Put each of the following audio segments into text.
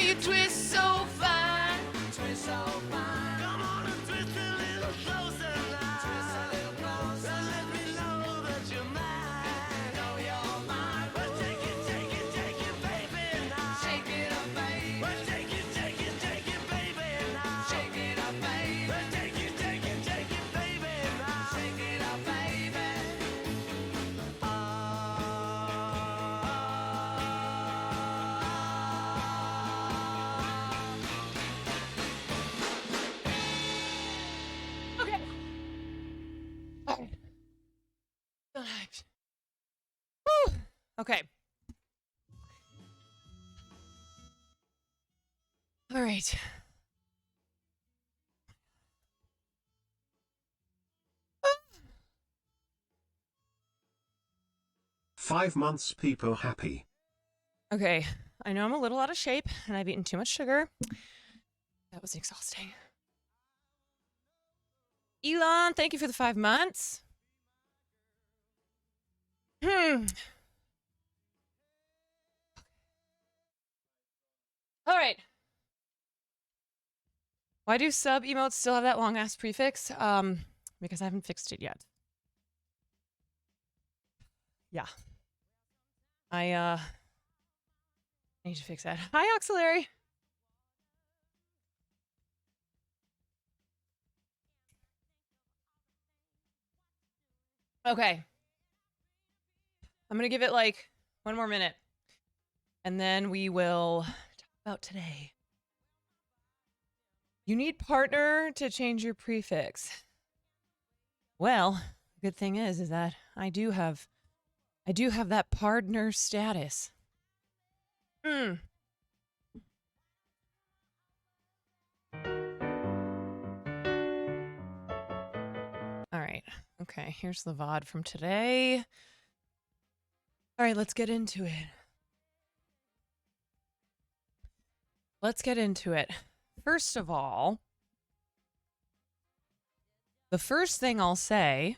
you twist so fine. Twist so fine. Come on and twist a little closer now. Twist a little closer. And let me know that you're mine. Know you're mine. Well, take it, baby, now. Shake it up, baby. Well, take it, baby, now. Shake it up, baby. Well, take it, baby, now. Shake it up, baby. Okay. All right. Woo. Okay. All right. Five months people happy. Okay. I know I'm a little out of shape and I've eaten too much sugar. That was exhausting. Elon, thank you for the 5 months. All right. Why do sub emotes still have that long ass prefix? Because I haven't fixed it yet. Yeah. I need to fix that. Hi, Auxiliary. Okay. I'm gonna give it like 1 more minute. And then we will talk about today. You need partner to change your prefix. Well, the good thing is that I do have that partner status. All right. Okay, here's the VOD from today. All right, let's get into it. First of all, the first thing I'll say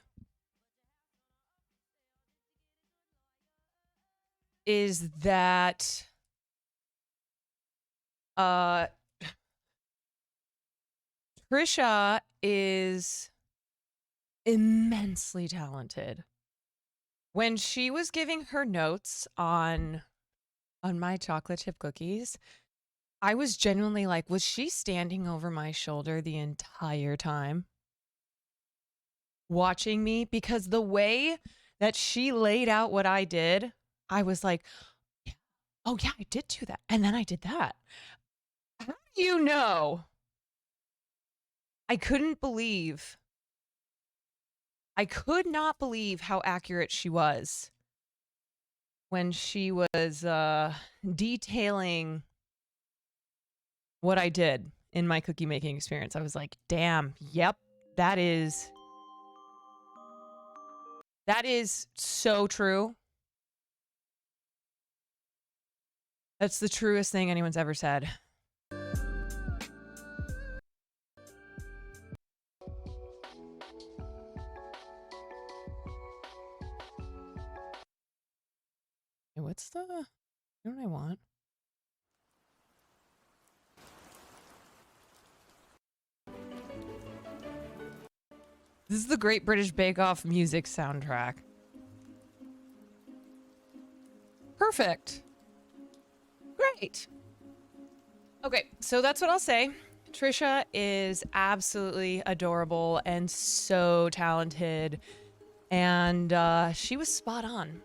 is that Trisha is immensely talented. When she was giving her notes on my chocolate chip cookies, I was genuinely like, was she standing over my shoulder the entire time? Watching me? Because the way that she laid out what I did, I was like, yeah. Oh yeah, I did do that. And then I did that. How do you know? I could not believe how accurate she was when she was detailing what I did in my cookie making experience. I was like, damn, yep, that is so true. That's the truest thing anyone's ever said. What's the... You know what I want? This is the Great British Bake Off music soundtrack. Perfect. Great. Okay, so that's what I'll say. Trisha is absolutely adorable and so talented. And she was spot on.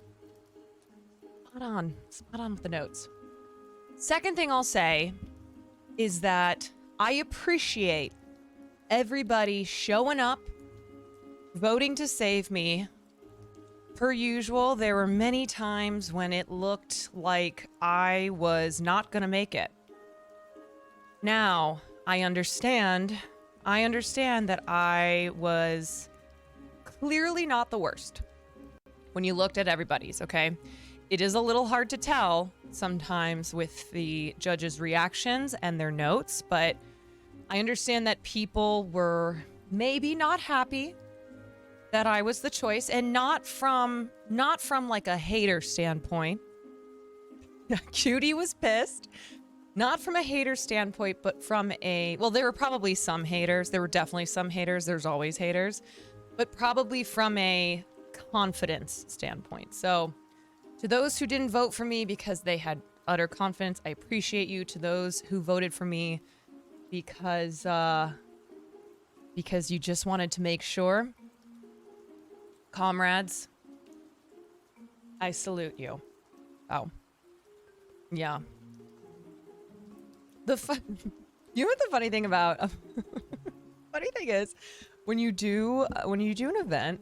Spot on with the notes. Second thing I'll say is that I appreciate everybody showing up, voting to save me. Per usual, there were many times when it looked like I was not going to make it. Now, I understand that I was clearly not the worst when you looked at everybody's, okay? It is a little hard to tell sometimes with the judges' reactions and their notes, but I understand that people were maybe not happy that I was the choice, and not from like a hater standpoint. Cutie was pissed. Not from a hater standpoint, but from a, well, there were probably some haters. There were definitely some haters. There's always haters, but probably from a confidence standpoint. So to those who didn't vote for me because they had utter confidence, I appreciate you. To those who voted for me because you just wanted to make sure, comrades, I salute you. Oh, yeah. You know what the funny thing about funny thing is when you do an event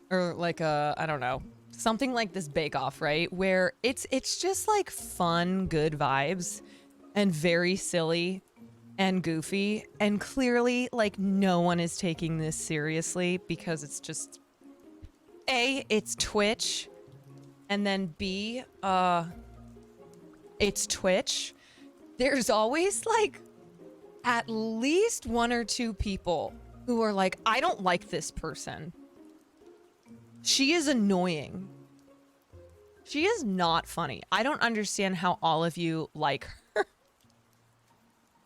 or like I don't know, something like this Bake Off, right? Where it's just like fun, good vibes and very silly and goofy, and clearly like no one is taking this seriously because it's just A, it's Twitch, and then B, it's Twitch. There's always like at least one or two people who are like, I don't like this person. She is annoying. She is not funny. I don't understand how all of you like her.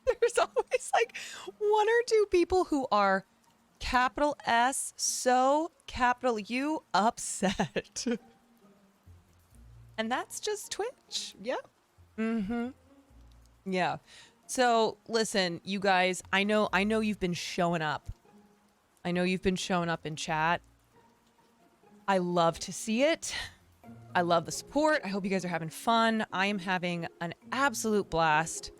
There's always like one or two people who are capital S, so capital U upset. And that's just Twitch. Yeah. Mm-hmm. Yeah. So listen, you guys, I know you've been showing up. I know you've been showing up in chat. I love to see it. I love the support. I hope you guys are having fun. I am having an absolute blast.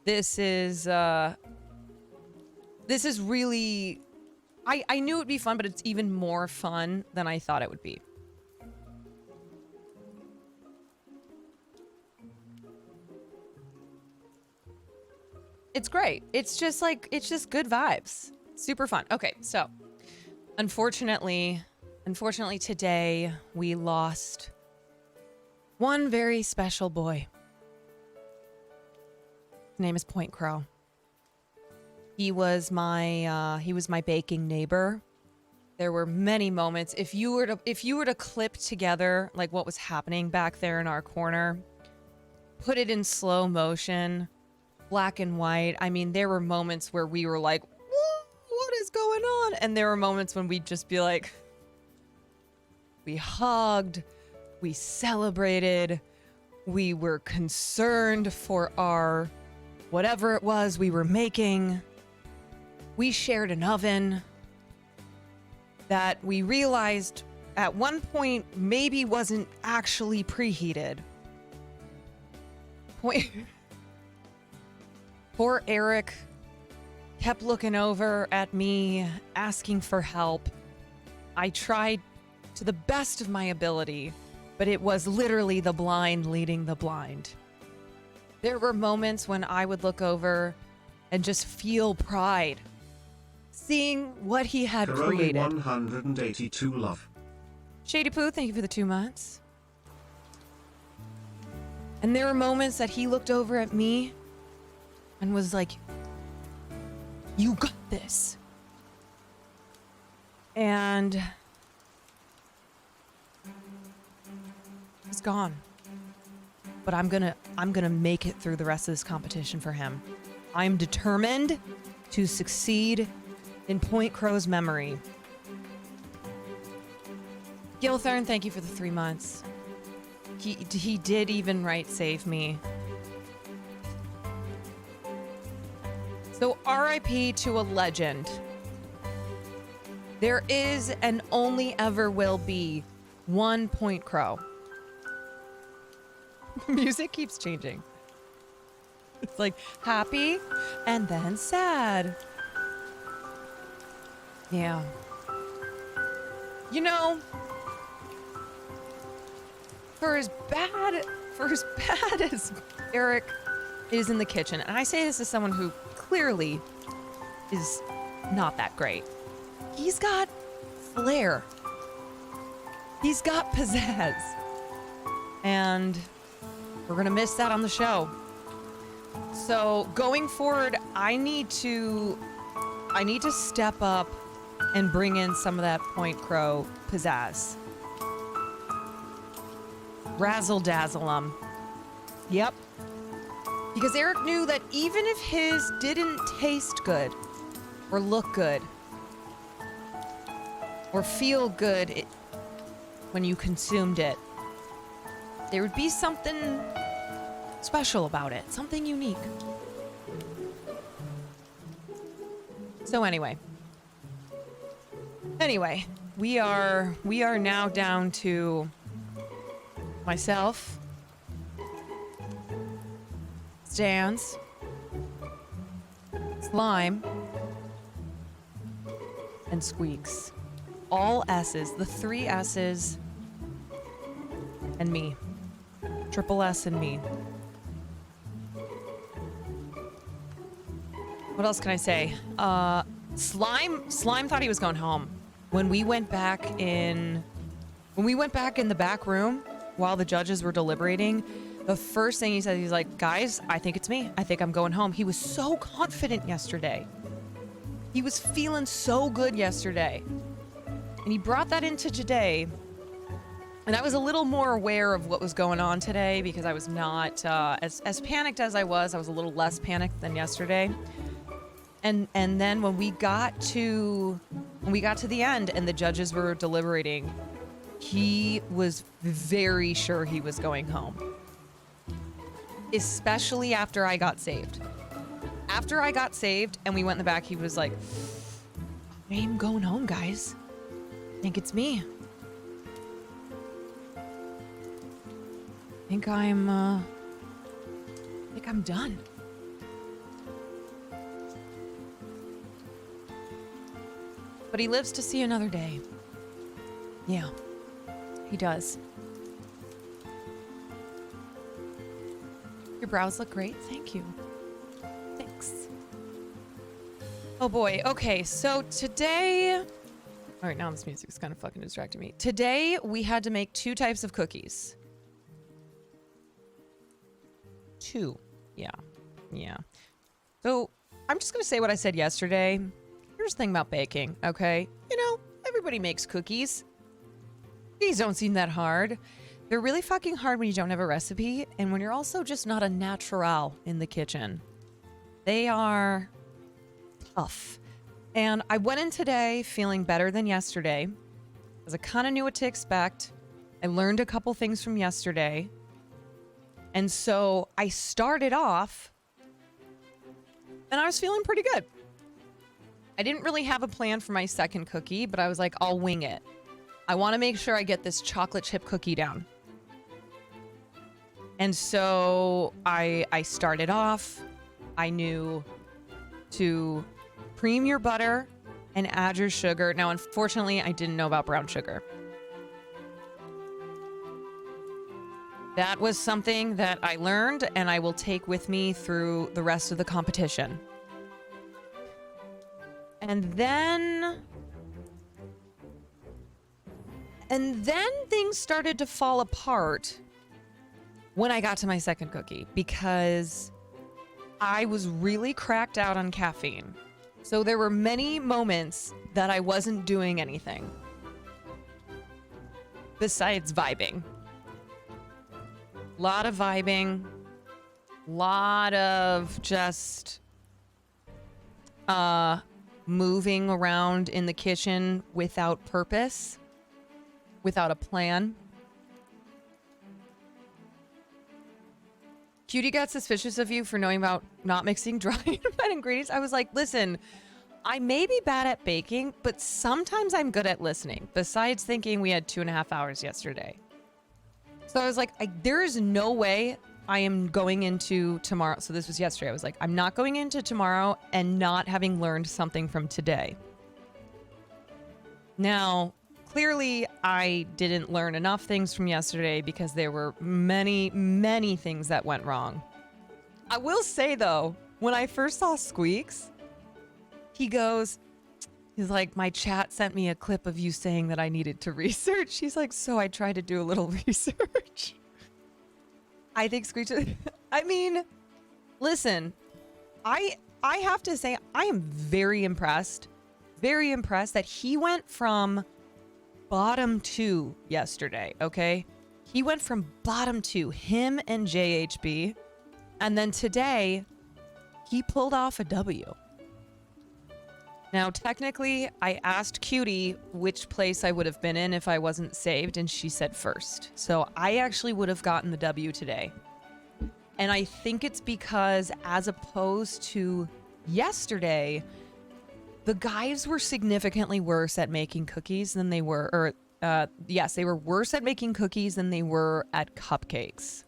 This is really, I knew it'd be fun, but it's even more fun than I thought it would be. It's great. It's just good vibes. Super fun. Okay, so unfortunately today we lost one very special boy. His name is Point Crow. He was my baking neighbor. There were many moments. If you were to clip together like what was happening back there in our corner, put it in slow motion, black and white. I mean, there were moments where we were like, what is going on? And there were moments when we'd just be like, we hugged, we celebrated, we were concerned for our whatever it was we were making. We shared an oven that we realized at one point maybe wasn't actually preheated. Poor Eric kept looking over at me, asking for help. I tried to the best of my ability, but it was literally the blind leading the blind. There were moments when I would look over and just feel pride, seeing what he had created. 182 love. Shady Poo, thank you for the 2 months. And there were moments that he looked over at me and was like, you got this. And he's gone. But I'm gonna make it through the rest of this competition for him. I'm determined to succeed in Point Crow's memory. Gilthern, thank you for the 3 months. He did even save me. So RIP to a legend. There is and only ever will be one Point Crow. Music keeps changing. It's like happy and then sad. Yeah. You know, for as bad as Eric is in the kitchen, and I say this as someone who clearly is not that great, he's got flair. He's got pizzazz. And we're gonna miss that on the show. So going forward, I need to step up and bring in some of that Point Crow pizzazz. Razzle dazzle 'em. Yep. Because Eric knew that even if his didn't taste good, or look good, or feel good when you consumed it, there would be something special about it, something unique. So anyway, we are now down to myself, Stans, Slime, and Squeaks. All S's, the 3 S's, and me. Triple S and me. What else can I say? Slime thought he was going home. When we went back in the back room while the judges were deliberating, the first thing he said, he's like, guys, I think it's me. I think I'm going home. He was so confident yesterday. He was feeling so good yesterday. And he brought that into today. And I was a little more aware of what was going on today because I was not as panicked as I was a little less panicked than yesterday. And then when we got to the end and the judges were deliberating, he was very sure he was going home. Especially after I got saved. After I got saved and we went in the back, he was like, I'm going home, guys. I think it's me. I think I'm done. But he lives to see another day. Yeah, he does. Your brows look great. Thank you. Thanks. Oh boy. Okay, so today... All right, now this music's kind of fucking distracting me. Today, we had to make 2 types of cookies. 2. Yeah. So, I'm just going to say what I said yesterday. Here's the thing about baking, okay? You know, everybody makes cookies. These don't seem that hard. They're really fucking hard when you don't have a recipe and when you're also just not a natural in the kitchen. They are tough. And I went in today feeling better than yesterday because I kind of knew what to expect. I learned a couple things from yesterday. And so I started off and I was feeling pretty good. I didn't really have a plan for my second cookie, but I was like, I'll wing it. I want to make sure I get this chocolate chip cookie down. And so I started off. I knew to cream your butter and add your sugar. Now, unfortunately, I didn't know about brown sugar. That was something that I learned and I will take with me through the rest of the competition. And then things started to fall apart when I got to my second cookie because I was really cracked out on caffeine. So there were many moments that I wasn't doing anything besides vibing. Lot of vibing, lot of just moving around in the kitchen without purpose, without a plan. Cutie got suspicious of you for knowing about not mixing dry and wet ingredients. I was like, listen, I may be bad at baking, but sometimes I'm good at listening, besides thinking we had 2.5 hours yesterday. So I was like, there is no way I am going into tomorrow. So this was yesterday. I was like, I'm not going into tomorrow and not having learned something from today. Now, clearly I didn't learn enough things from yesterday because there were many, many things that went wrong. I will say though, when I first saw Squeaks, he's like, my chat sent me a clip of you saying that I needed to research. He's like, so I tried to do a little research. I think Squeaks, I mean, listen, I have to say, I am very impressed that he went from bottom 2 yesterday, okay? He went from bottom 2, him and JHB, And then today, he pulled off a W. Now, technically, I asked Cutie which place I would have been in if I wasn't saved, and she said first. So I actually would have gotten the W today. And I think it's because, as opposed to yesterday, the guys were significantly worse at making cookies than they were, yes, they were worse at making cookies than they were at cupcakes.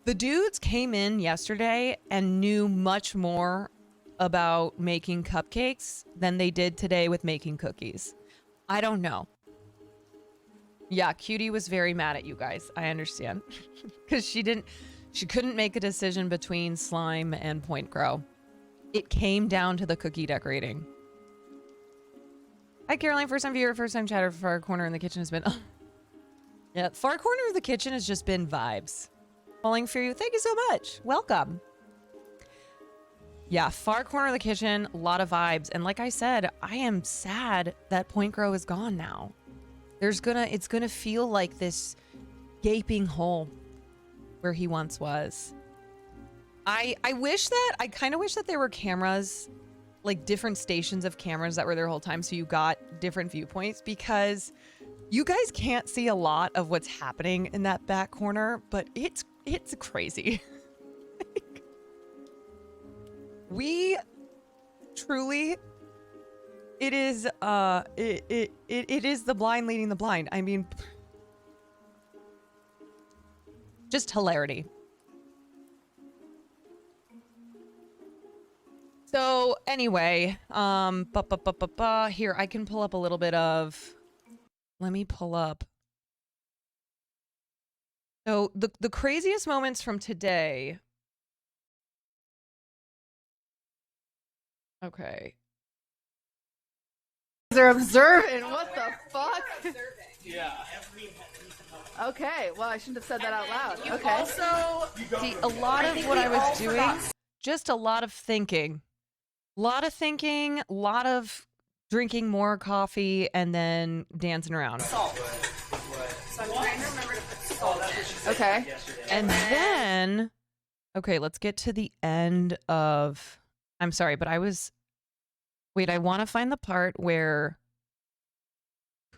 The dudes came in yesterday and knew much more about making cupcakes than they did today with making cookies. I don't know. Yeah, Cutie was very mad at you guys. I understand. Because she couldn't make a decision between slime and point grow. It came down to the cookie decorating. Hi, Caroline. First time viewer, first time chatter. Far corner in the kitchen has been... yeah, far corner of the kitchen has just been vibes. Falling for you. Thank you so much. Welcome. Yeah, far corner of the kitchen, a lot of vibes. And like I said, I am sad that point grow is gone now. It's gonna feel like this gaping hole where he once was. I kind of wish that there were cameras, like different stations of cameras that were there the whole time, so you got different viewpoints, because you guys can't see a lot of what's happening in that back corner, but it's crazy. We truly, it is the blind leading the blind. I mean, just hilarity. So anyway, here I can pull up a little bit of, let me pull up. So the craziest moments from today. Okay. They're observing. What the fuck? Yeah. Okay. Well, I shouldn't have said that out loud. Okay. Also, see, a lot of what I was doing, just a lot of thinking. A lot of drinking more coffee, and then dancing around. Salt. So I'm trying to remember to put salt in. Okay. And then, okay, let's get to the end of, I'm sorry, but I want to find the part where,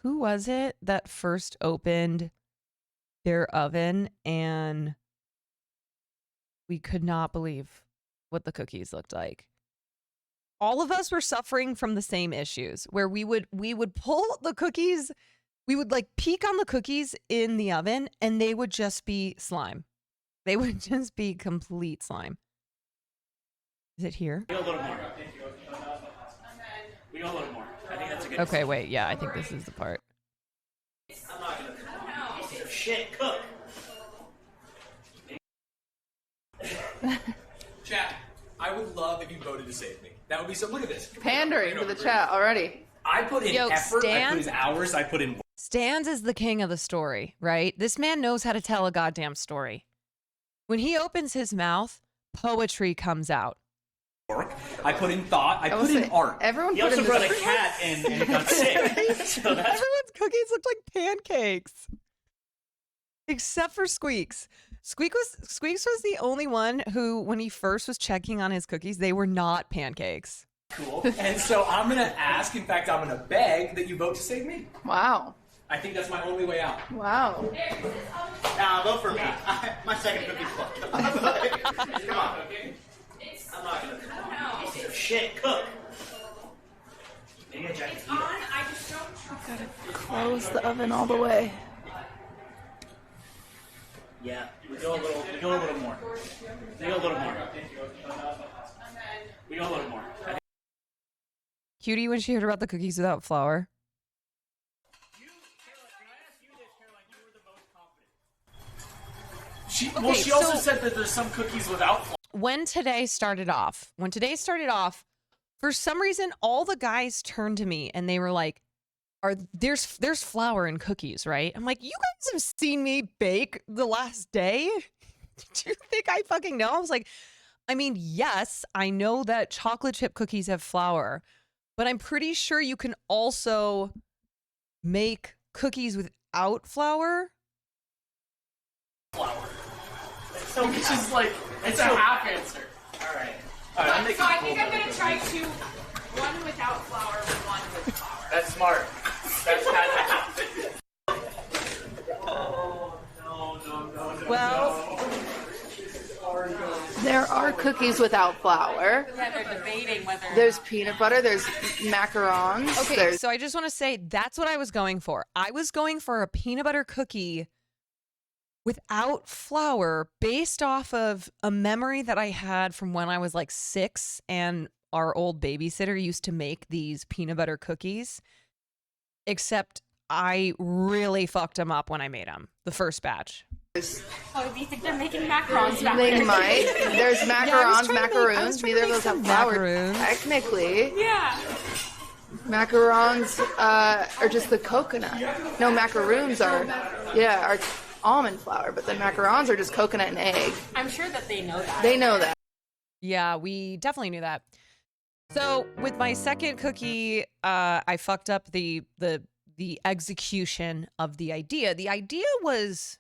who was it that first opened their oven and we could not believe what the cookies looked like? All of us were suffering from the same issues where we would pull the cookies, we would like peek on the cookies in the oven and they would just be slime. They would just be complete slime. Is it here? We go a little more. We go a little more. I think that's a good. Okay, wait. Yeah, I think this is the part. I'm not gonna. Piece of shit, cook. Chat, I would love if you voted to save me. That would be so. Look at this. Pandering to the chat already. I put in Yo, effort. I Stan? put in hours. I put in. Stans is the king of the story, right? This man knows how to tell a goddamn story. When he opens his mouth, poetry comes out. Work. I put in thought. I put in art. Everyone He put also in brought a this. cat and it got sick. So that's Everyone's cookies looked like pancakes. Except for Squeaks. Squeaks was the only one who, when he first was checking on his cookies, they were not pancakes. Cool. And so I'm gonna ask. In fact, I'm gonna beg that you vote to save me. Wow. I think that's my only way out. Wow. nah, vote for me. My second cookie's fucked. Come on. I'm not gonna. Piece of shit, cook. Maybe a jacket. Close the oven all the way. Yeah, we go a little more. We go a little more. We go a little more. Cutie when she heard about the cookies without flour. She Okay, also so- said that there's some cookies without flour. When today started off, for some reason, all the guys turned to me and they were like, there's flour in cookies, right? I'm like, you guys have seen me bake the last day? Do you think I fucking know? I was like, I mean, yes, I know that chocolate chip cookies have flour, but I'm pretty sure you can also make cookies without flour. Flour. So it's just like, it's a half answer. Alright. I'm making So I a think bowl I'm gonna of try cookies. one without flour, one with flour. That's smart. That's Well, There are cookies without flour. Yeah, they're debating whether. There's peanut butter. There's macarons. okay, There's so I just want to say that's what I was going for. I was going for a peanut butter cookie without flour based off of a memory that I had from when I was like 6 and our old babysitter used to make these peanut butter cookies. Except I really fucked them up when I made them, the first batch. Oh, do you think they're making macarons back they there? might. There's I was macarons, trying to make- I was macaroons. trying Neither to of make those have some flour. macaroons. Technically, Yeah. macarons are just the coconut. No, macaroons are almond flour, but the macarons are just coconut and egg. I'm sure that they know that. They know that. Yeah, we definitely knew that. So with my second cookie, I fucked up the execution of the idea. The idea was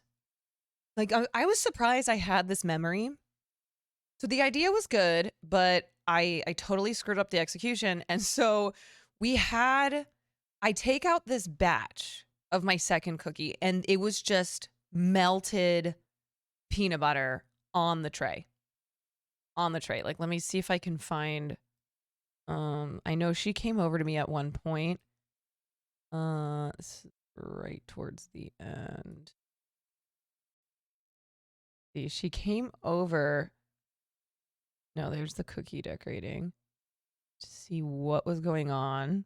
like I was surprised I had this memory. So the idea was good, but I totally screwed up the execution. And so I take out this batch of my second cookie and it was just melted peanut butter on the tray. Like, let me see if I can find, I know she came over to me at one point. This is right towards the end. See, she came over. No, there's the cookie decorating. To see what was going on.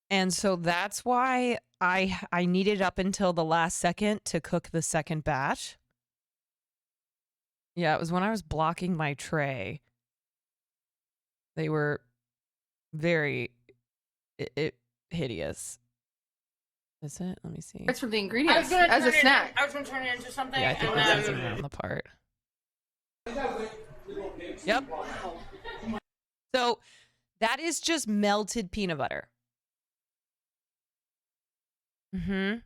And so that's why I needed up until the last second to cook the second batch. Yeah, it was when I was blocking my tray. They were very hideous. Is it? Let me see. It's from the I was ingredients gonna as a turn it- snack. I was gonna turn it into something. Yeah, I think and we're then- missing around the part. Yep. So that is just melted peanut butter. Mm-hmm.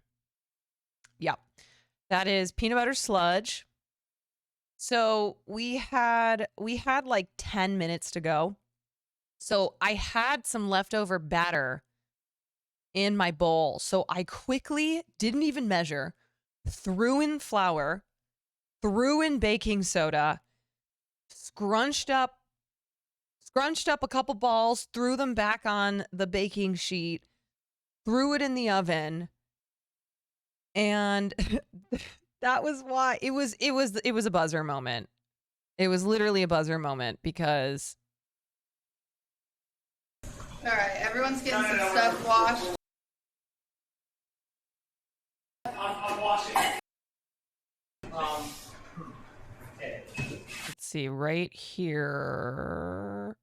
Yep. That is peanut butter sludge. So we had like 10 minutes to go. So I had some leftover batter in my bowl. So I quickly didn't even measure, threw in flour, threw in baking soda, scrunched up a couple balls, threw them back on the baking sheet, threw it in the oven, and that was why it was a buzzer moment. It was literally a buzzer moment because All right, everyone's getting some stuff washed. I'm washing. let's see, right here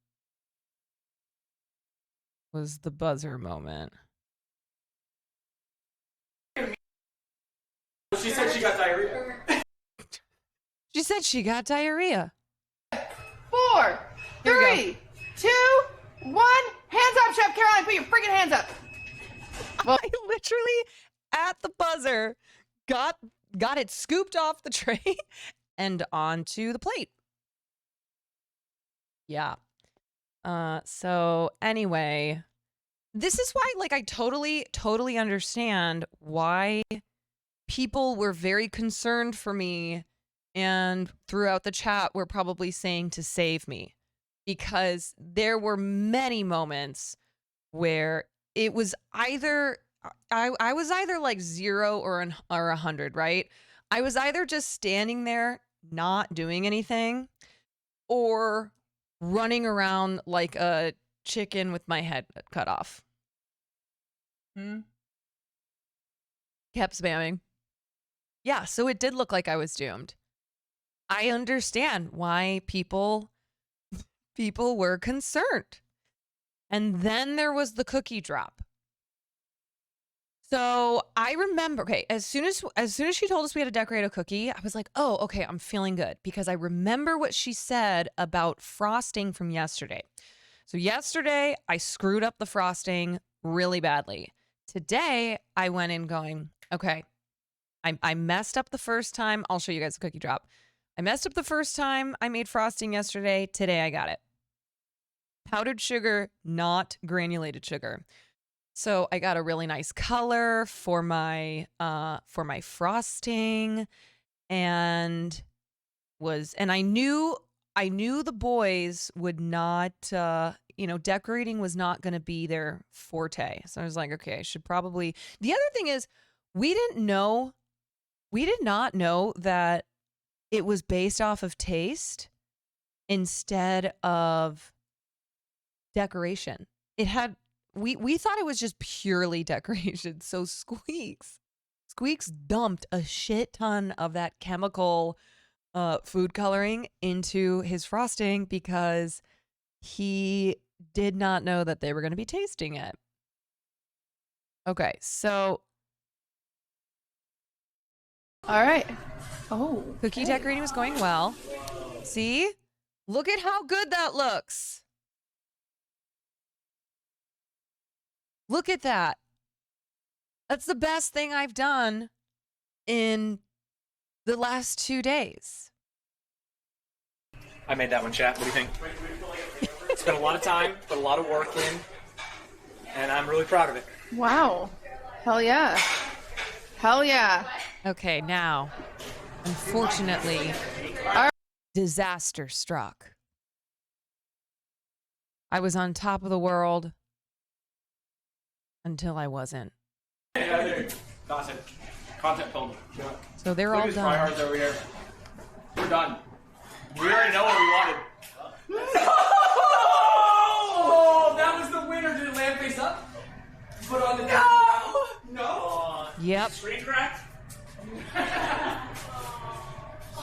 was the buzzer moment. She said she got diarrhea. She said she got diarrhea. 4, Here we 3, 2, 1. Hands up, Chef Caroline. Put your freaking hands up. I literally at the buzzer got it scooped off the tray and onto the plate. Yeah. So anyway, this is why like I totally understand why people were very concerned for me and throughout the chat were probably saying to save me, because there were many moments where it was either I was either like 0 or 100, right? I was either just standing there not doing anything or running around like a chicken with my head cut off. Kept spamming. Yeah, so it did look like I was doomed. I understand why people were concerned. And then there was the cookie drop. So I remember, okay, as soon as she told us we had to decorate a cookie, I was like, oh, okay, I'm feeling good because I remember what she said about frosting from yesterday. So yesterday I screwed up the frosting really badly. Today I went in going, okay, I messed up the first time. I'll show you guys a cookie drop. I messed up the first time I made frosting yesterday. Today I got it. Powdered sugar, not granulated sugar. So I got a really nice color for my frosting, and I knew the boys would not, decorating was not going to be their forte. So I was like, okay, I should probably. The other thing is, we did not know that it was based off of taste instead of decoration. It had. We thought it was just purely decoration. So Squeaks dumped a shit ton of that chemical food coloring into his frosting because he did not know that they were going to be tasting it. Okay, so All right. Oh. cookie decorating was going well. See? Look at how good that looks. Look at that. That's the best thing I've done in the last 2 days. I made that one, chat. What do you think? Spent a lot of time, put a lot of work in, and I'm really proud of it. Wow. Hell yeah. Hell yeah. Okay, now, unfortunately, disaster struck. I was on top of the world until I wasn't. Dawson, content film. So they're all done. Tryhards over here. We're done. We already know what we wanted. Oh, that was the winner. Did it land face up? Put on the No. Yep. Screen cracked?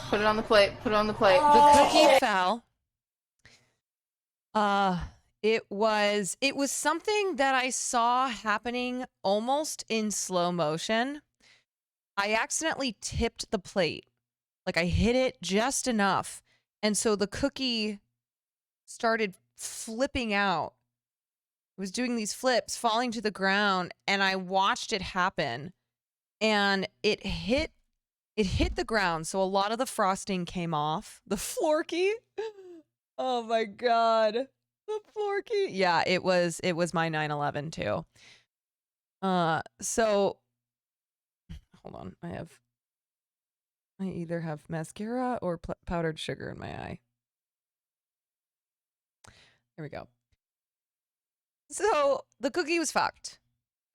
Put it on the plate. Put it on the plate. The cookie fell. It was something that I saw happening almost in slow motion. I accidentally tipped the plate. Like I hit it just enough. And so the cookie started flipping out. It was doing these flips, falling to the ground, and I watched it happen. And it hit the ground, so a lot of the frosting came off. The Florky. Oh my god. The Florky. Yeah, it was my 9/11 too. So hold on. I either have mascara or powdered sugar in my eye. There we go. So the cookie was fucked.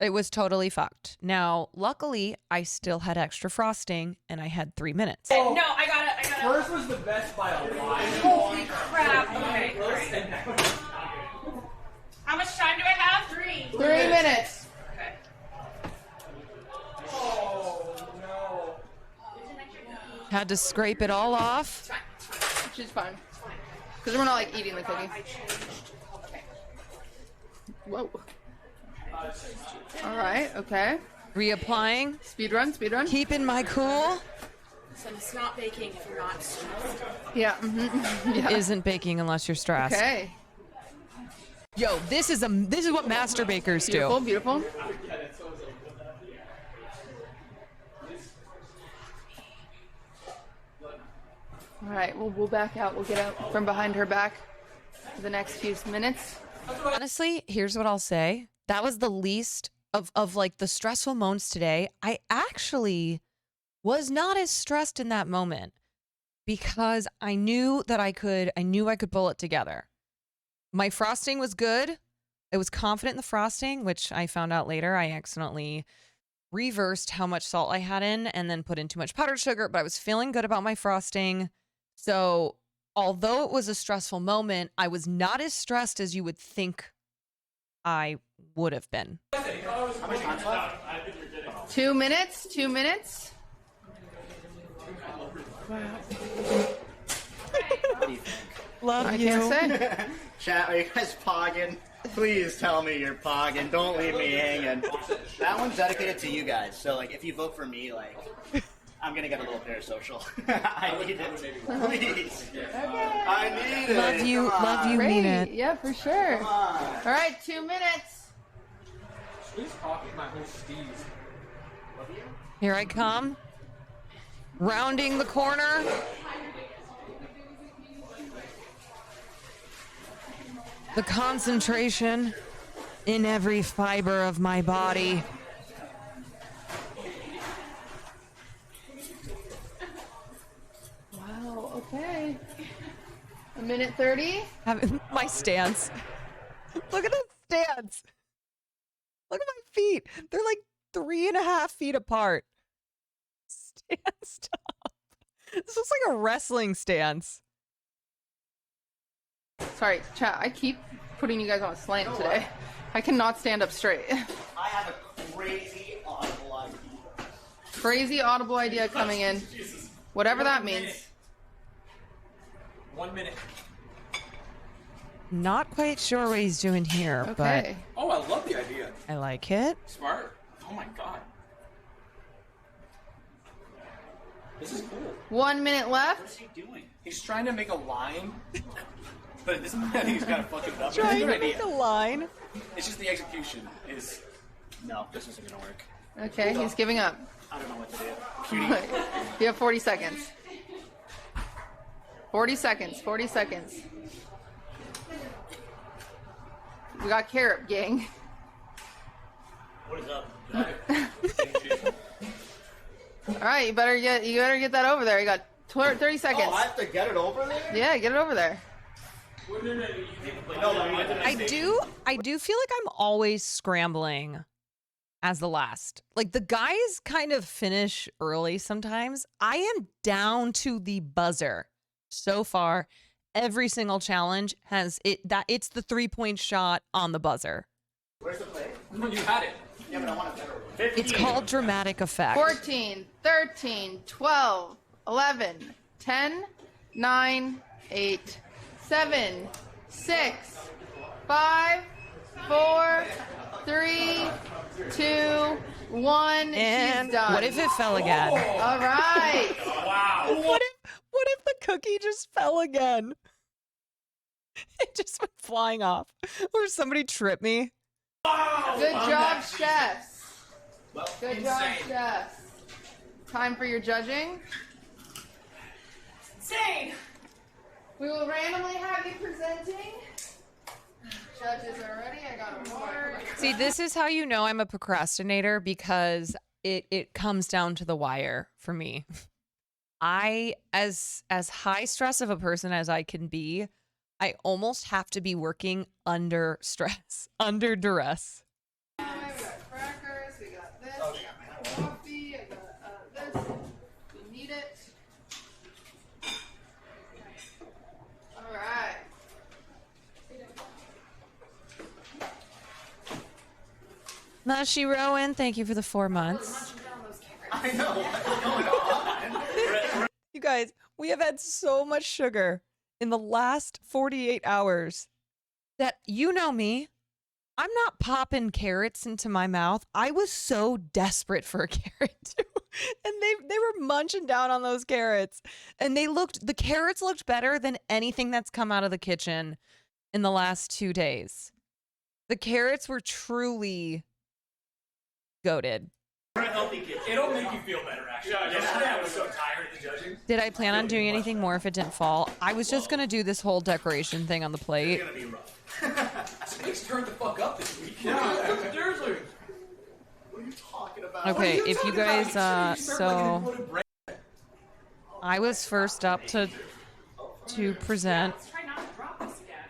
It was totally fucked. Now, luckily, I still had extra frosting and I had 3 minutes. No, I got it. First was the best by a lot. Holy crap. Okay, great. How much time do I have? 3. 3 minutes. Okay. Oh no. Had to scrape it all off. Which is fine. Because we're not like eating the cookie. Whoa. All right. Okay. Reapplying. Speed run. Speed run. Keeping my cool. So it's not baking if you're not stressed. Yeah. Mm-hmm. Yeah. Isn't baking unless you're stressed. Okay. Yo, this is what master bakers Beautiful. do. Beautiful. All right. We'll back out. We'll get out from behind her back for the next few minutes. Honestly, here's what I'll say. That was the least of like the stressful moments today. I actually was not as stressed in that moment because I knew that I could pull it together. My frosting was good. I was confident in the frosting, which I found out later. I accidentally reversed how much salt I had in and then put in too much powdered sugar, but I was feeling good about my frosting. So although it was a stressful moment, I was not as stressed as you would think I would have been. 2 minutes. 2 minutes. Love I you. can't say. Chat, are you guys pogging? Please tell me you're Pog and don't leave me hanging. That one's dedicated to you guys. So like, if you vote for me, like, I'm gonna get a little parasocial. I need it. Please. I need it. Love you, Come on. mean Great. it. Yeah, for sure. Come on. All right, 2 minutes. Please copy my whole steez. Here I come. Rounding the corner. The concentration in every fiber of my body. Wow, okay. 1:30. My stance. Look at the stance. Look at my feet. They're like 3.5 feet apart. Stand up. This looks like a wrestling stance. Sorry, chat. I keep putting you guys on a slant today. I cannot stand up straight. I have a crazy audible idea. Crazy audible idea coming in. Whatever that means. 1 minute. Not quite sure what he's doing here, Okay. Oh, I love the idea. but I like it. Smart. Oh my god. This is cool. 1 minute left. What's he doing? He's trying to make a line, but this, I think he's got to fuck it up. Trying It's a to good make idea. a line. It's just the execution is. No, this isn't gonna work. Okay, he's giving up. I don't know what to do. Cutie. You have 40 seconds. 40 seconds. 40 seconds. We got carrot, gang. What is up? All right, you better get that over there. You got 30 seconds. Oh, I have to get it over there? Yeah, get it over there. I do feel like I'm always scrambling as the last. Like the guys kind of finish early sometimes. I am down to the buzzer. So far, every single challenge has it's the 3-point shot on the buzzer. Where's the play? No, you had it. Yeah, but I want a better one. It's called dramatic effect. 14, 13, 12, 11, 10, 9, 8, 7, 6, 5, 4, 3, 2, 1. And She's done. what if it fell again? All right. Wow. What if the cookie just fell again? It just went flying off. Or somebody tripped me. Good job, chefs. Good job, Insane. chefs. Time for your judging. Insane. We will randomly have you presenting. Judges are ready. I got a water. See, this is how you know I'm a procrastinator, because it comes down to the wire for me. I, as high stress of a person as I can be, I almost have to be working under stress, under duress. We got crackers. We got this. We got coffee. I got this. We need it. All right. Mushy Rowan, thank you for the 4 months. I know. What's going on? You guys, we have had so much sugar in the last 48 hours that, you know me, I'm not popping carrots into my mouth. I was so desperate for a carrot too. And they were munching down on those carrots. And the carrots looked better than anything that's come out of the kitchen in the last 2 days. The carrots were truly goated. It'll make you feel better, actually. Yesterday I was so tired of the judging. Did I plan on doing anything more if it didn't fall? I was just going to do this whole decoration thing on the plate. It's gonna be rough. Snakes turned the fuck up this week. Yeah, seriously. What are you talking about? Okay, if you guys, so I was first up to present. Let's try not to drop this again.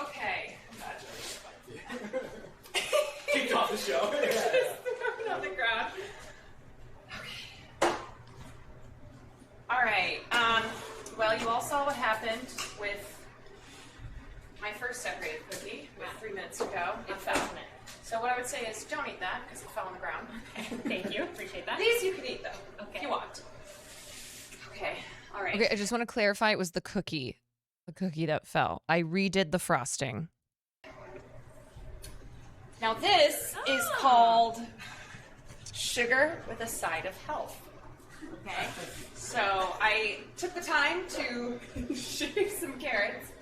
Okay. Kicked off the show. Throw it on the ground. Okay. All right. Well, you all saw what happened with my first separated cookie with 3 minutes to go. It fell. So what I would say is don't eat that because it fell on the ground. Thank you. Appreciate that. These you can eat though, if you want. Okay. All right. Okay, I just want to clarify it was the cookie that fell. I redid the frosting. Now this is called sugar with a side of health. Okay, so I took the time to shave some carrots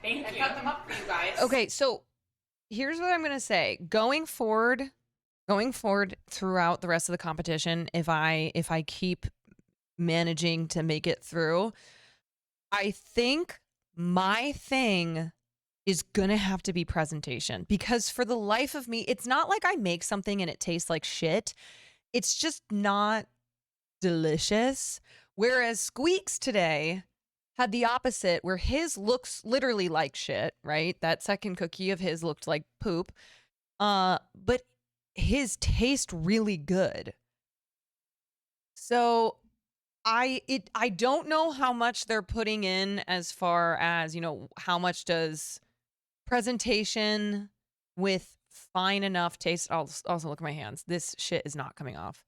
and cut them up for you guys. Okay, so here's what I'm gonna say. Going forward throughout the rest of the competition, if I keep managing to make it through, I think my thing is gonna have to be presentation, because for the life of me, it's not like I make something and it tastes like shit. It's just not delicious. Whereas Squeaks today had the opposite, where his looks literally like shit, right? That second cookie of his looked like poop. But his taste really good. So I don't know how much they're putting in as far as, how much does presentation with fine enough taste. I'll also look at my hands. This shit is not coming off.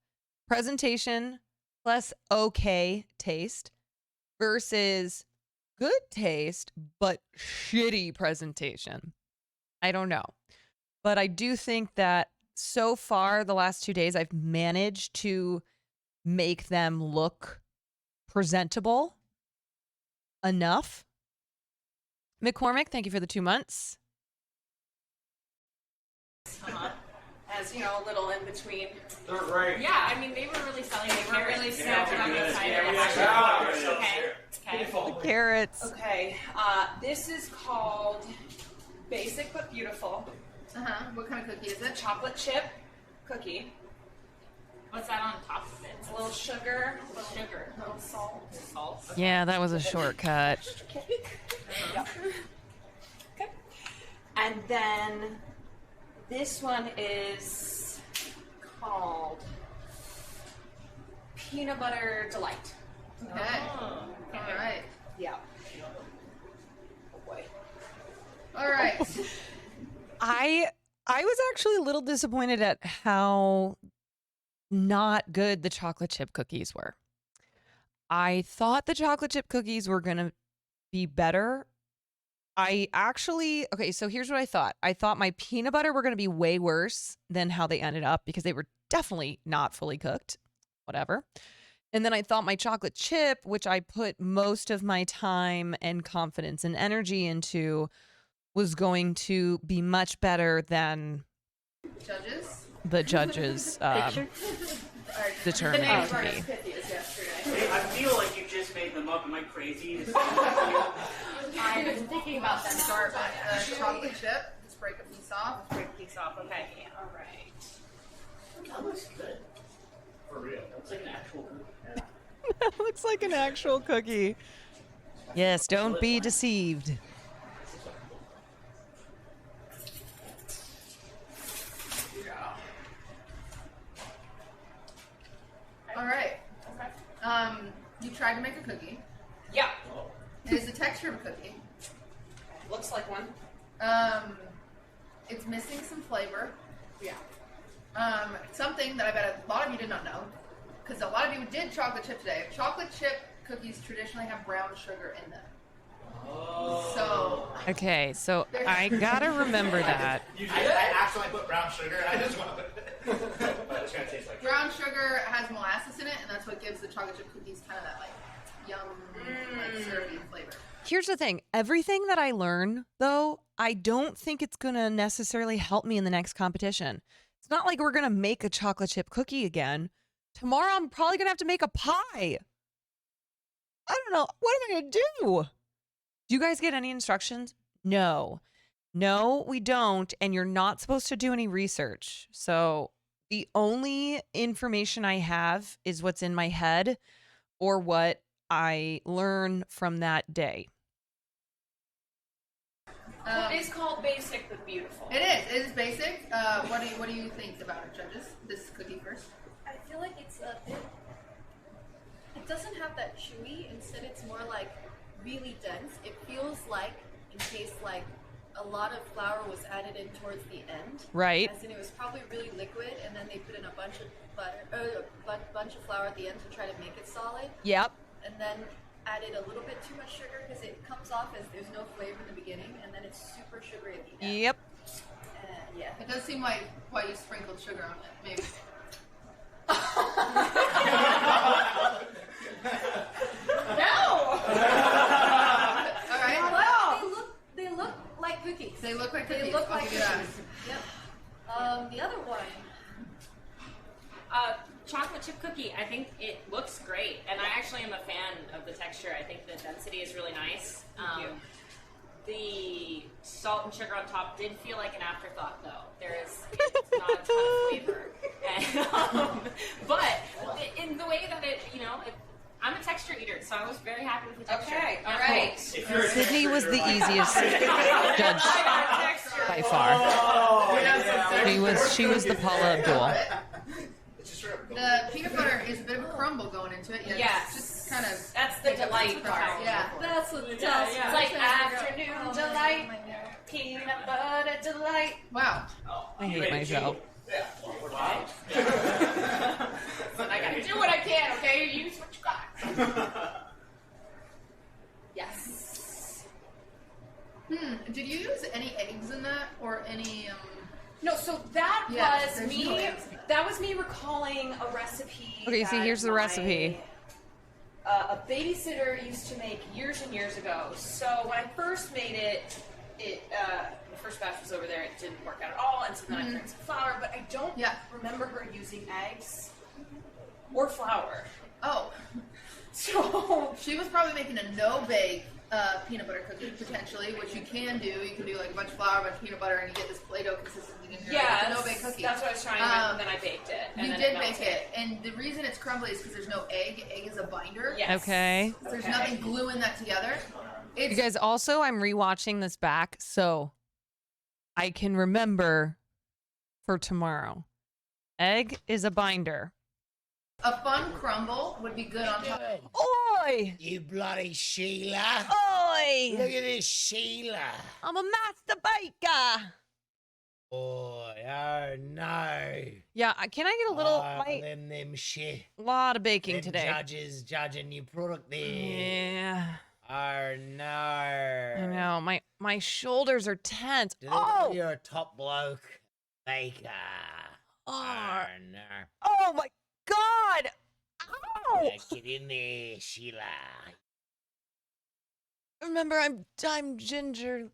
Presentation plus okay taste versus good taste but shitty presentation. I don't know. But I do think that so far the last 2 days I've managed to make them look presentable enough. McCormick, thank you for the 2 months. As you know, a little in between. They're great. Yeah, I mean, they were really selling the They were carrots. really Yeah, snapping on the good. side Yeah, of we it. actually- Okay. The carrots. Okay. This is called Basic but Beautiful. What kind of cookie is It's a it? chocolate chip cookie. What's that on top of it? It's a little sugar, A little sugar. a little salt. Salt. Yeah, that was a shortcut. Yep. Okay. And then this one is called Peanut Butter Delight. Okay. Oh, okay. All right. Yeah. Oh boy. All right. I was actually a little disappointed at how not good the chocolate chip cookies were. I thought the chocolate chip cookies were going to be better. Okay, so here's what I thought. I thought my peanut butter were going to be way worse than how they ended up, because they were definitely not fully cooked. Whatever. And then I thought my chocolate chip, which I put most of my time and confidence and energy into, was going to be much better than Judges. the judges determined The it to be. name pithy as yesterday. I feel like you just made them up. Am I crazy? I've been thinking about them. Start with the chocolate chip. Just break a piece off. Break a piece off. Okay. All right. That looks good. For real. That's like an actual cookie. That looks like an actual cookie. Yes, don't be deceived. All right. You tried to make a cookie. Yeah. It is the texture of a cookie. Looks like one. It's missing some flavor. Yeah. Something that I bet a lot of you did not know, because a lot of you did chocolate chip today. Chocolate chip cookies traditionally have brown sugar in them. So Okay, so I gotta remember that. I actually put brown sugar. I just want to but it's going to taste like brown sugar has molasses in it, and that's what gives the chocolate chip cookies kind of that like yum, like syrupy flavor. Here's the thing. Everything that I learn, though, I don't think it's gonna necessarily help me in the next competition. It's not like we're gonna make a chocolate chip cookie again. Tomorrow I'm probably gonna have to make a pie. I don't know. What am I gonna do? Do you guys get any instructions? No. No, we don't. And you're not supposed to do any research. So the only information I have is what's in my head or what I learn from that day. It is called Basic but Beautiful. It is. It is basic. What do you think about it, judges? This cookie first. I feel like it's a bit. It doesn't have that chewy. Instead, it's more like really dense. It feels like and tastes like a lot of flour was added in towards the end. Right. As in, it was probably really liquid, and then they put in a bunch of butter, bunch of flour at the end to try to make it solid. Yep. And then added a little bit too much sugar because it comes off as there's no flavor in the beginning, and then it's super sugary at the end. Yep. Yeah. It does seem like why you sprinkled sugar on it, maybe. No. All right. Well, they look like cookies. They look like cookies. They look I'll like give you that. cookies. Yep. The other one. Chocolate chip cookie. I think it looks great, and I actually am a fan of the texture. I think the density is really nice. Thank you. The salt and sugar on top did feel like an afterthought, though. It's not a ton of flavor, and, but in the way that I'm a texture eater, so I was very happy with the texture. Okay. All right. Sydney was the easiest judge by far. She was the Paula Abdul. The peanut butter is a bit of a crumble going into it. Yeah, Yes. Just kind of. That's the delight part. Yeah. That's what It's like afternoon delight, Oh my God. peanut butter delight. Wow. I hate myself. I gotta do what I can. Okay, you use what you got. Yes. Did you use any eggs in that or any? No, so that Yeah, was there's me. no eggs in That was me recalling a recipe. Okay, see, that here's the my, recipe. A babysitter used to make years and years ago. So when I first made it, the first batch was over there. It didn't work out at all, and so then I drank some flour. But I don't remember her using eggs or flour. Oh, So she was probably making a no-bake peanut butter cookie potentially, which you can do. You can do like a bunch of flour, a bunch of peanut butter, and you get this Play-Doh consistency in here. yeah, It's a no-bake cookie. that's what I was trying to remember. Then I baked it. And You then did melted. bake it, and the reason it's crumbly is because there's no egg. Egg is a binder. Yes. Okay. So there's nothing gluing that together. It's You guys, also, I'm rewatching this back so I can remember for tomorrow. Egg is a binder. a fun crumble would be good on top. Oi! You bloody Sheila. Oi! Look at this Sheila. I'm a master baker. Oh, oh no. Yeah, can I get a little them shit. lot of baking Them today? judges judging your product there. Yeah, Oh no. I know. My shoulders are tense. Do they know Oh, you're a top bloke baker. oh, no. oh my God! Ow! Yeah, get in there, Sheila. Remember, I'm ginger.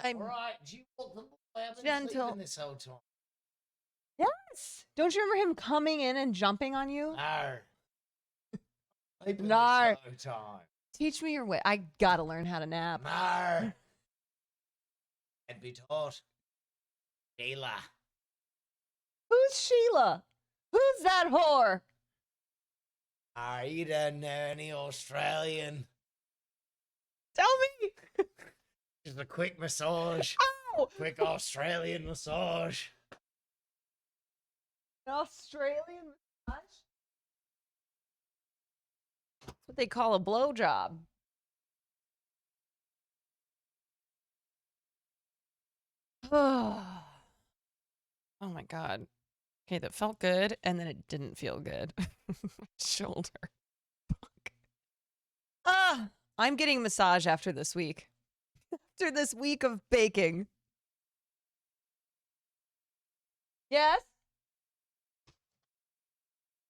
I'm Alright, do you want the boy? I've been Gentle. sleeping this whole time. yes. Don't you remember him coming in and jumping on you? No. Sleeping No. this whole time. Teach me your way. I gotta learn how to nap. No. I'd be taught. Sheila. Who's Sheila? Who's that whore? You don't know any Australian. Tell me. Just a quick massage. Ow! Quick Australian massage. An Australian massage? That's what they call a blowjob. Oh my God. Okay, that felt good, and then it didn't feel good. My shoulder. Fuck. I'm getting a massage after this week. After this week of baking. Yes?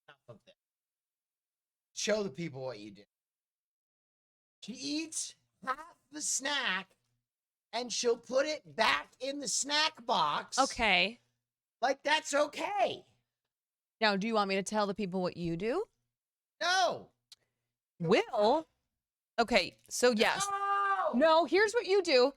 Enough of that. Show the people what you do. She eats half the snack and she'll put it back in the snack box. Okay. Like that's okay. Now, do you want me to tell the people what you do? No. Will? Okay, so yes. No. No, here's what you do.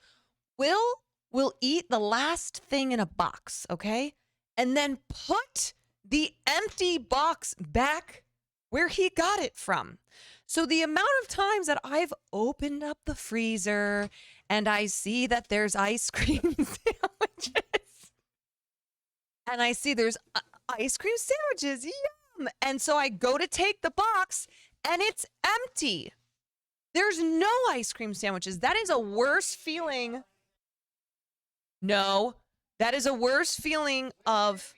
Will eat the last thing in a box, okay? And then put the empty box back where he got it from. So the amount of times that I've opened up the freezer and I see that there's ice cream sandwiches. And I see there's ice cream sandwiches. Yum. And so I go to take the box and it's empty. There's no ice cream sandwiches. That is a worse feeling. No, that is a worse feeling of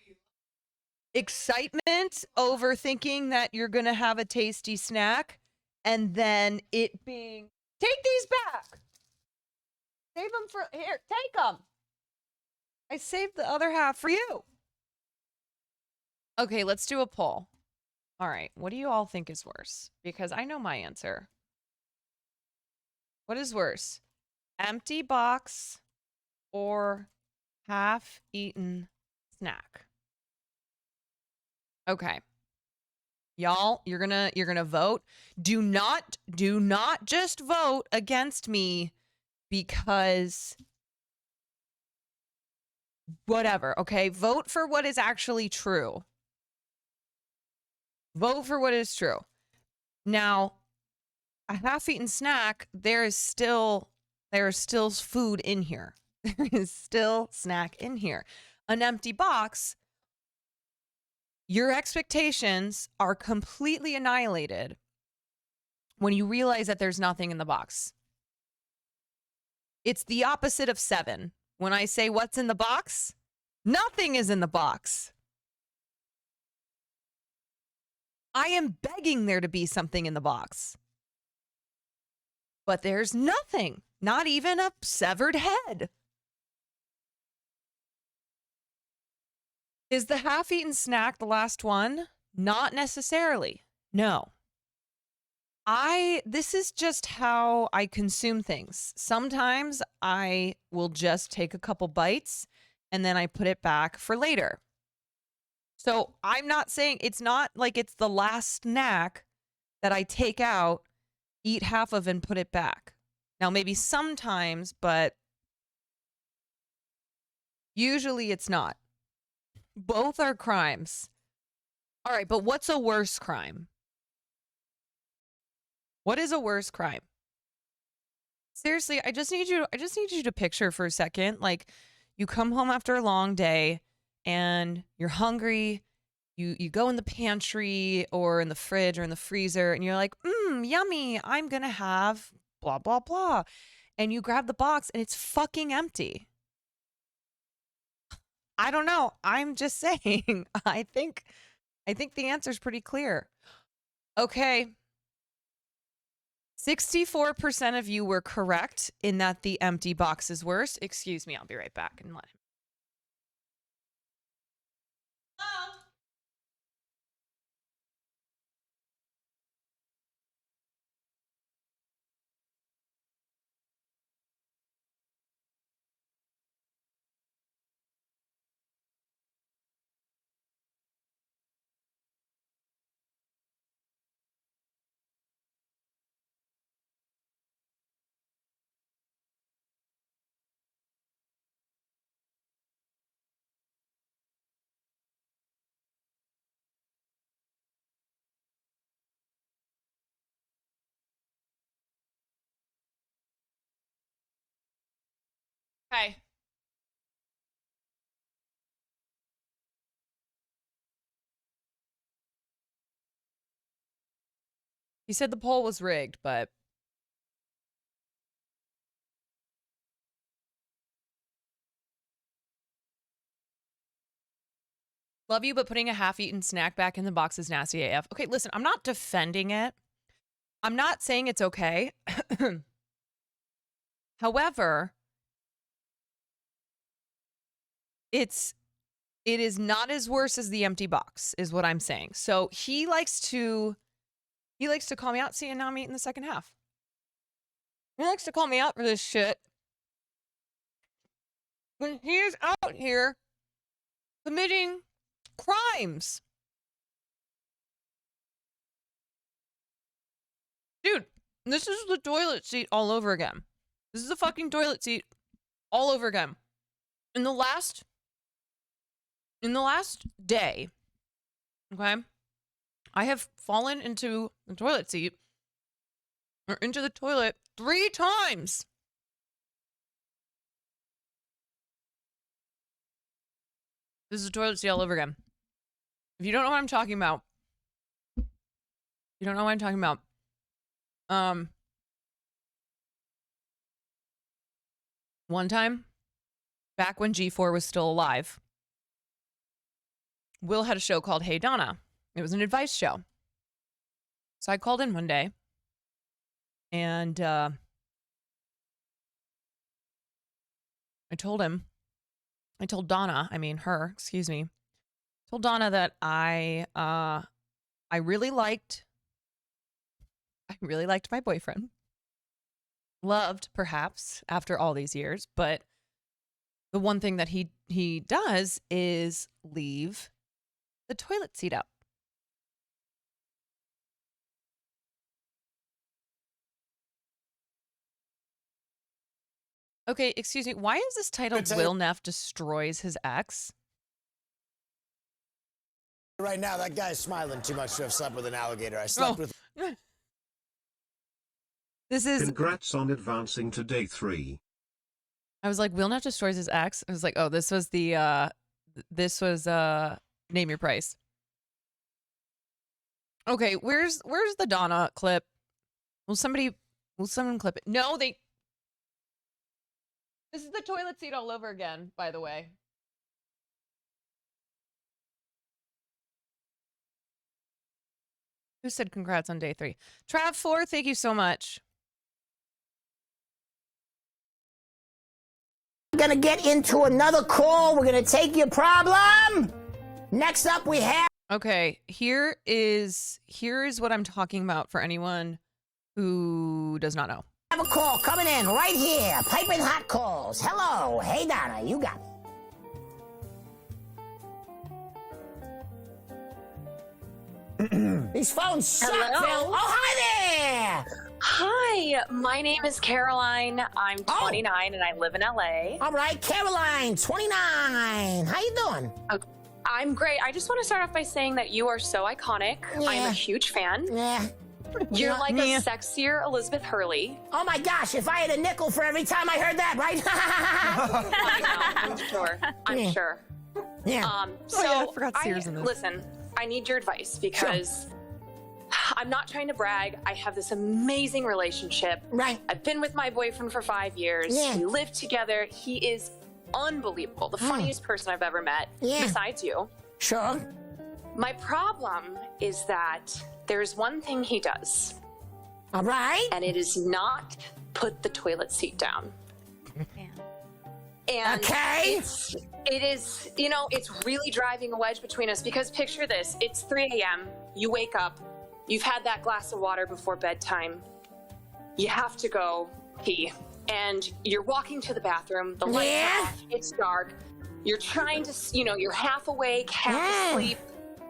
excitement over thinking that you're going to have a tasty snack and then it being, take these back. Save them for, here, take them. I saved the other half for you. Okay, let's do a poll. All right, what do you all think is worse? Because I know my answer. What is worse? Empty box or half-eaten snack? Okay. Y'all, you're gonna vote. Do not just vote against me because whatever, okay? Vote for what is actually true. Vote for what is true. Now, a half-eaten snack, there is still food in here. There is still snack in here. An empty box, your expectations are completely annihilated when you realize that there's nothing in the box. It's the opposite of 7. When I say what's in the box, nothing is in the box. I am begging there to be something in the box. But there's nothing, not even a severed head. Is the half-eaten snack the last one? Not necessarily. No. This is just how I consume things. Sometimes I will just take a couple bites and then I put it back for later. So I'm not saying, it's not like it's the last snack that I take out, eat half of, and put it back. Now, maybe sometimes, but usually it's not. Both are crimes. All right, but what's a worse crime? What is a worse crime? Seriously, I just need you to picture for a second, like you come home after a long day and you're hungry. You go in the pantry or in the fridge or in the freezer and you're like, yummy, I'm going to have blah, blah, blah. And you grab the box and it's fucking empty. I don't know. I'm just saying. I think the answer is pretty clear. Okay. 64% of you were correct in that the empty box is worse. Excuse me, I'll be right back and let him. Hello? Hi. He said the poll was rigged, but love you, but putting a half-eaten snack back in the box is nasty AF. Okay, listen, I'm not defending it. I'm not saying it's okay. However, it is not as worse as the empty box, is what I'm saying. So he likes to call me out. See, and now I'm eating the second half. He likes to call me out for this shit. When he is out here committing crimes. Dude, this is the toilet seat all over again. This is the fucking toilet seat all over again. In the last day, okay, I have fallen into the toilet seat or into the toilet 3 times. This is a toilet seat all over again. If you don't know what I'm talking about, you don't know what I'm talking about. One time, back when G4 was still alive, Will had a show called Hey Donna. It was an advice show. So I called in one day and I told him I told Donna, excuse me, told Donna that I really liked my boyfriend. Loved, perhaps, after all these years, but the one thing that he does is leave the toilet seat up. Okay, excuse me. Why is this titled Will Neff Destroys His Ex? Right now, that guy's smiling too much to have slept with an alligator. I slept with. This is. Congrats on advancing to day 3. I was like, Will Neff Destroys His Ex. I was like, oh, this was Name Your Price. Okay, where's the Donna clip? Will someone clip it? No, this is the toilet seat all over again, by the way. Who said congrats on day 3? Trav4, thank you so much. We're gonna get into another call. We're gonna take your problem. Next up, we have. Okay, here is what I'm talking about for anyone who does not know. Have a call coming in right here. Piping hot calls. Hello. Hey, Donna. You got it. These phones suck, Hello? Phil. Oh, hi there. Hi, my name is Caroline. I'm 29 and I live in LA. All right, Caroline, 29. How you doing? I'm great. I just want to start off by saying that you are so iconic. Yeah. I'm a huge fan. Yeah. You're like a sexier Elizabeth Hurley. Oh my gosh, if I had a nickel for every time I heard that, right? I know, I'm sure. I'm sure. Yeah. I forgot Sears in this. Listen, I need your advice because I'm not trying to brag. I have this amazing relationship. Right. I've been with my boyfriend for 5 years. Yeah. We live together. He is unbelievable. The funniest person I've ever met, besides you. Sure. My problem is that there's one thing he does. All right. And it is not put the toilet seat down. And okay. It is, it's really driving a wedge between us because picture this. It's 3 a.m. You wake up. You've had that glass of water before bedtime. You have to go pee. And you're walking to the bathroom. The lights are off. It's dark. You're trying to, you're half awake, half asleep.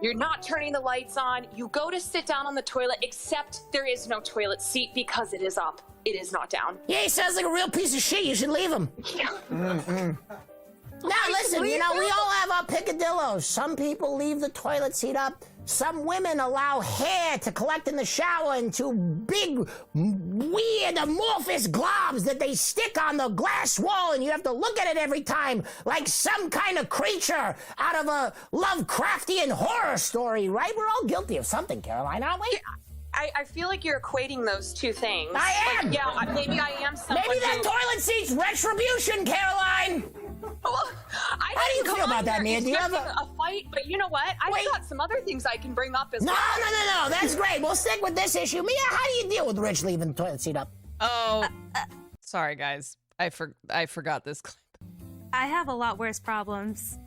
You're not turning the lights on. You go to sit down on the toilet, except there is no toilet seat because it is up. It is not down. Yeah, he sounds like a real piece of shit. You should leave him. Now, listen, we all have our picadillos. Some people leave the toilet seat up. Some women allow hair to collect in the shower into big, weird, amorphous globs that they stick on the glass wall, and you have to look at it every time like some kind of creature out of a Lovecraftian horror story, right? We're all guilty of something, Caroline, aren't we? I feel like you're equating those two things. I am! Like, maybe I am someone Maybe that toilet seat's retribution, Caroline! Well, How do you feel about that, Mia? Do you have a fight? But you know what? I've got some other things I can bring up as well. No. That's great. We'll stick with this issue. Mia, how do you deal with Rich leaving the toilet seat up? Oh, sorry, guys. I forgot this clip. I have a lot worse problems.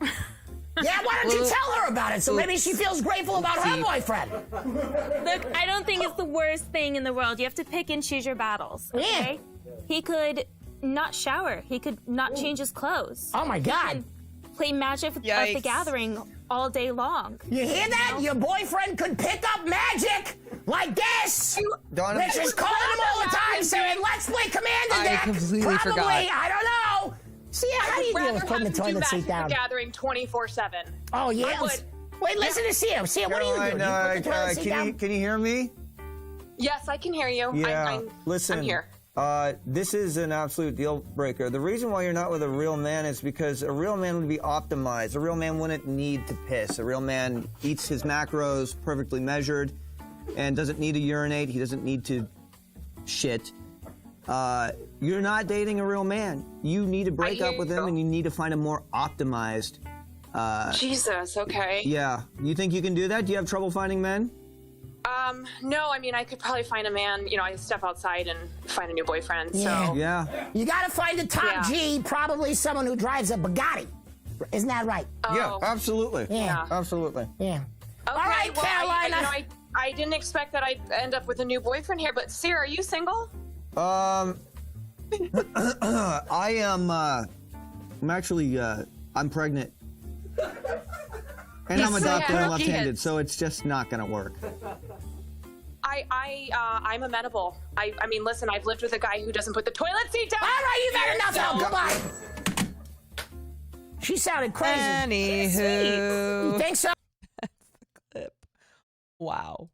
Yeah, why don't you tell her about it so maybe she feels grateful about her boyfriend? Look, I don't think it's the worst thing in the world. You have to pick and choose your battles, okay? Yeah. He could not shower. He could not change his clothes. Oh, my God. He could play Magic at the Gathering all day long. You hear that? Your boyfriend could pick up magic like this. Rich is calling him all the time saying, let's play Commander Deck. I completely forgot. I don't know. See, how do you deal with putting the toilet seat down? Gathering 24/7. Oh, yeah. Wait, listen to Sia. Sia, what do you do? Do you put the toilet seat down? Can you hear me? Yes, I can hear you. Yeah. Listen. I'm here. This is an absolute deal breaker. The reason why you're not with a real man is because a real man would be optimized. A real man wouldn't need to piss. A real man eats his macros perfectly measured and doesn't need to urinate. He doesn't need to shit. You're not dating a real man. You need to break up with him and you need to find a more optimized. Jesus, okay. Yeah. You think you can do that? Do you have trouble finding men? No, I mean, I could probably find a man, I step outside and find a new boyfriend, Yeah. so. Yeah. You gotta find a top G, probably someone who drives a Bugatti. Isn't that right? Yeah, absolutely. Yeah. Absolutely. Yeah. Okay, All right, well, Carolina. I didn't expect that I'd end up with a new boyfriend here, but Sarah, are you single? I am, I'm actually, I'm pregnant. And I'm adopted and left-handed, so it's just not gonna work. I'm amenable. I mean, listen, I've lived with a guy who doesn't put the toilet seat down. All right, you've had enough now. Come on. She sounded crazy. Anywho. You think so? That's the clip. Wow.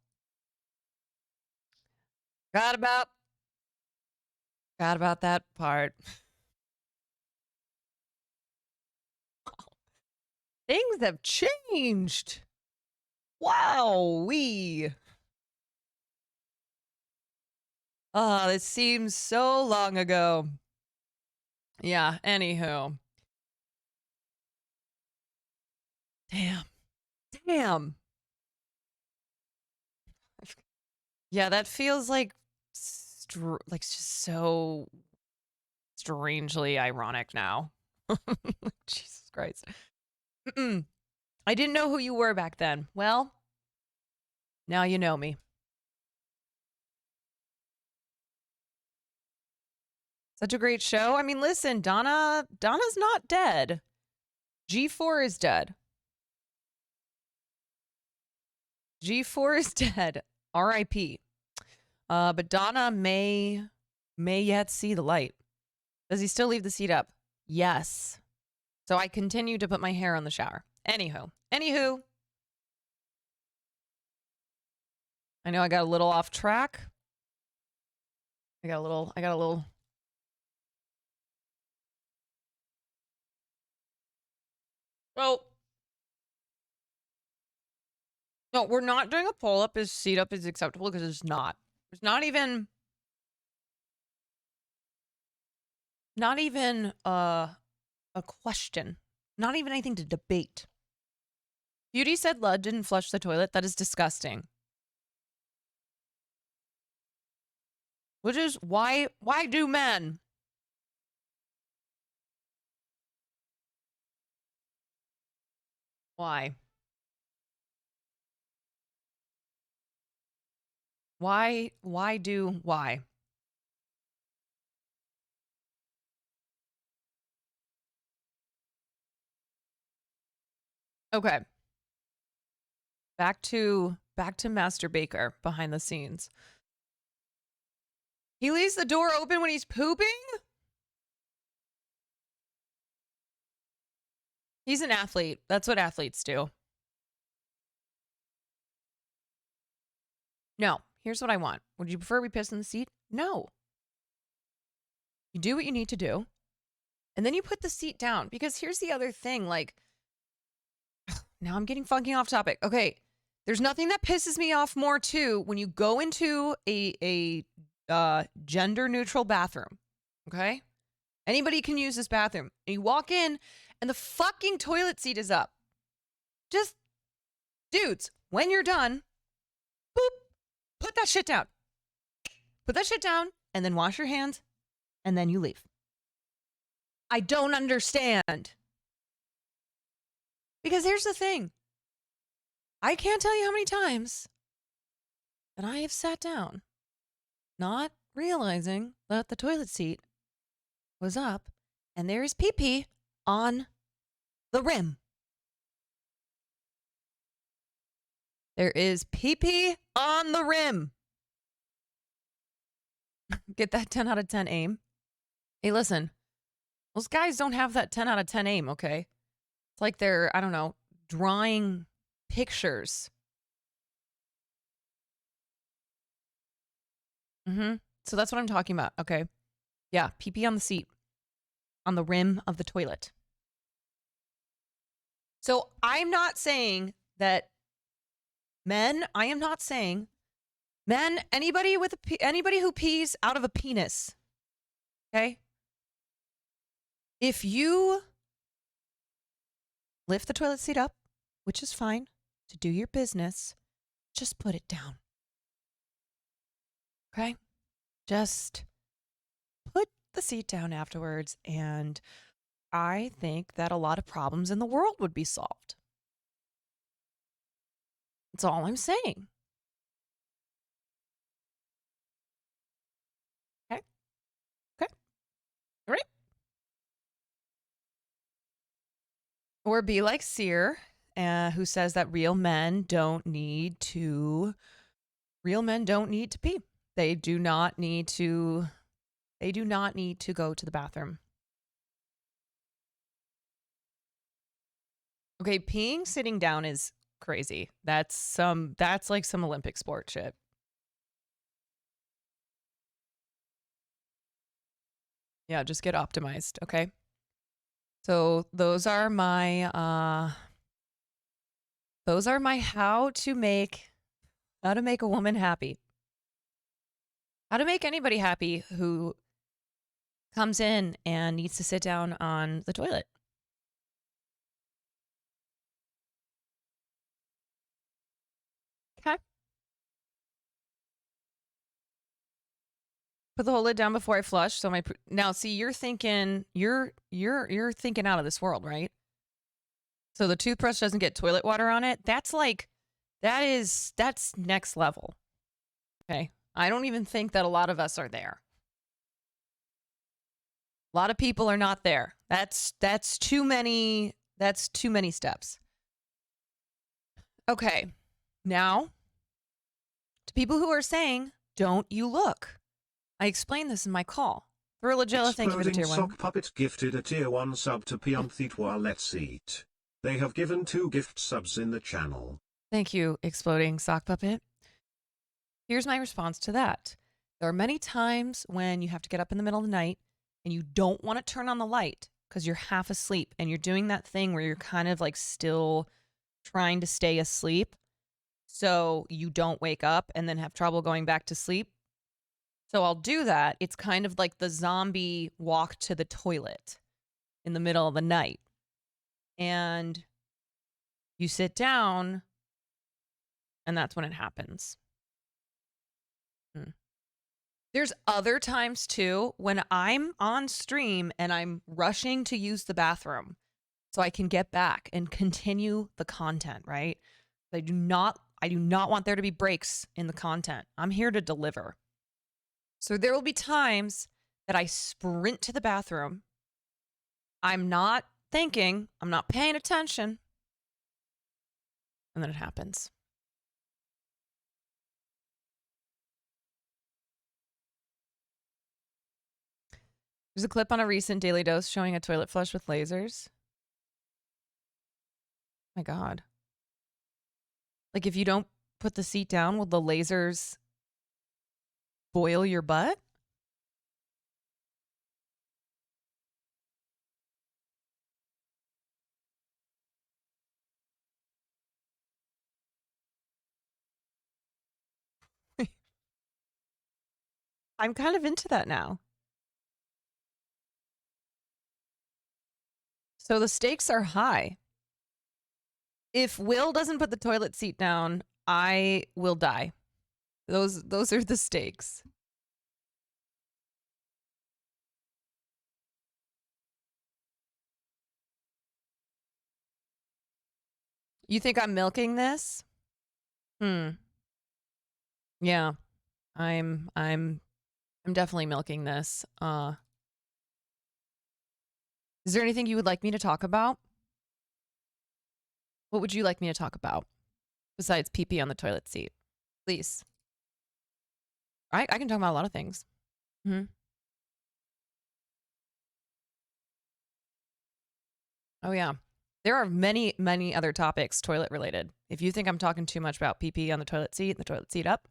Forgot about that part. Things have changed. Wow, this seems so long ago. Yeah, anywho. Damn. Yeah, that feels like just so strangely ironic now. Jesus Christ. I didn't know who you were back then. Well, now you know me. Such a great show. I mean, listen, Donna's not dead. G4 is dead. G4 is dead. R.I.P. But Donna may yet see the light. Does he still leave the seat up? Yes. So I continue to put my hair on the shower. Anywho. I know I got a little off track. I got a little. Oh. No, we're not doing a pull up. Is seat up is acceptable because it's not. There's not even a question. Not even anything to debate. Beauty said Lud didn't flush the toilet. That is disgusting. Which is why do men? Why? Why? Okay. Back to Master Baker behind the scenes. He leaves the door open when he's pooping? He's an athlete. That's what athletes do. No. Here's what I want. Would you prefer we piss in the seat? No. You do what you need to do. And then you put the seat down. Because here's the other thing. Like, now I'm getting funky off topic. Okay. There's nothing that pisses me off more, too, when you go into a gender neutral bathroom. Okay? Anybody can use this bathroom. And you walk in and the fucking toilet seat is up. Just, dudes, when you're done, boop, put that shit down. Put that shit down and then wash your hands and then you leave. I don't understand. Because here's the thing. I can't tell you how many times that I have sat down not realizing that the toilet seat was up and there is pee-pee on the rim. There is pee-pee on the rim. Get that 10 out of 10 aim. Hey, listen. Those guys don't have that 10 out of 10 aim, okay? It's like they're, I don't know, drawing pictures. So that's what I'm talking about, okay? Yeah, pee-pee on the seat. On the rim of the toilet. So I'm not saying that men, anybody who pees out of a penis, okay? If you lift the toilet seat up, which is fine, to do your business, just put it down. Okay? Just put the seat down afterwards, and I think that a lot of problems in the world would be solved. That's all I'm saying. Okay. Okay. All right. Or be like Sear, who says that real men don't need to pee. They do not need to go to the bathroom. Okay, peeing sitting down is crazy. That's like some Olympic sport shit. Yeah, just get optimized, okay? So those are my how to make a woman happy. How to make anybody happy who comes in and needs to sit down on the toilet. Okay. Put the whole lid down before I flush. So now see, you're thinking thinking out of this world, right? So the toothbrush doesn't get toilet water on it. That's next level. Okay. I don't even think that a lot of us are there. A lot of people are not there. That's too many steps. Okay. Now, to people who are saying, don't you look. I explained this in my call. Thrillagella, thank you for the tier 1. Sock Puppet gifted a tier 1 sub to Pianthitwa Let's Eat. They have given 2 gift subs in the channel. Thank you, Exploding Sock Puppet. Here's my response to that. There are many times when you have to get up in the middle of the night and you don't want to turn on the light because you're half asleep and you're doing that thing where you're kind of like still trying to stay asleep so you don't wake up and then have trouble going back to sleep. So I'll do that. It's kind of like the zombie walk to the toilet in the middle of the night. And you sit down, and that's when it happens. There's other times, too, when I'm on stream and I'm rushing to use the bathroom so I can get back and continue the content, right? I do not want there to be breaks in the content. I'm here to deliver. So there will be times that I sprint to the bathroom. I'm not thinking, I'm not paying attention. And then it happens. There's a clip on a recent Daily Dose showing a toilet flush with lasers. My God. Like if you don't put the seat down, will the lasers boil your butt? I'm kind of into that now. So the stakes are high. If Will doesn't put the toilet seat down, I will die. Those are the stakes. You think I'm milking this? Yeah. I'm definitely milking this. Is there anything you would like me to talk about? What would you like me to talk about besides pee-pee on the toilet seat? Please. I can talk about a lot of things. Oh, yeah. There are many, many other topics toilet related. If you think I'm talking too much about pee-pee on the toilet seat up.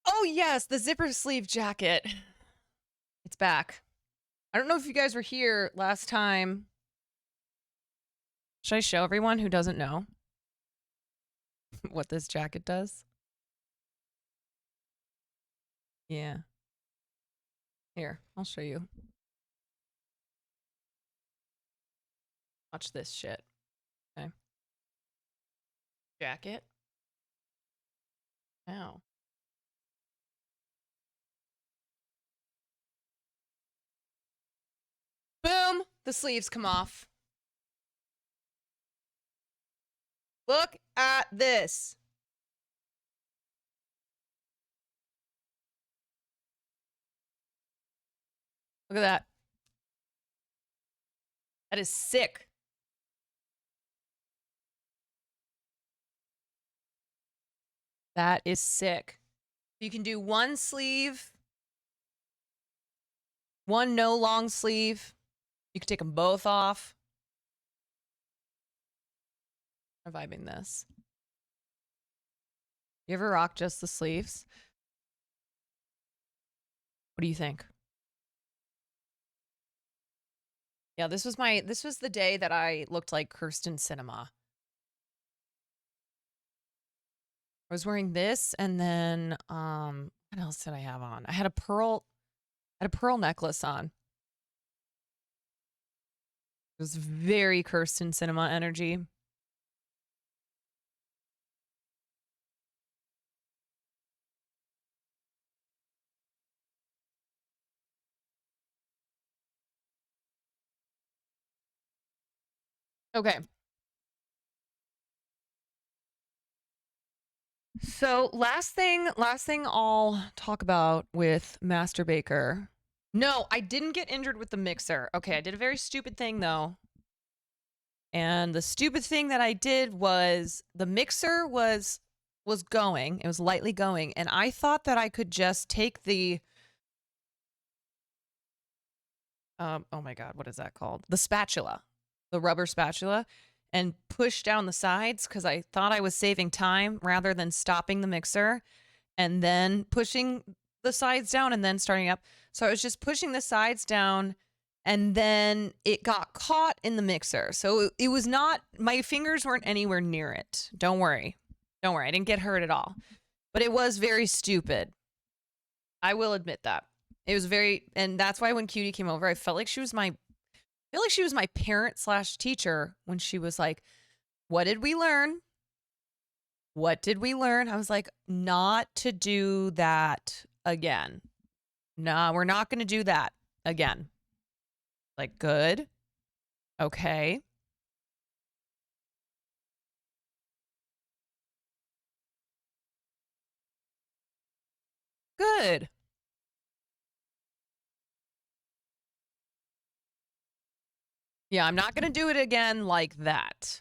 Oh, yes, the zipper sleeve jacket. It's back. I don't know if you guys were here last time. Should I show everyone who doesn't know what this jacket does? Yeah. Here, I'll show you. Watch this shit. Okay. Jacket. Ow. Boom! The sleeves come off. Look at this. Look at that. That is sick. That is sick. You can do one sleeve, one no long sleeve. You can take them both off. I'm vibing this. You ever rock just the sleeves? What do you think? Yeah, this was the day that I looked like Kirsten Cinema. I was wearing this, and then what else did I have on? I had a pearl necklace on. It was very Kirsten Cinema energy. Okay. So last thing I'll talk about with Master Baker. No, I didn't get injured with the mixer. Okay, I did a very stupid thing though. And the stupid thing that I did was the mixer was going. It was lightly going, and I thought that I could just take the oh my god, what is that called? The spatula. The rubber spatula, and push down the sides because I thought I was saving time rather than stopping the mixer and then pushing the sides down and then starting up. So I was just pushing the sides down, and then it got caught in the mixer. So it was not, my fingers weren't anywhere near it. Don't worry. Don't worry. I didn't get hurt at all. But it was very stupid. I will admit that. It was very, and that's why when Cutie came over, I felt like she was my parent / teacher when she was like, what did we learn? What did we learn? I was like, not to do that again. No, we're not going to do that again. Like, good. Okay. Good. Yeah, I'm not going to do it again like that.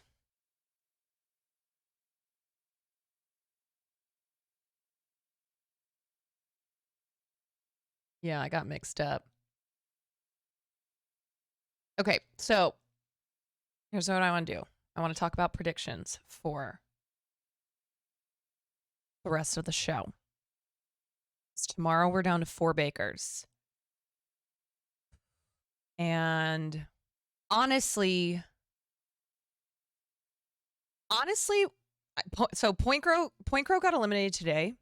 Yeah, I got mixed up. Okay, so here's what I want to do. I want to talk about predictions for the rest of the show. So tomorrow we're down to 4 bakers. And honestly, so Point Crow got eliminated today.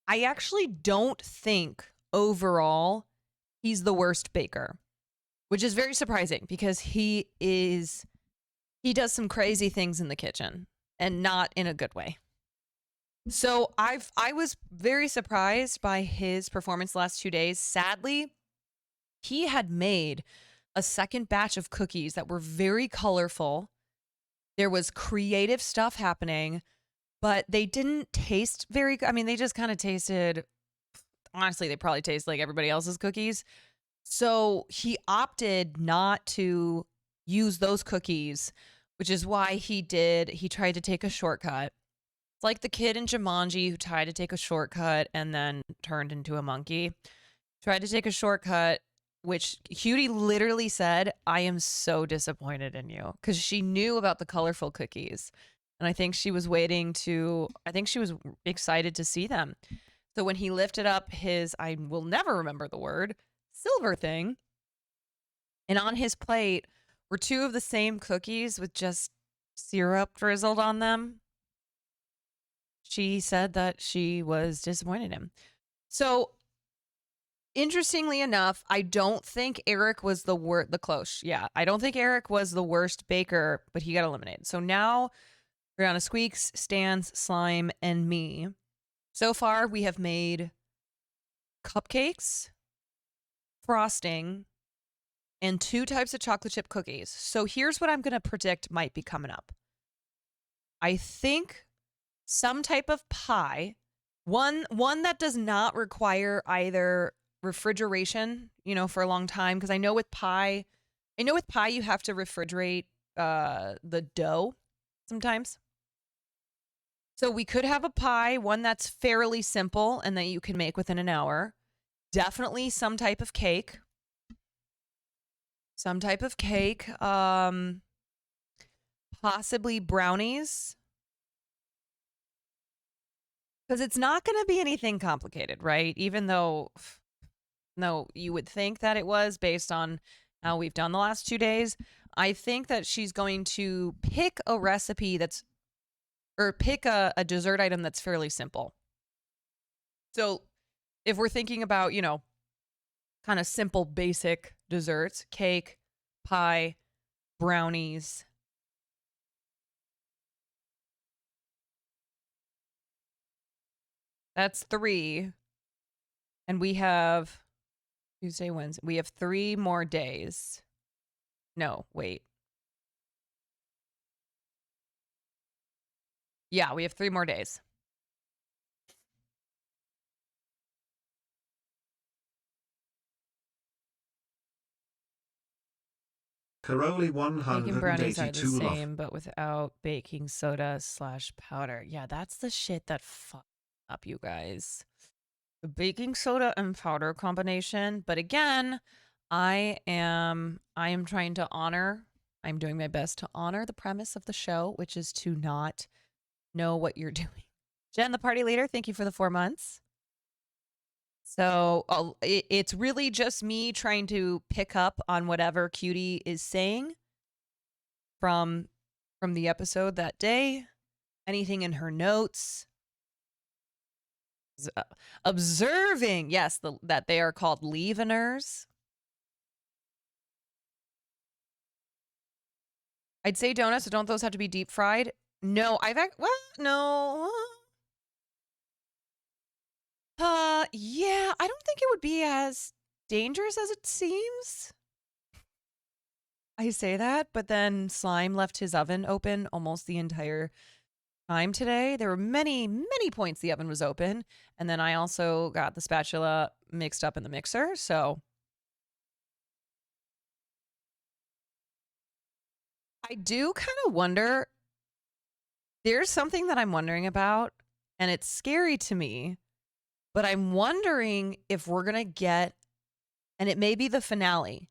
I actually don't think overall he's the worst baker, which is very surprising because he does some crazy things in the kitchen and not in a good way. So I was very surprised by his performance the last 2 days. Sadly, he had made a second batch of cookies that were very colorful. There was creative stuff happening, but they didn't taste very good. I mean, they just kind of tasted, honestly, they probably taste like everybody else's cookies. So he opted not to use those cookies, which is why he tried to take a shortcut. It's like the kid in Jumanji who tried to take a shortcut and then turned into a monkey. Tried to take a shortcut, which Cutie literally said, I am so disappointed in you, because she knew about the colorful cookies. And I think she was excited to see them. So when he lifted up his, I will never remember the word, silver thing, and on his plate were 2 of the same cookies with just syrup drizzled on them, she said that she was disappointed in him. So Interestingly enough, I don't think Eric was the close. Yeah, I don't think Eric was the worst baker, but he got eliminated. So now Brianna Squeaks, Stans, Slime, and me. So far, we have made cupcakes, frosting, and 2 types of chocolate chip cookies. So here's what I'm going to predict might be coming up. I think some type of pie, one that does not require either refrigeration, for a long time, because I know with pie you have to refrigerate the dough sometimes. So we could have a pie, one that's fairly simple and that you can make within an hour. Definitely some type of cake. Possibly brownies. Because it's not going to be anything complicated, right? Even though, no, you would think that it was based on how we've done the last 2 days. I think that she's going to pick a recipe pick a dessert item that's fairly simple. So if we're thinking about, kind of simple, basic desserts, cake, pie, brownies. That's 3. And we have Tuesday, Wednesday. We have 3 more days. No, wait. Yeah, we have 3 more days. Caroli Cake and brownies are the 182 loch. same, but without baking soda / powder. Yeah, that's the shit that fucked up, you guys. The baking soda and powder combination. But again, I am trying to I'm doing my best to honor the premise of the show, which is to not know what you're doing. Jen, the party leader, thank you for the 4 months. So it's really just me trying to pick up on whatever Cutie is saying from the episode that day. Anything in her notes. Observing, yes, that they are called leaveners. I'd say donuts, don't those have to be deep fried? No, no. Yeah, I don't think it would be as dangerous as it seems. I say that, but then Slime left his oven open almost the entire time today. There were many, many points the oven was open, and then I also got the spatula mixed up in the mixer, so I do kind of wonder. There's something that I'm wondering about, and it's scary to me, but I'm wondering if we're going to get, and it may be the finale,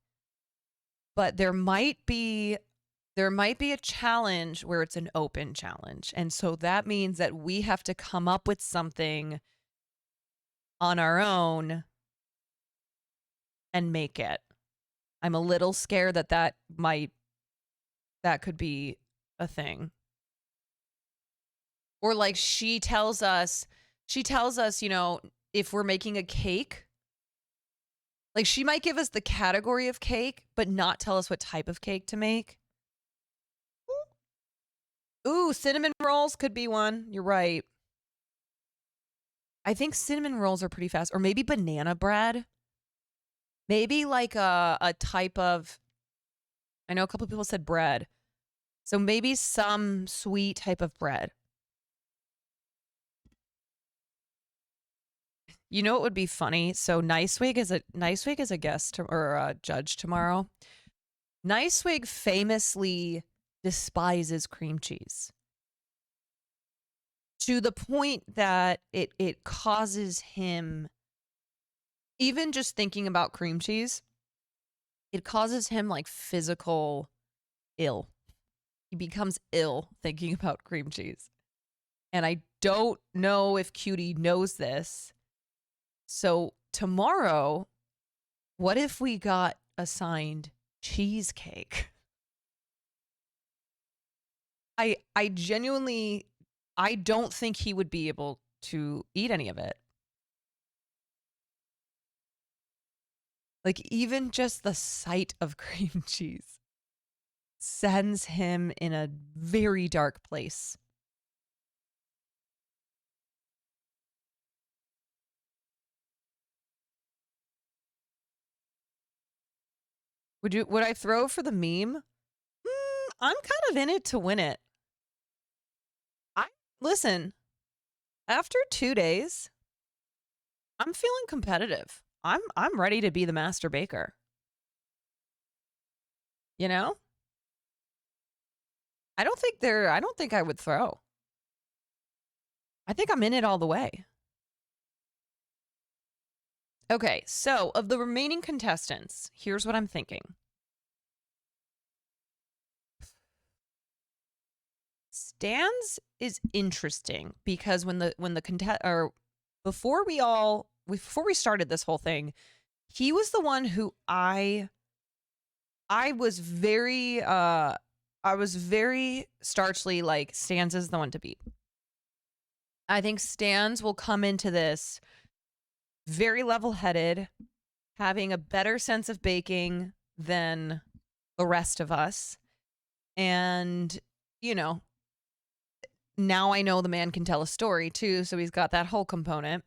but there might be a challenge where it's an open challenge. And so that means that we have to come up with something on our own and make it. I'm a little scared that could be a thing. Or like she tells us, if we're making a cake, like she might give us the category of cake, but not tell us what type of cake to make. Ooh, cinnamon rolls could be one. You're right. I think cinnamon rolls are pretty fast. Or maybe banana bread. Maybe like a type of, I know a couple people said bread. So maybe some sweet type of bread. You know what would be funny? So Nicewig is a guest or a judge tomorrow. Nicewig famously despises cream cheese to the point that it causes him, even just thinking about cream cheese, it causes him like physical ill. He becomes ill thinking about cream cheese. And I don't know if Cutie knows this. So tomorrow, what if we got assigned cheesecake? I genuinely, I don't think he would be able to eat any of it. Like, even just the sight of cream cheese sends him in a very dark place. Would I throw for the meme? I'm kind of in it to win it. Listen, after 2 days, I'm feeling competitive. I'm ready to be the master baker. You know? I don't think I would throw. I think I'm in it all the way. Okay, so of the remaining contestants, here's what I'm thinking. Stan's is interesting because before we started this whole thing, he was the one who I was very starchly like Stans is the one to beat. I think Stans will come into this very level-headed, having a better sense of baking than the rest of us. And, you know, now I know the man can tell a story too, so he's got that whole component.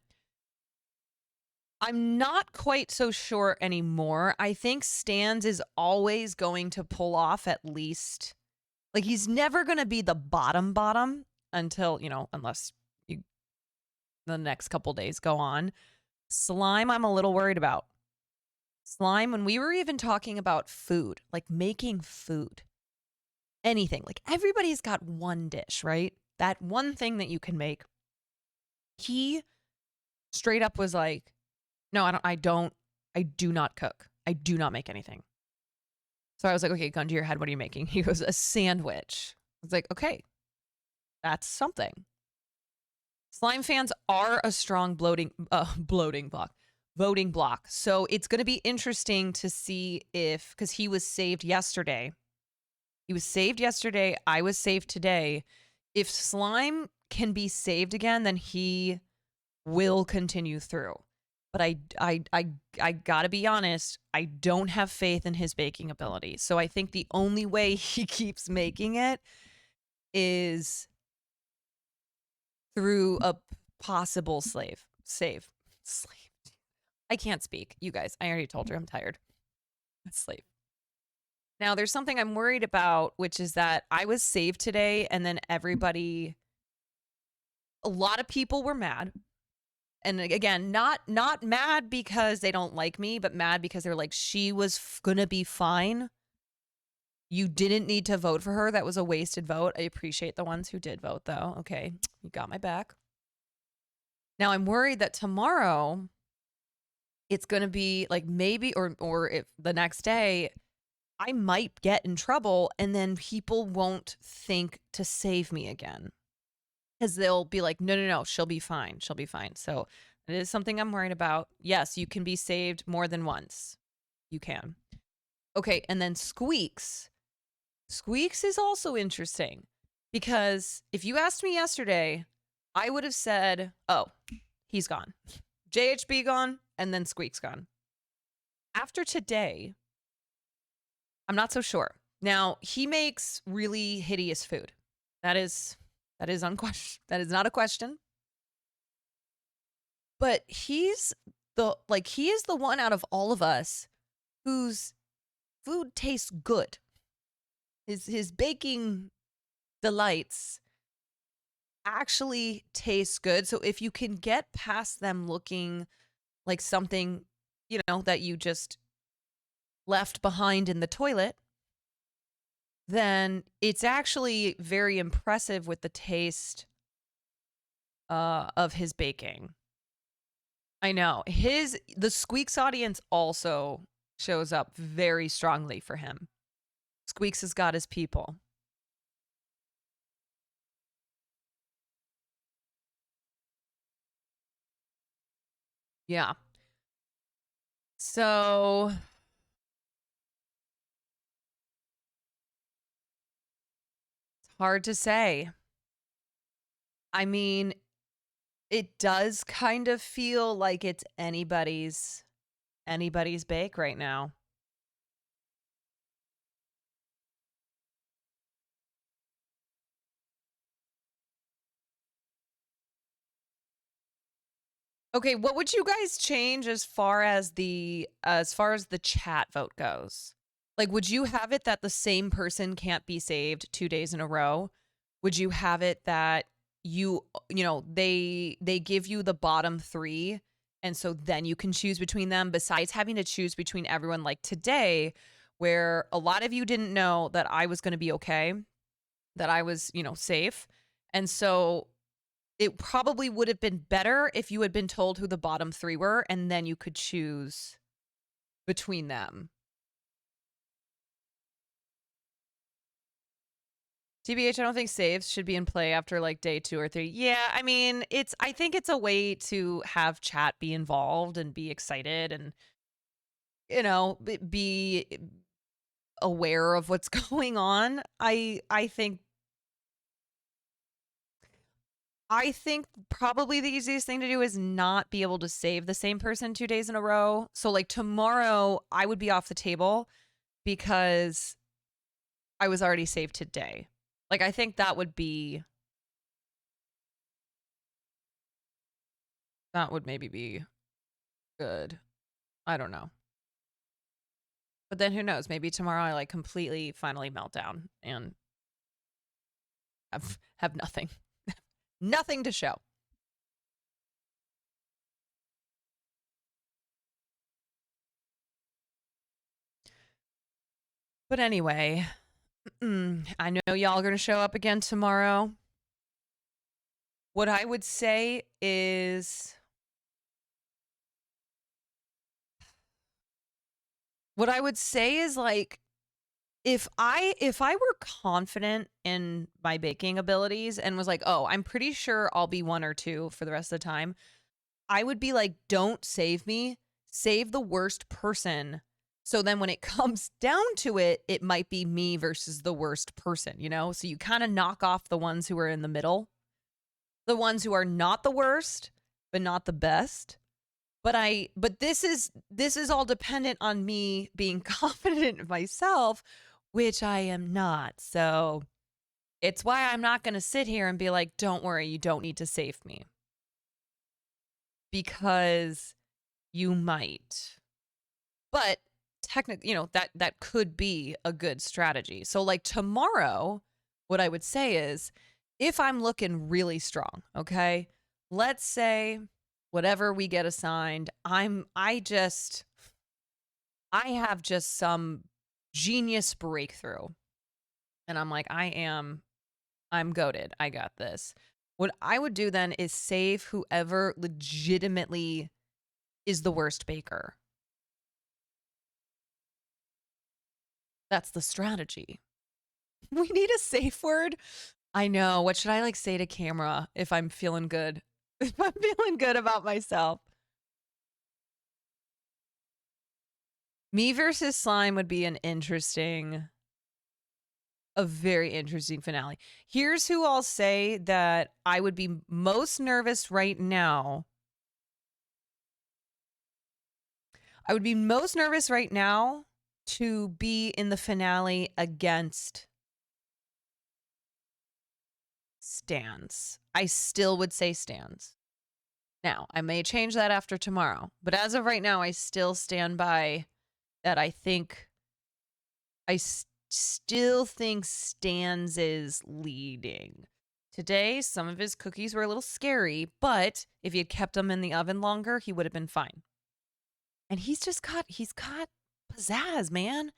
I'm not quite so sure anymore. I think Stans is always going to pull off at least, like, he's never going to be the bottom until, you know, unless the next couple days go on. Slime, I'm a little worried about. Slime, when we were even talking about food, like making food, anything, like everybody's got one dish, right? That one thing that you can make. He straight up was like, no, I do not cook. I do not make anything. So I was like, okay, gun to your head, what are you making? He goes, a sandwich. I was like, okay, that's something. Slime fans are a strong voting block. So it's going to be interesting to see because he was saved yesterday. I was saved today. If Slime can be saved again, then he will continue through. But I gotta be honest, I don't have faith in his baking ability. So I think the only way he keeps making it is through a possible save. I can't speak. You guys, I already told you I'm tired. Slave. Now, there's something I'm worried about, which is that I was saved today, and then a lot of people were mad. And again, not mad because they don't like me, but mad because they're like, she was gonna be fine. You didn't need to vote for her. That was a wasted vote. I appreciate the ones who did vote, though. Okay, you got my back. Now I'm worried that tomorrow it's gonna be like maybe, or if the next day, I might get in trouble, and then people won't think to save me again. Because they'll be like, no, she'll be fine. She'll be fine. So it is something I'm worried about. Yes, you can be saved more than once. You can. Okay, and then Squeaks. Squeaks is also interesting because if you asked me yesterday, I would have said, oh, he's gone. JHB gone, and then Squeaks gone. After today, I'm not so sure. Now, he makes really hideous food. That is unquestioned. That is not a question. But he is the one out of all of us whose food tastes good. His baking delights actually taste good. So if you can get past them looking like something, you know, that you just left behind in the toilet, then it's actually very impressive with the taste of his baking. I know. The Squeaks audience also shows up very strongly for him. Squeaks has got his people. Yeah. So it's hard to say. I mean, it does kind of feel like it's anybody's anybody's bake right now. Okay, what would you guys change as far as the chat vote goes? Like, would you have it that the same person can't be saved 2 days in a row? Would you have it that they give you the bottom 3 and so then you can choose between them, besides having to choose between everyone, like today, where a lot of you didn't know that I was going to be okay, that I was, safe. And so it probably would have been better if you had been told who the bottom 3 were and then you could choose between them. TBH, I don't think saves should be in play after like day 2 or 3. Yeah, I mean, I think it's a way to have chat be involved and be excited and, be aware of what's going on. I think probably the easiest thing to do is not be able to save the same person 2 days in a row. So like tomorrow I would be off the table because I was already saved today. Like I think that would maybe be good. I don't know. But then who knows? Maybe tomorrow I like completely finally melt down and have nothing. Nothing to show. But anyway, I know y'all are going to show up again tomorrow. What I would say is like if I were confident in my baking abilities and was like, "Oh, I'm pretty sure I'll be 1 or 2 for the rest of the time." I would be like, "Don't save me. Save the worst person." So then when it comes down to it, it might be me versus the worst person, So you kind of knock off the ones who are in the middle. The ones who are not the worst, but not the best. But this is all dependent on me being confident in myself, which I am not. So it's why I'm not going to sit here and be like, "Don't worry, you don't need to save me." Because you might. But technically, that could be a good strategy. So like tomorrow, what I would say is if I'm looking really strong, okay? Let's say whatever we get assigned, I have just some genius breakthrough. And I'm like, I'm goated. I got this. What I would do then is save whoever legitimately is the worst baker. That's the strategy. We need a safe word. I know. What should I like say to camera if I'm feeling good? If I'm feeling good about myself. Me versus slime would be a very interesting finale. Here's who I'll say that I would be most nervous right now. I would be most nervous right now to be in the finale against Stans. I still would say Stans. Now, I may change that after tomorrow, but as of right now, I still stand by that. I still think Stans is leading. Today, some of his cookies were a little scary, but if he had kept them in the oven longer, he would have been fine. And he's got pizzazz, man.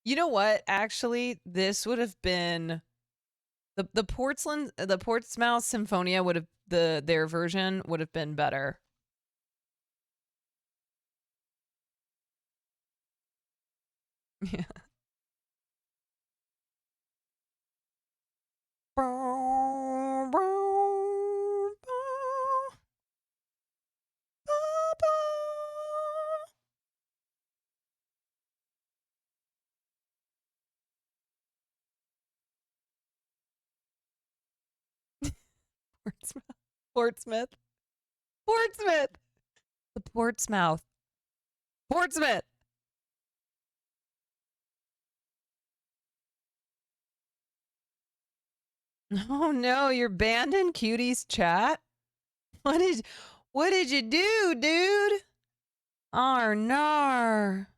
You know what? Actually, this would have been the Portsmouth Symphonia would have their version would have been better. Yeah. Portsmouth. Portsmouth. Portsmouth. The Portsmouth. Portsmouth. Oh no, you're banned in Cutie's chat? What did you do, dude? Nar.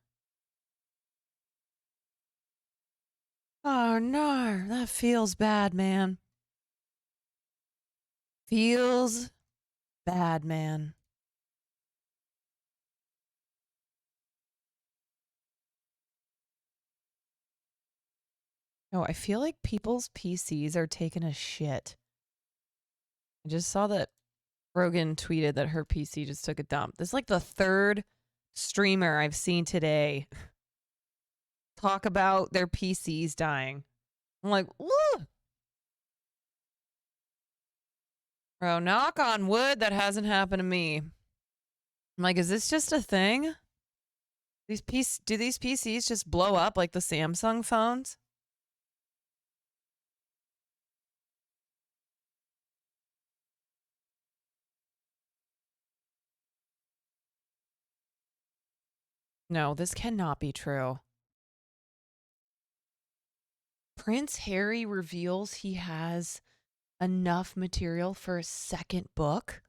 Oh no, that feels bad, man. Feels bad, man. Oh, I feel like people's PCs are taking a shit. I just saw that Rogan tweeted that her PC just took a dump. This is like the third streamer I've seen today talk about their PCs dying. I'm like, woo! Bro, knock on wood, that hasn't happened to me. I'm like, is this just a thing? Do these PCs just blow up like the Samsung phones? No, this cannot be true. Prince Harry reveals he has enough material for a second book?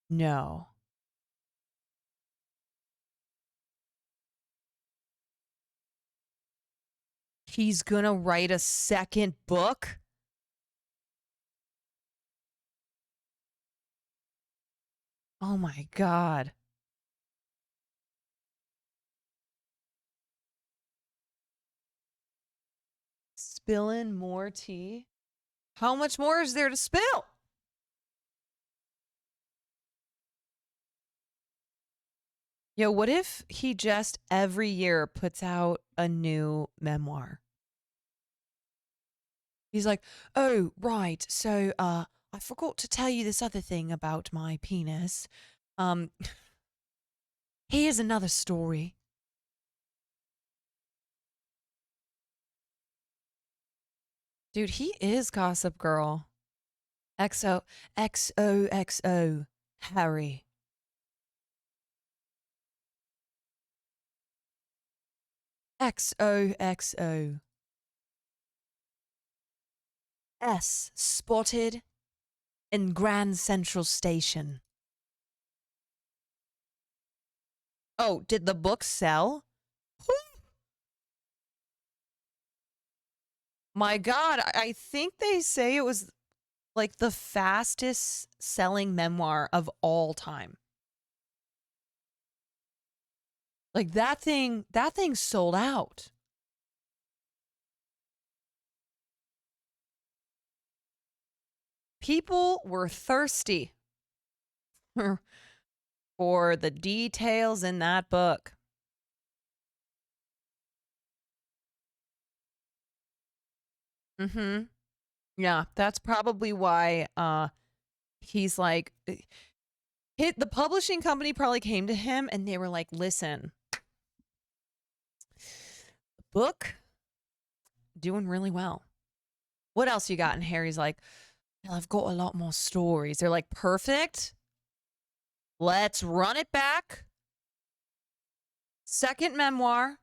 No. He's gonna write a second book? Oh my God. Spilling more tea? How much more is there to spill? Yo, what if he just every year puts out a new memoir? He's like, oh, right. So, I forgot to tell you this other thing about my penis. Here's another story. Dude, he is Gossip Girl. XOXO, Harry. XOXO. S spotted in Grand Central Station. Oh, did the book sell? My God, I think they say it was like the fastest selling memoir of all time. Like that thing sold out. People were thirsty for the details in that book. Mm-hmm. Yeah, that's probably why he's like the publishing company probably came to him and they were like, listen, the book doing really well. What else you got? And Harry's like, well, I've got a lot more stories. They're like, perfect. Let's run it back. Second memoir.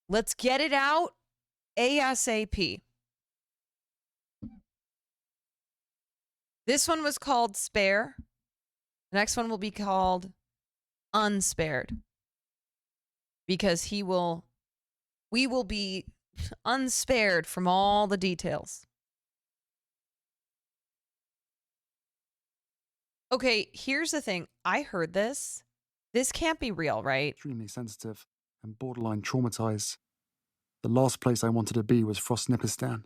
Let's get it out ASAP. This one was called Spare. The next one will be called Unspared. Because we will be unspared from all the details. Okay, here's the thing. I heard this. This can't be real, right? Extremely sensitive. and borderline traumatized. The last place I wanted to be was Frostnipistan.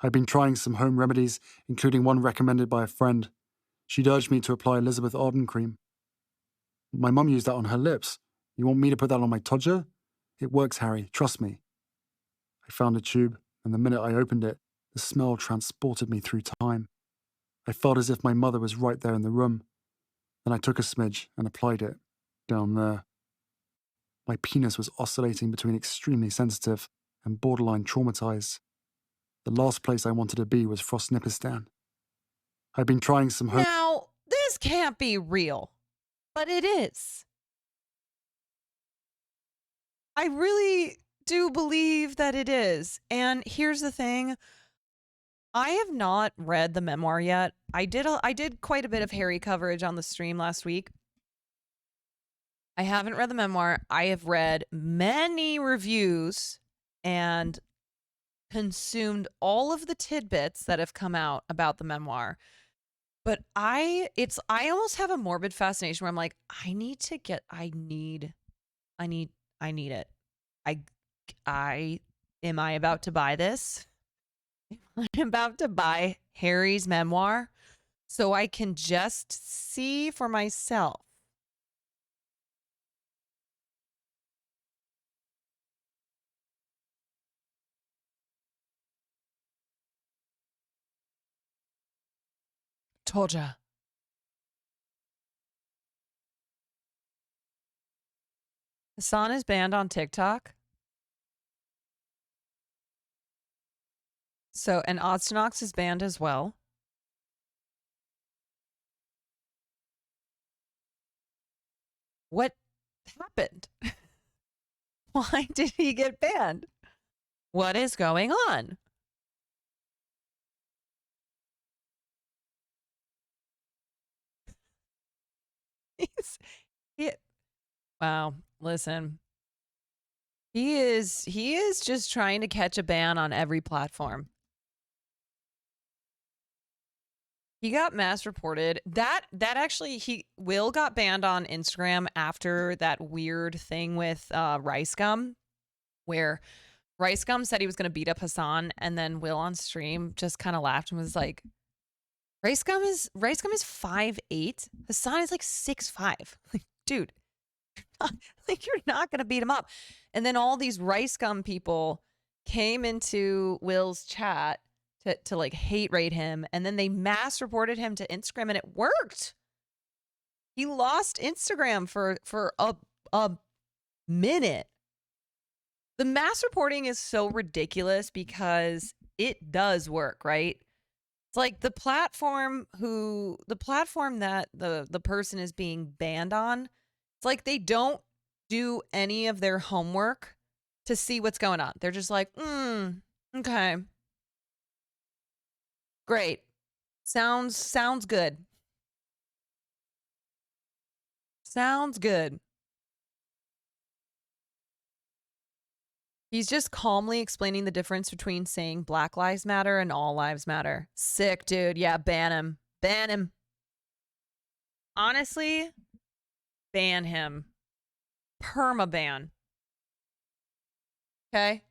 I'd been trying some home remedies, including one recommended by a friend. She'd urged me to apply Elizabeth Arden cream. My mum used that on her lips. You want me to put that on my todger? It works, Harry, trust me. I found a tube, and the minute I opened it, the smell transported me through time. I felt as if my mother was right there in the room. Then I took a smidge and applied it, down there. My penis was oscillating between extremely sensitive and borderline traumatized. The last place I wanted to be was Frostnipistan. I'd been trying some home... Now, this can't be real, but it is. I really do believe that it is. And here's the thing. I have not read the memoir yet. I did quite a bit of Harry coverage on the stream last week. I haven't read the memoir. I have read many reviews and consumed all of the tidbits that have come out about the memoir. But I almost have a morbid fascination where I'm like, I need it. Am I about to buy this? I'm about to buy Harry's memoir so I can just see for myself. Told ya. Hassan is banned on TikTok. So, and Odsnox is banned as well. What happened? Why did he get banned? What is going on? Wow, listen. He is just trying to catch a ban on every platform. He got mass reported. That actually Will got banned on Instagram after that weird thing with Rice Gum, where Rice Gum said he was gonna beat up Hassan, and then Will on stream just kind of laughed and was like, Rice Gum is 5'8". Hassan is like 6'5". Like, dude, you're not gonna beat him up. And then all these Rice Gum people came into Will's chat to like hate rate him, and then they mass reported him to Instagram, and it worked. He lost Instagram for a minute. The mass reporting is so ridiculous because it does work, right? It's like the platform that the person is being banned on, it's like they don't do any of their homework to see what's going on. They're just like, okay. Great. Sounds good. Sounds good. He's just calmly explaining the difference between saying Black Lives Matter and All Lives Matter. Sick, dude. Yeah, ban him. Ban him. Honestly, ban him. Permaban. Okay?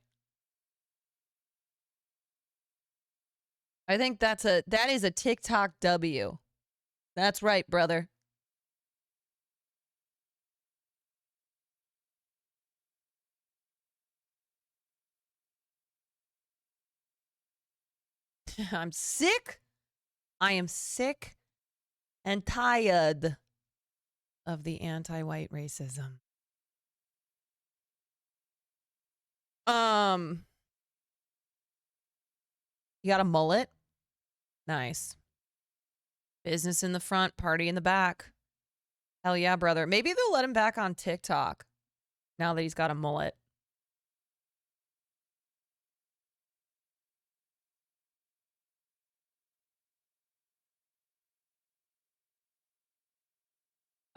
I think that is a TikTok W. That's right, brother. I'm sick. I am sick and tired of the anti-white racism. You got a mullet? Nice. Business in the front, party in the back. Hell yeah, brother. Maybe they'll let him back on TikTok now that he's got a mullet.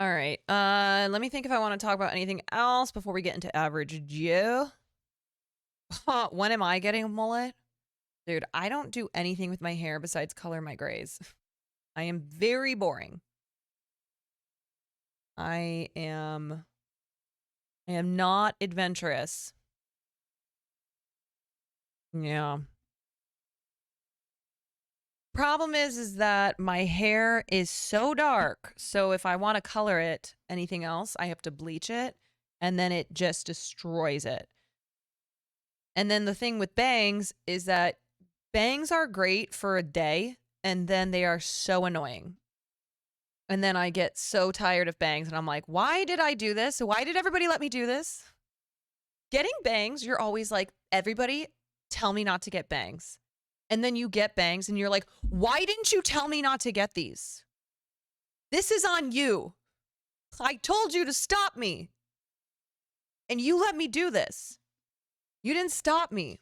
All right. Let me think if I want to talk about anything else before we get into Average Joe. When am I getting a mullet? Dude, I don't do anything with my hair besides color my grays. I am very boring. I am I am not adventurous. Yeah. Problem is that my hair is so dark. So if I want to color it anything else, I have to bleach it and then it just destroys it. And then the thing with bangs is that bangs are great for a day and then they are so annoying. And then I get so tired of bangs and I'm like, why did I do this? Why did everybody let me do this? Getting bangs, you're always like, everybody tell me not to get bangs. And then you get bangs and you're like, why didn't you tell me not to get these? This is on you. I told you to stop me. And you let me do this. You didn't stop me.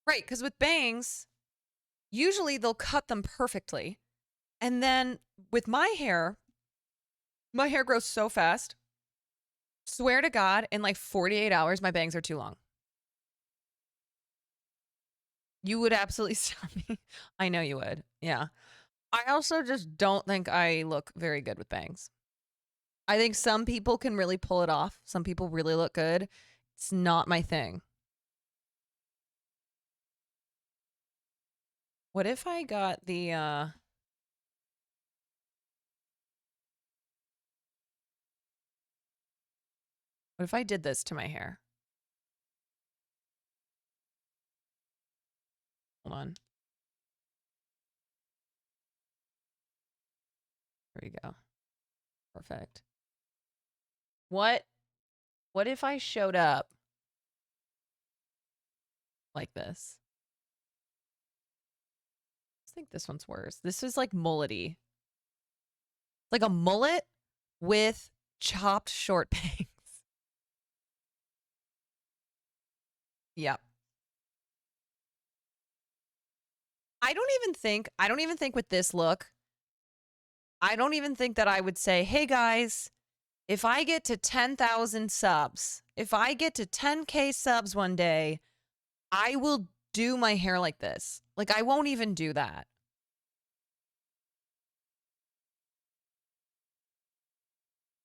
Right, because with bangs, usually they'll cut them perfectly. And then with my hair grows so fast. Swear to God, in like 48 hours, my bangs are too long. You would absolutely stop me. I know you would. Yeah. I also just don't think I look very good with bangs. I think some people can really pull it off. Some people really look good. It's not my thing. What if I got the what if I did this to my hair? Hold on. There we go. Perfect. What if I showed up like this? I think this one's worse. This is like mullety. It's like a mullet with chopped short bangs. Yep. I don't even think with this look, I don't even think that I would say, hey guys, if I get to 10,000 subs, if I get to 10K subs one day, I will do my hair like this. Like, I won't even do that.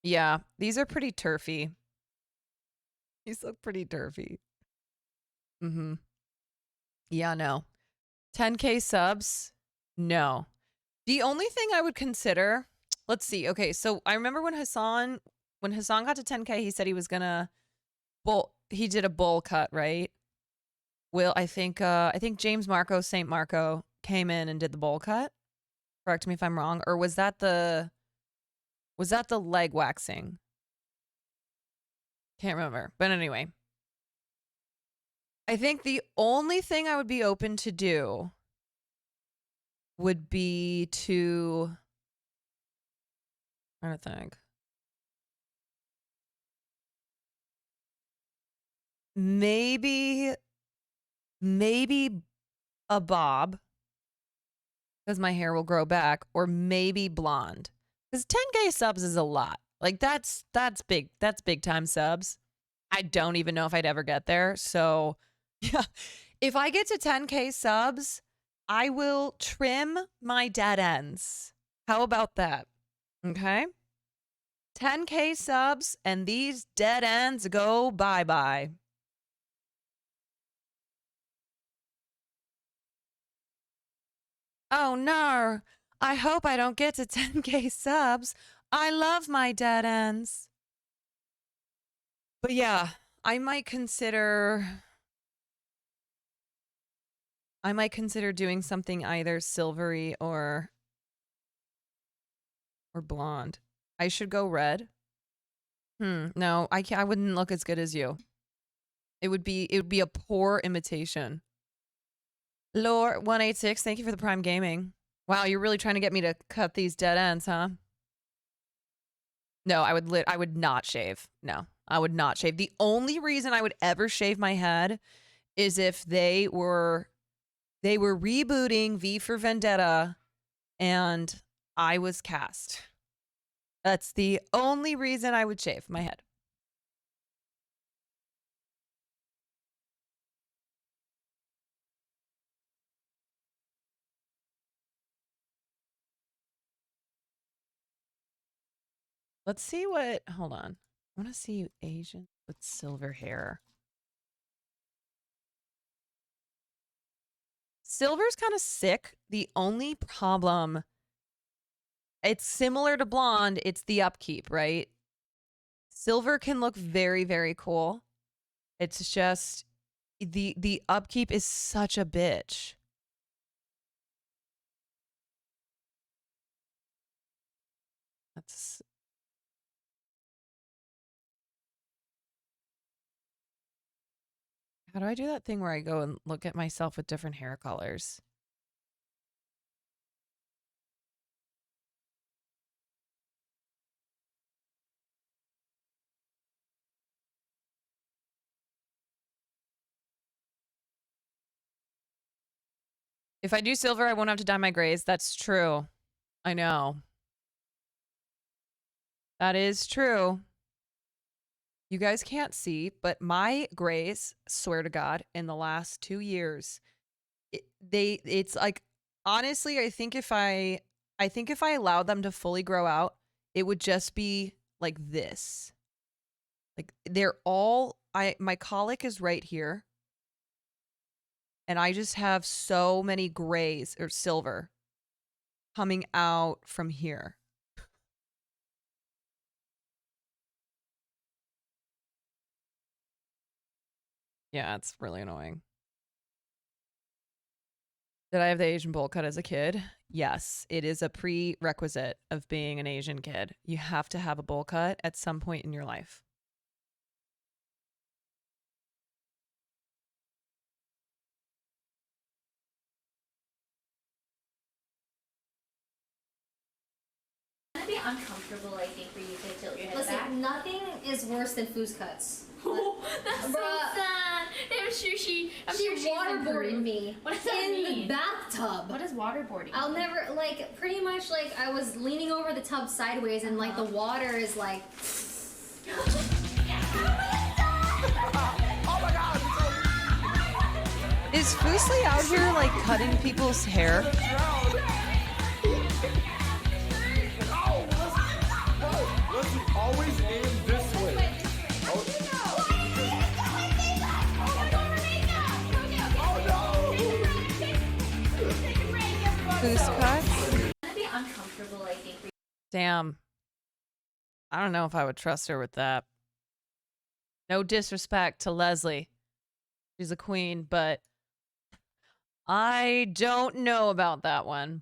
Yeah, these are pretty turfy. These look pretty turfy. Mm-hmm. Yeah, no. 10K subs? No. The only thing I would consider, let's see. Okay, so I remember when Hassan got to 10K, he said he was gonna he did a bowl cut, right? Will I think James Marco St. Marco came in and did the bowl cut. Correct me if I'm wrong. Or was that the leg waxing? Can't remember. But anyway. I think the only thing I would be open to do would be to I don't think. Maybe a bob because my hair will grow back, or maybe blonde. Because 10K subs is a lot. Like that's big. That's big time subs. I don't even know if I'd ever get there. So yeah, if I get to 10K subs, I will trim my dead ends. How about that? Okay. 10K subs and these dead ends go bye-bye. Oh no, I hope I don't get to 10K subs. I love my dead ends. But yeah, I might consider doing something either silvery or blonde. I should go red. No, I wouldn't look as good as you. It would be a poor imitation. Lore 186, thank you for the Prime Gaming. Wow, you're really trying to get me to cut these dead ends, huh? No, I would not shave. No, I would not shave. The only reason I would ever shave my head is if they were rebooting V for Vendetta and I was cast. That's the only reason I would shave my head. Let's see what. Hold on. I want to see Asian with silver hair. Silver's kind of sick. The only problem, it's similar to blonde. It's the upkeep, right? Silver can look very, very cool. It's just the upkeep is such a bitch. That's how do I do that thing where I go and look at myself with different hair colors? If I do silver, I won't have to dye my grays. That's true. I know. That is true. You guys can't see, but my grays, swear to God, in the last 2 years, it's like, honestly, I think if I allowed them to fully grow out, it would just be like this. Like they're all, my colic is right here. And I just have so many grays or silver coming out from here. Yeah, it's really annoying. Did I have the Asian bowl cut as a kid? Yes, it is a prerequisite of being an Asian kid. You have to have a bowl cut at some point in your life. It's gonna be uncomfortable, I think, for you to tilt your head Listen, back. nothing is worse than foos cuts. That's so Bruh. sad. I'm sure she waterboarded me What does that in mean? the bathtub. What is waterboarding? I'll never, like, pretty much, like, I was leaning over the tub sideways and, like, the water is, like... Is Foosly out here like cutting people's hair? Let's always aim this way. Foos cuts? It's gonna be uncomfortable, I think, for you. Damn. I don't know if I would trust her with that. No disrespect to Leslie. She's a queen, but I don't know about that one.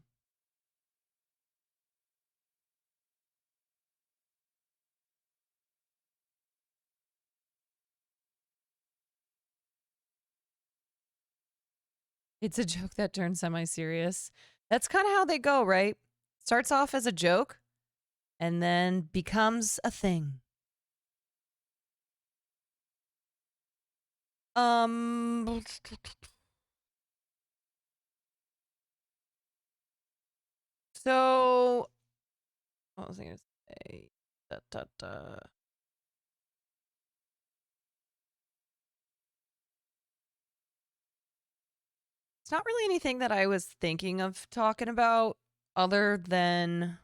It's a joke that turns semi-serious. That's kind of how they go, right? Starts off as a joke and then becomes a thing. So what was I gonna say? It's not really anything that I was thinking of talking about other than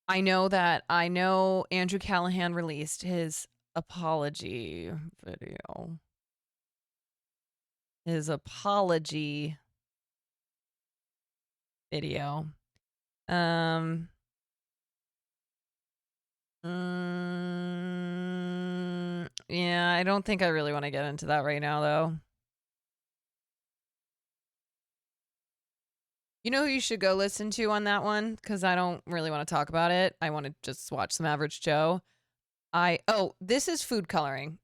I know Andrew Callahan released his apology video. His apology video. Yeah, I don't think I really want to get into that right now, though. You know who you should go listen to on that one? Because I don't really want to talk about it. I want to just watch some Average Joe. Oh, this is food coloring.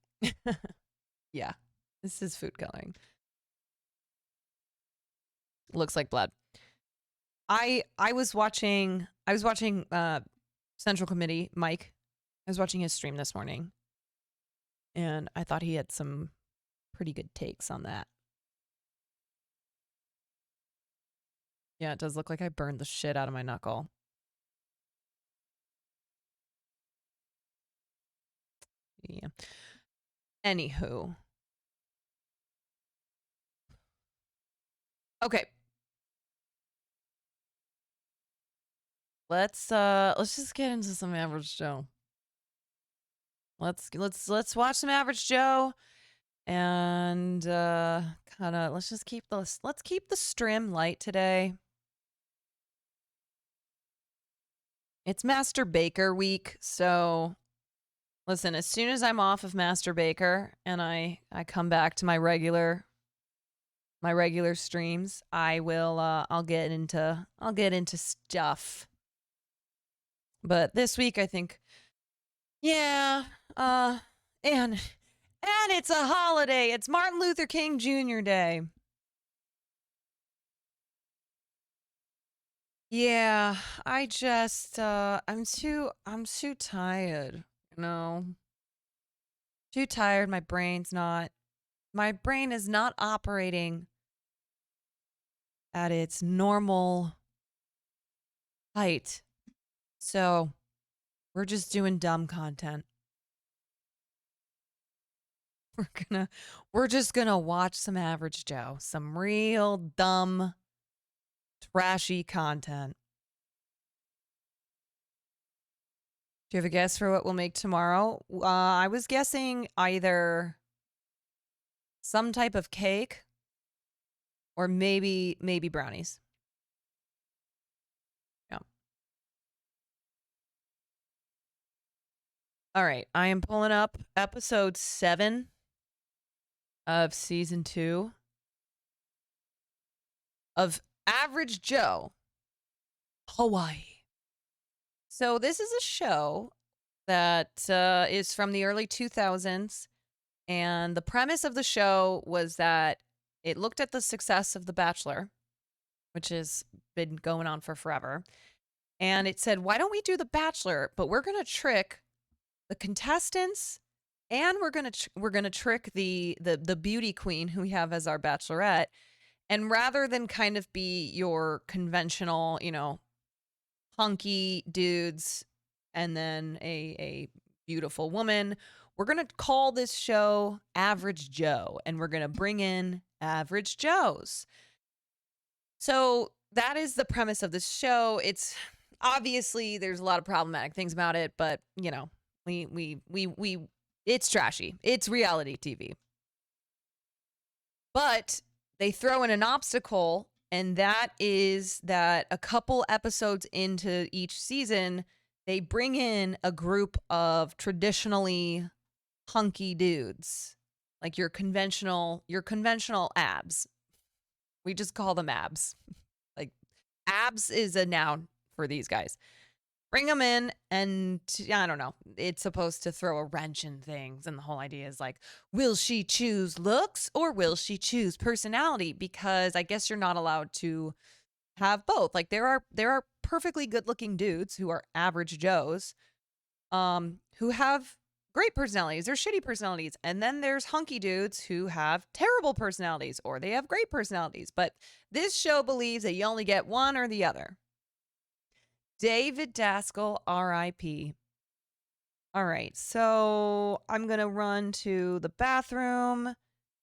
Yeah, this is food coloring. Looks like blood. I was watching Central Committee, Mike. I was watching his stream this morning. And I thought he had some pretty good takes on that. Yeah, it does look like I burned the shit out of my knuckle. Yeah. Anywho. Okay. let's just get into some Average Joe. Let's watch some Average Joe, and kind of let's keep the strim light today. It's Master Baker week, so listen, as soon as I'm off of Master Baker and I come back to my regular streams, I will I'll get into stuff. But this week I think and it's a holiday. It's Martin Luther King Jr. Day. Yeah, I just I'm too tired, you know. Too tired. My brain is not operating at its normal height. So, we're just doing dumb content. We're just gonna watch some Average Joe, some real dumb, trashy content. Do you have a guess for what we'll make tomorrow? I was guessing either some type of cake or maybe brownies. Yeah. All right, I am pulling up episode 7 of season 2 of Average Joe, Hawaii. So this is a show that is from the early 2000s, and the premise of the show was that it looked at the success of The Bachelor, which has been going on for forever, and it said, why don't we do The Bachelor, but we're going to trick the contestants, and we're gonna trick the beauty queen who we have as our bachelorette, and rather than kind of be your conventional, hunky dudes and then a beautiful woman, we're gonna call this show Average Joe, and we're gonna bring in Average Joes. So that is the premise of this show. It's obviously there's a lot of problematic things about it, but we it's trashy. It's reality TV. But they throw in an obstacle, and that is that a couple episodes into each season, they bring in a group of traditionally hunky dudes, like your conventional abs. We just call them abs. Like, abs is a noun for these guys. Bring them in, and I don't know, it's supposed to throw a wrench in things. And the whole idea is like, will she choose looks or will she choose personality? Because I guess you're not allowed to have both. Like, there are perfectly good looking dudes who are Average Joes, who have great personalities or shitty personalities. And then there's hunky dudes who have terrible personalities or they have great personalities. But this show believes that you only get one or the other. David Daskell, R.I.P. All right, so I'm going to run to the bathroom,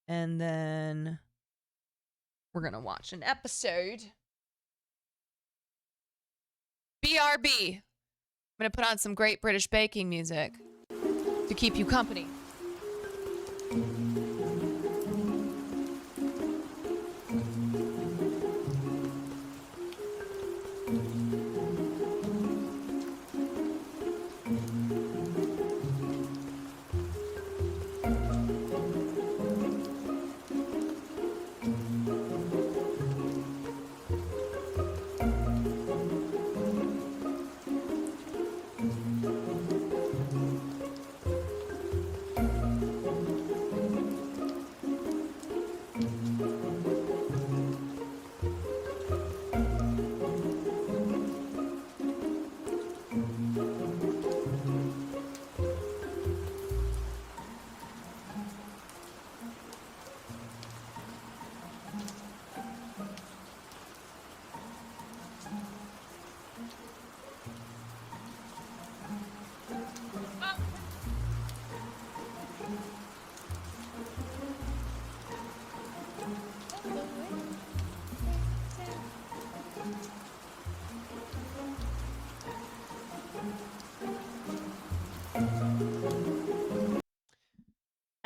and then we're going to watch an episode. BRB. I'm going to put on some Great British Baking music to keep you company.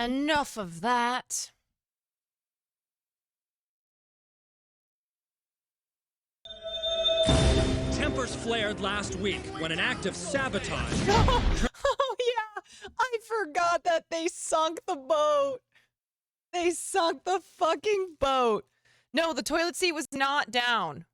Enough of that. Tempers flared last week when an act of sabotage. Oh, yeah. I forgot that they sunk the boat. They sunk the fucking boat. No, the toilet seat was not down.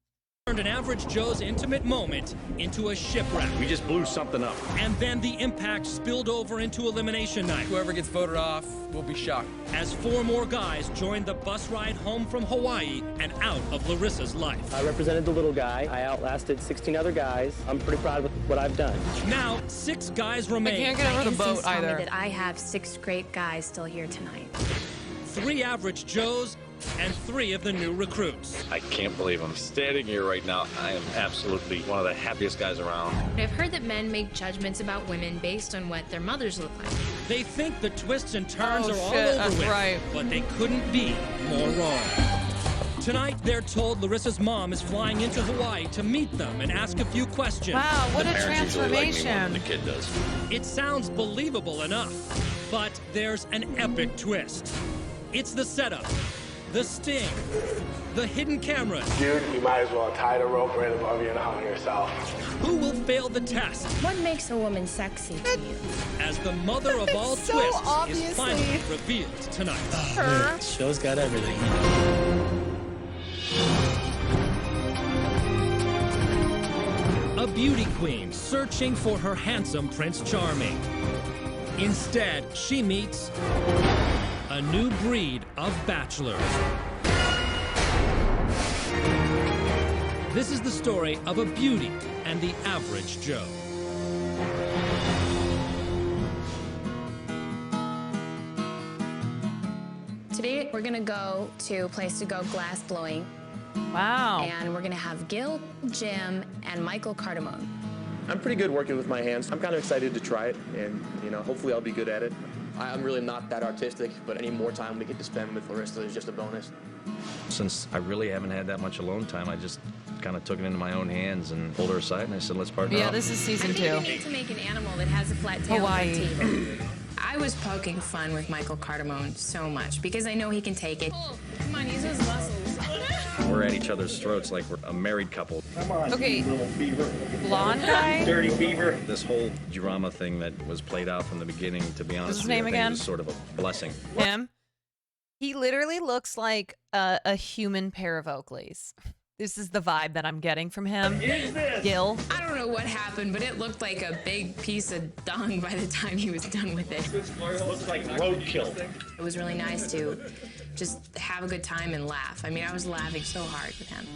Turned an average Joe's intimate moment into a shipwreck. We just blew something up. And then the impact spilled over into elimination night. Whoever gets voted off will be shocked. As 4 more guys joined the bus ride home from Hawaii and out of Larissa's life. I represented the little guy. I outlasted 16 other guys. I'm pretty proud of what I've done. Now, 6 guys remain. I can't get over the boat either. Tell me that I have 6 great guys still here tonight. 3 average Joes and 3 of the new recruits. I can't believe I'm standing here right now. I am absolutely one of the happiest guys around. I've heard that men make judgments about women based on what their mothers look like. They think the twists and turns Oh, are all shit, over that's with, right. but they couldn't be more wrong. Tonight, they're told Larissa's mom is flying into Hawaii to meet them and ask a few questions. Wow, what a transformation. The kid does. It sounds believable enough, but there's an epic twist. It's the setup, the sting, the hidden cameras. Dude, you might as well tie the rope right above you and hung yourself. Who will fail the test? What makes a woman sexy to you? As the mother of all So twists obviously- is finally revealed tonight. Her. Show's got everything. A beauty queen searching for her handsome Prince Charming. Instead, she meets a new breed of bachelors. This is the story of a beauty and the average Joe. Today we're gonna go to a place to go glass blowing. Wow. And we're gonna have Gil, Jim, and Michael Cardamone. I'm pretty good working with my hands. I'm kind of excited to try it, and hopefully I'll be good at it. I'm really not that artistic, but any more time we get to spend with Larissa is just a bonus. Since I really haven't had that much alone time, I just kind of took it into my own hands and pulled her aside, and I said, let's partner Yeah, up. this is season 2. I need to make an animal that has a flat tail Hawaii. and teeth. I was poking fun with Michael Cardamone so much because I know he can take it. Come on, use those muscles. We're at each other's throats like we're a married couple. Okay. Blonde guy? Dirty beaver. This whole drama thing that was played out from the beginning, to be honest his with you, name I think again? was sort of a blessing. Him. He literally looks like a human pair of Oakleys. This is the vibe that I'm getting from him. Gil. I don't know what happened, but it looked like a big piece of dung by the time he was done with it. Looks like roadkill. It was really nice to just have a good time and laugh. I mean, I was laughing so hard with him.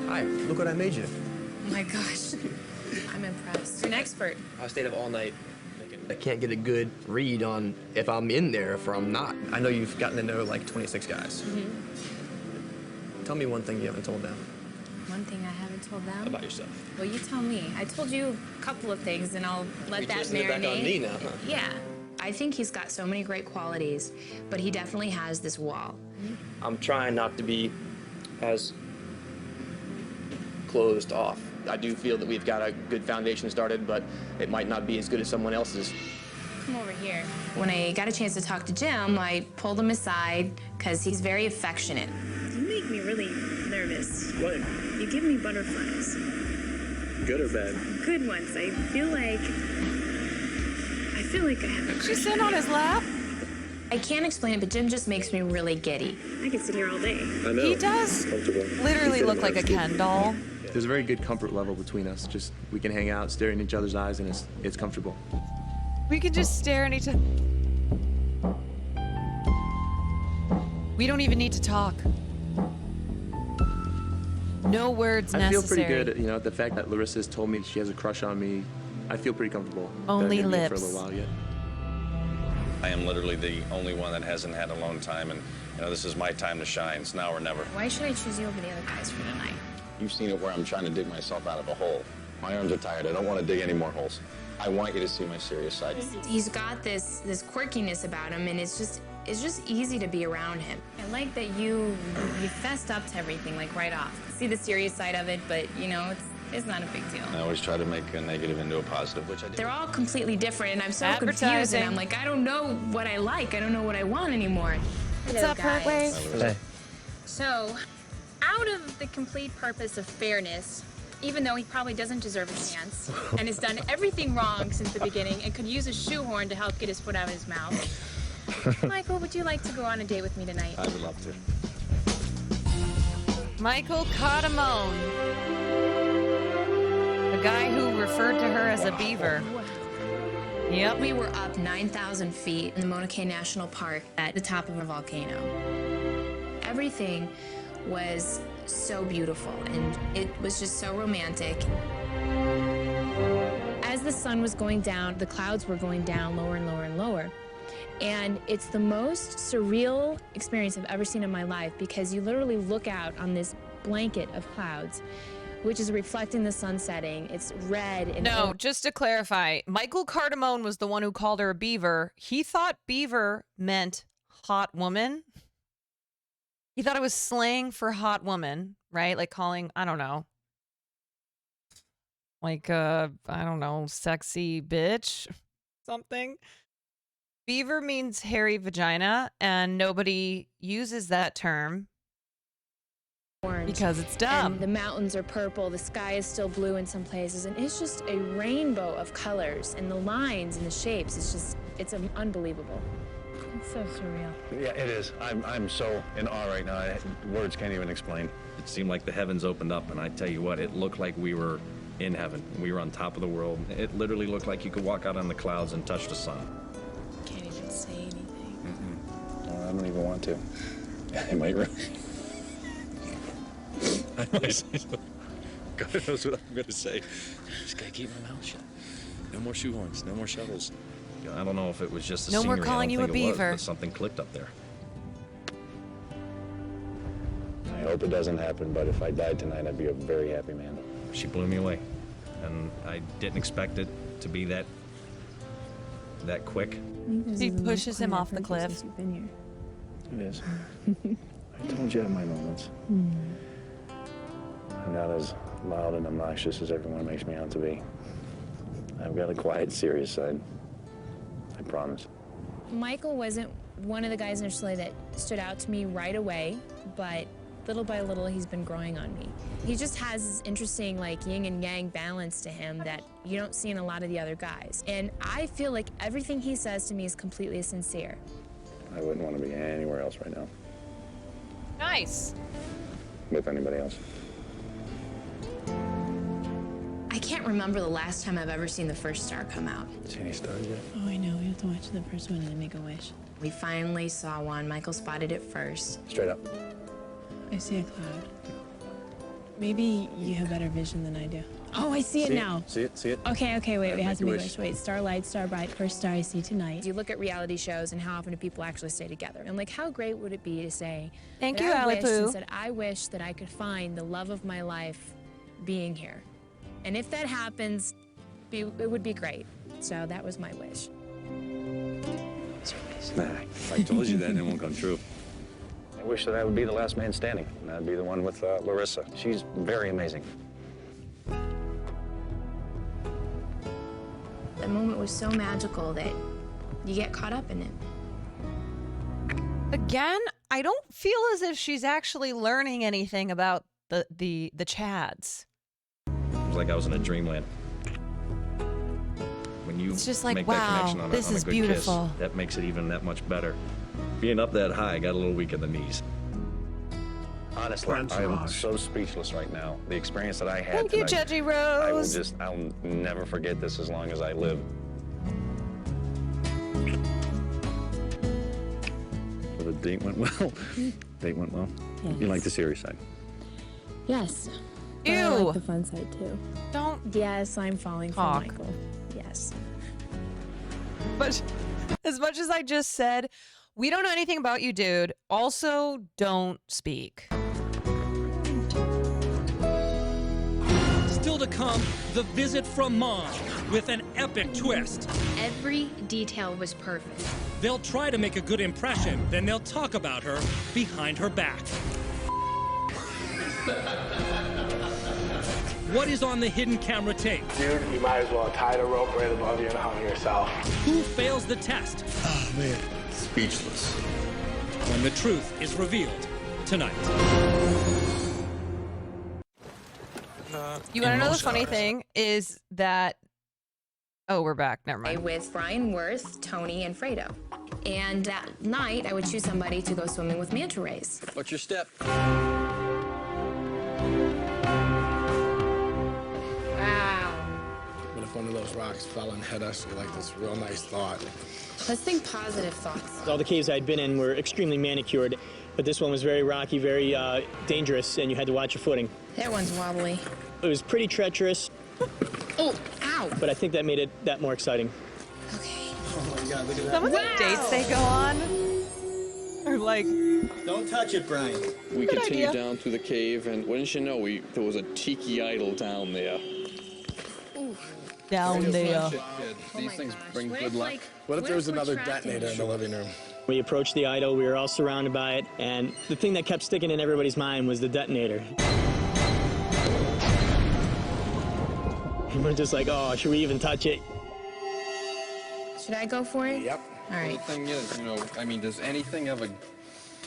Hi, look what I made you. Oh my gosh. I'm impressed. You're an expert. I stayed up all night. I can't get a good read on if I'm in there or if I'm not. I know you've gotten to know like 26 guys. Tell me one thing you haven't told them One thing I haven't told them? about yourself. Well, you tell me. I told you a couple of things, and I'll let You're that twisting it marinate. back on me now, huh? Yeah. I think he's got so many great qualities, but he definitely has this wall. I'm trying not to be as closed off. I do feel that we've got a good foundation started, but it might not be as good as someone else's. Come over here. When I got a chance to talk to Jim, I pulled him aside because he's very affectionate. You make me really nervous. What? You give me butterflies. Good or bad? Good ones. I feel like I have a She's sitting on his lap. I can't explain it, but Jim just makes me really giddy. I could sit here all day. I know. He does literally look like a Ken doll. There's a very good comfort level between us. Just we can hang out, stare in each other's eyes, and it's comfortable. We could just stare at each other. We don't even need to talk. No words I feel necessary. pretty good, the fact that Larissa's told me she has a crush on me. I feel pretty comfortable. Only Been here for a lips. little while yet. I am literally the only one that hasn't had alone time, and this is my time to shine. It's now or never. Why should I choose you over the other guys for tonight? You've seen it where I'm trying to dig myself out of a hole. My arms are tired. I don't want to dig any more holes. I want you to see my serious side. He's got this quirkiness about him, and it's just easy to be around him. I like that you fessed up to everything like right off. See the serious side of it, but It's not a big deal. I always try to make a negative into a positive, which I did. They're all completely different, and I'm so confused. And Advertising. I'm like, I don't know what I like. I don't know what I want anymore. What's up, Pertwee? Hey. So, out of the complete purpose of fairness, even though he probably doesn't deserve a chance and has done everything wrong since the beginning and could use a shoehorn to help get his foot out of his mouth, Michael, would you like to go on a date with me tonight? I would love to. Michael Cardamone. The guy who referred to her as a beaver. Yep. We were up 9,000 feet in the Mauna Kea National Park at the top of a volcano. Everything was so beautiful, and it was just so romantic. As the sun was going down, the clouds were going down lower and lower and lower. And it's the most surreal experience I've ever seen in my life, because you literally look out on this blanket of clouds, which is reflecting the sun setting. It's red and No, just to clarify, Michael Cardamone was the one who called her a beaver. He thought beaver meant hot woman. He thought it was slang for hot woman, right? Like calling, I don't know, like, I don't know, sexy bitch, something. Beaver means hairy vagina, and nobody uses that term orange. because it's dumb. And the mountains are purple, the sky is still blue in some places, and it's just a rainbow of colors, and the lines and the shapes, it's unbelievable. It's so surreal. Yeah, it is. I'm so in awe right now. Words can't even explain. It seemed like the heavens opened up, and I tell you what, it looked like we were in heaven. We were on top of the world. It literally looked like you could walk out on the clouds and touch the sun. Can't even say anything. Well, I don't even want to. I might really. I might say so. God knows what I'm going to say. Just gotta keep my mouth shut. No more shoehorns, no more shovels. I don't know if it was just the No more scenery. calling I you don't a think it was, beaver. but something clicked up there. I hope it doesn't happen, but if I died tonight, I'd be a very happy man. She blew me away, and I didn't expect it to be that quick. He pushes him off the cliff. It is. I told you I have my moments. I'm not as loud and obnoxious as everyone makes me out to be. I've got a quiet, serious side. I promise. Michael wasn't one of the guys initially that stood out to me right away, but little by little, he's been growing on me. He just has this interesting, like, yin and yang balance to him that you don't see in a lot of the other guys. And I feel like everything he says to me is completely sincere. I wouldn't want to be anywhere else right now Nice. with anybody else. I can't remember the last time I've ever seen the first star come out. See any stars yet? Oh, I know. We have to watch the first one and then make a wish. We finally saw one. Michael spotted it first. Straight up. I see a cloud. Maybe you have better vision than I do. Oh, I see it now. See it? See it? Okay, wait, we have to make make a a wish. Wait, starlight, star bright, first star I see tonight. You look at reality shows and how often do people actually stay together? And like, how great would it be to say, Thank that you, I Allie wished and Poo. said, I wish that I could find the love of my life being here. And if that happens, it would be great. So that was my wish. Nah, if I told you that, it won't come true. I wish that I would be the last man standing, and I'd be the one with Larissa. She's very amazing. The moment was so magical that you get caught up in it. Again, I don't feel as if she's actually learning anything about the Chads. It was like I was in a dreamland. When you It's just like, make wow, that connection on this a is good beautiful. kiss, that makes it even that much better. Being up that high, I got a little weak in the knees. Honestly, I'm so speechless right now. The experience that I had Thank you, tonight, Judgy Rose. I'll never forget this as long as I live. So the date went well. Date went well. Yes. You like the serious side? Yes. Ew. I like the fun side too. Don't. Yes, I'm falling for Talk. Michael. Yes. But as much as I just said, we don't know anything about you, dude. Also, don't speak. Still to come, the visit from Mom with an epic twist. Every detail was perfect. They'll try to make a good impression, then they'll talk about her behind her back. What is on the hidden camera tape? Dude, you might as well tie the rope right above you and hung yourself. Who fails the test? Oh, man. Speechless. When the truth is revealed tonight. You want to know the funny thing is that... Oh, we're back. Never mind. With Brian Worth, Tony, and Fredo. And that night, I would choose somebody to go swimming with manta rays. What's your step? Wow. What if one of those rocks fell and hit us? You're like this real nice thought. Let's think positive thoughts. All the caves I'd been in were extremely manicured, but this one was very rocky, very dangerous, and you had to watch your footing. That one's wobbly. It was pretty treacherous. Oh, ow! But I think that made it that more exciting. Oh my God, look at that. Some of the dates they go on are like... Don't touch it, Brian. We Good continued idea. down through the cave, and wouldn't you know, there was a tiki idol down there. Down there. These things bring good luck. What if there was another detonator in the living room? We approached the idol, we were all surrounded by it, and the thing that kept sticking in everybody's mind was the detonator. And we're just like, oh, should we even touch it? Should I go for it? Yep. All right. The thing is, I mean, does anything ever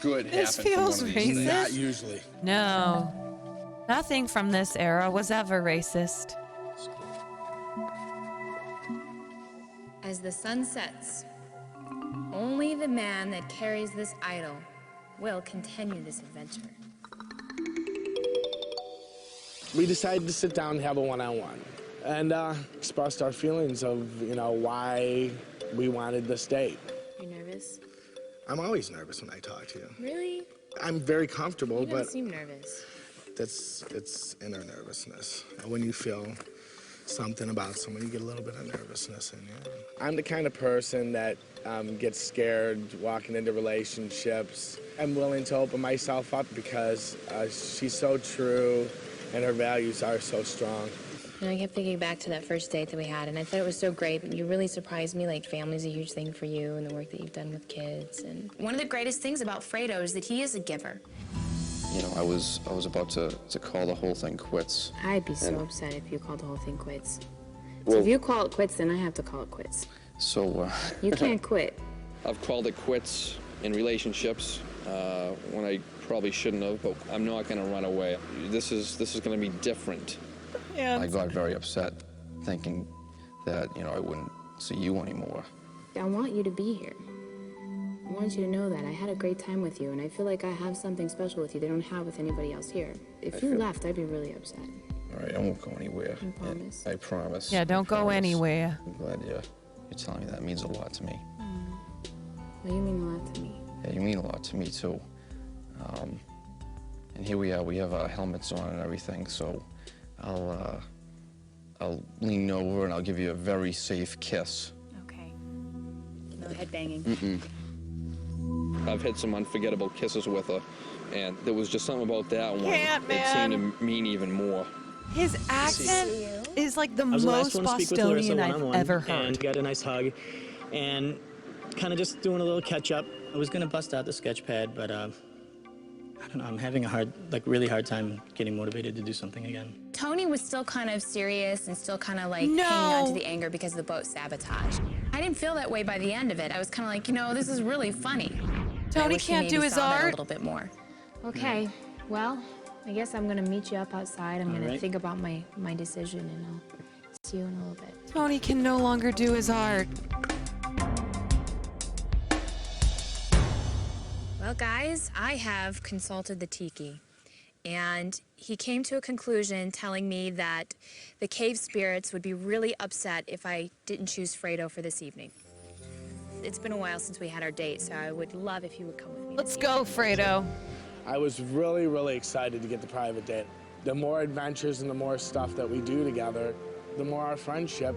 good This happen feels from one of these racist. things? Not usually. No. Nothing from this era was ever racist. As the sun sets, only the man that carries this idol will continue this adventure. We decided to sit down and have a one-on-one and expressed our feelings of, why we wanted this date. You nervous? I'm always nervous when I talk to you. Really? I'm very comfortable, You don't but seem nervous. it's inner nervousness. When you feel something about someone, you get a little bit of nervousness in you. I'm the kind of person that gets scared walking into relationships. I'm willing to open myself up because she's so true and her values are so strong. I kept thinking back to that first date that we had, and I thought it was so great. You really surprised me. Like, family's a huge thing for you, and the work that you've done with kids. And one of the greatest things about Fredo is that he is a giver. I was about to call the whole thing quits. I'd be so upset if you called the whole thing quits. Well- So if you call it quits, then I have to call it quits. So, You can't quit. I've called it quits in relationships when I probably shouldn't have, but I'm not going to run away. This is going to be different. Yeah. I got very upset thinking that, I wouldn't see you anymore. I want you to be here. I want you to know that. I had a great time with you, and I feel like I have something special with you they don't have with anybody else here. If you left, I'd be really upset. All right, I won't go anywhere. You promise? I promise. Yeah, don't I go promise. anywhere. I'm glad you're telling me that. It means a lot to me. Well, you mean a lot to me. Yeah, you mean a lot to me, too. And here we are. We have our helmets on and everything, so I'll lean over and I'll give you a very safe kiss. Okay. No headbanging. Mm-mm. I've had some unforgettable kisses with her, and there was just something about that one Can't, that seemed man. to mean even more. His accent is like the I was the last most one to speak with Larissa Bostonian I've one-on-one, ever heard. and got a nice hug, and kind of just doing a little catch-up. I was gonna bust out the sketch pad, but I don't know. I'm having a really hard time getting motivated to do something again. Tony was still kind of serious and still kind of like hanging on to the anger because of the boat sabotage. I didn't feel that way by the end of it. I was kind of like, this is really funny. I Tony wish he can't maybe do his saw that art. a little bit more. Okay. Well, I guess I'm gonna meet you up outside. I'm All gonna right. think about my decision, and I'll see you in a little bit. Tony can no longer do his art. Well, guys, I have consulted the Tiki, and he came to a conclusion telling me that the cave spirits would be really upset if I didn't choose Fredo for this evening. It's been a while since we had our date, so I would love if you would come with me. Let's go, Fredo. I was really, really excited to get the private date. The more adventures and the more stuff that we do together, the more our friendship,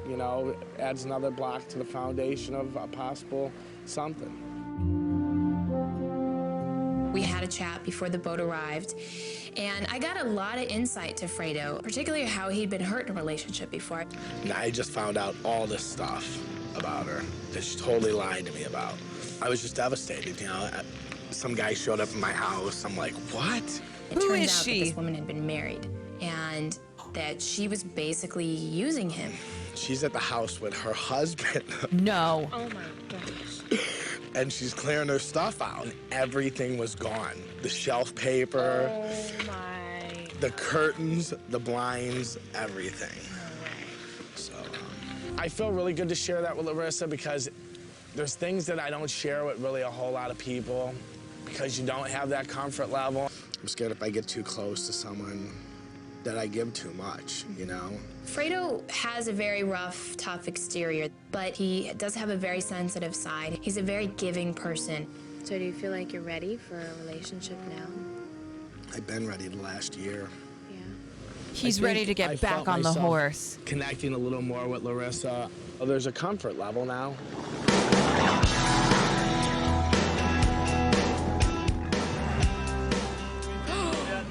adds another block to the foundation of a possible something. We had a chat before the boat arrived, and I got a lot of insight to Fredo, particularly how he'd been hurt in a relationship before. And I just found out all this stuff about her that she totally lied to me about. I was just devastated, Some guy showed up in my house. I'm like, what? It turns out that this woman had been married, and that she was basically using him. She's at the house with her husband. No. Oh my gosh. And she's clearing her stuff out, and everything was gone. The shelf paper, Oh my. the curtains, the blinds, everything. So I feel really good to share that with Larissa because there's things that I don't share with really a whole lot of people because you don't have that comfort level. I'm scared if I get too close to someone that I give too much, you know? Fredo has a very rough, tough exterior, but he does have a very sensitive side. He's a very giving person. So do you feel like you're ready for a relationship now? I've been ready the last year. He's I ready think to get I back felt on the myself horse. Connecting a little more with Larissa. Oh, there's a comfort level now.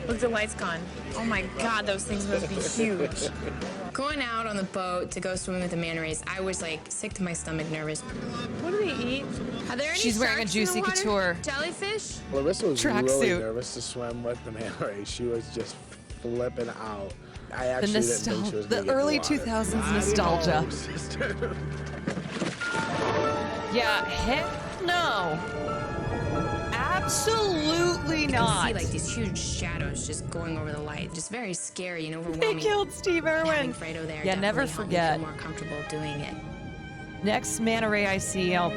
Look, the light's gone. Oh my God, those things must be huge. Going out on the boat to go swimming with the manta rays, I was like sick to my stomach, nervous. What do they eat? Are there any She's wearing a sharks in the Juicy water? Couture Jellyfish? Larissa was Track really suit. nervous to swim with the manta ray. She was just flipping out. I actually didn't think she was gonna The get in early water. 2000s I nostalgia. know, sister. Yeah, heck no. Absolutely You can not. see like these huge shadows just going over the light. Just very scary and They overwhelming. killed Steve Irwin. Having Fredo there Yeah, never definitely helped me forget. feel more comfortable doing it. Next manta ray I see, I'll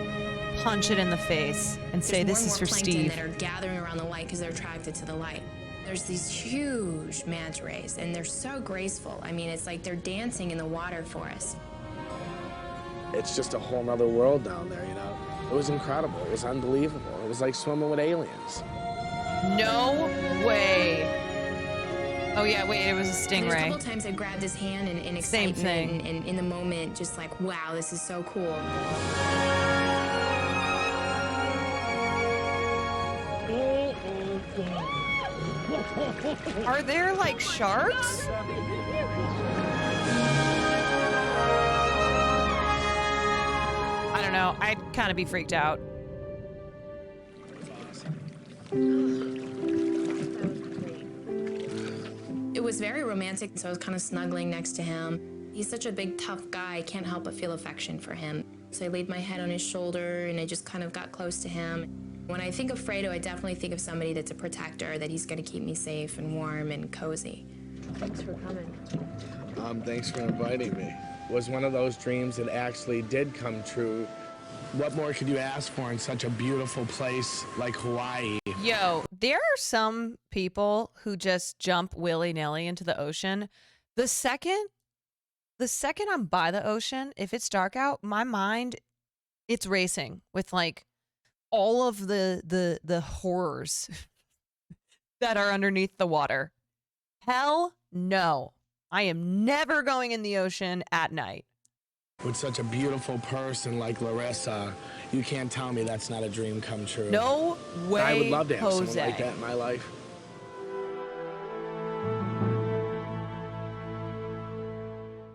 punch it in the face and say, There's this is more for and more plankton Steve. that are gathering around the light because they're attracted to the light. There's these huge manta rays, and they're so graceful. I mean, it's like they're dancing in the water for us. It's just a whole nother world down there, you know? It was incredible. It was unbelievable. It was like swimming with aliens. No way. Oh yeah, wait, it was a There's a stingray. couple times I grabbed his hand in Same excitement thing. And in the moment, just like, wow, this is so cool. Are there like sharks? I don't know. I'd kind of be freaked out. It was very romantic, so I was kind of snuggling next to him. He's such a big, tough guy, I can't help but feel affection for him. So I laid my head on his shoulder, and I just kind of got close to him. When I think of Fredo, I definitely think of somebody that's a protector, that he's going to keep me safe and warm and cozy. Thanks for coming. Thanks for inviting me. It was one of those dreams that actually did come true. What more could you ask for in such a beautiful place like Hawaii? Yo, there are some people who just jump willy-nilly into the ocean. The second I'm by the ocean, if it's dark out, my mind, it's racing with like all of the horrors that are underneath the water. Hell no. I am never going in the ocean at night. With such a beautiful person like Larissa, you can't tell me that's not a dream come true. No way, I would love to have Jose. someone like that in my life.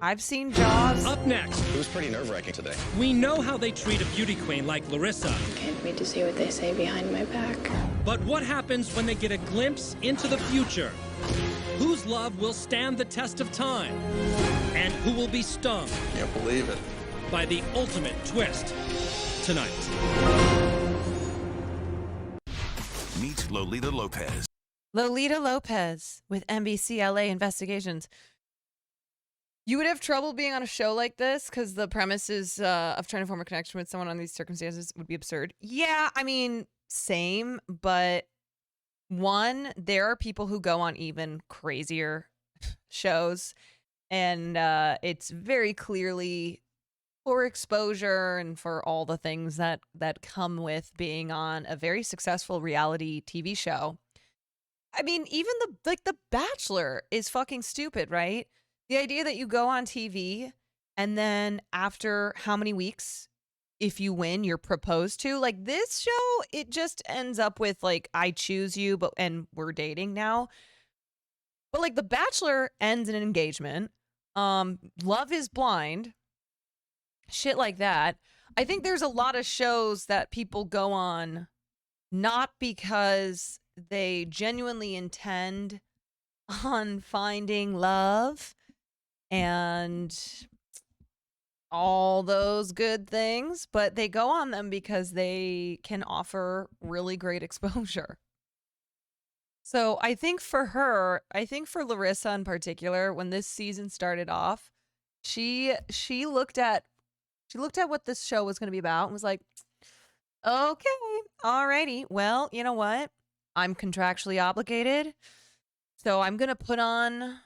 I've seen Jaws. Up next, It was pretty nerve-wracking today. we know how they treat a beauty queen like Larissa. Can't wait to see what they say behind my back. But what happens when they get a glimpse into the future? Whose love will stand the test of time? And who will be stung? Can't believe it. By the ultimate twist tonight. Meet Lolita Lopez. Lolita Lopez with NBC LA Investigations. You would have trouble being on a show like this because the premises of trying to form a connection with someone on these circumstances would be absurd. Yeah, I mean, same, but one, there are people who go on even crazier shows, and it's very clearly for exposure and for all the things that come with being on a very successful reality TV show. I mean, even the Bachelor is fucking stupid, right? The idea that you go on TV and then after how many weeks, if you win, you're proposed to. Like this show, it just ends up with like, I choose you, and we're dating now. But like The Bachelor ends in an engagement. Love is Blind. Shit like that. I think there's a lot of shows that people go on not because they genuinely intend on finding love, and all those good things, but they go on them because they can offer really great exposure. So I think for her, I think for Larissa in particular, when this season started off, she looked at what this show was going to be about and was like, okay, alrighty, well, you know what? I'm contractually obligated, so I'm gonna put on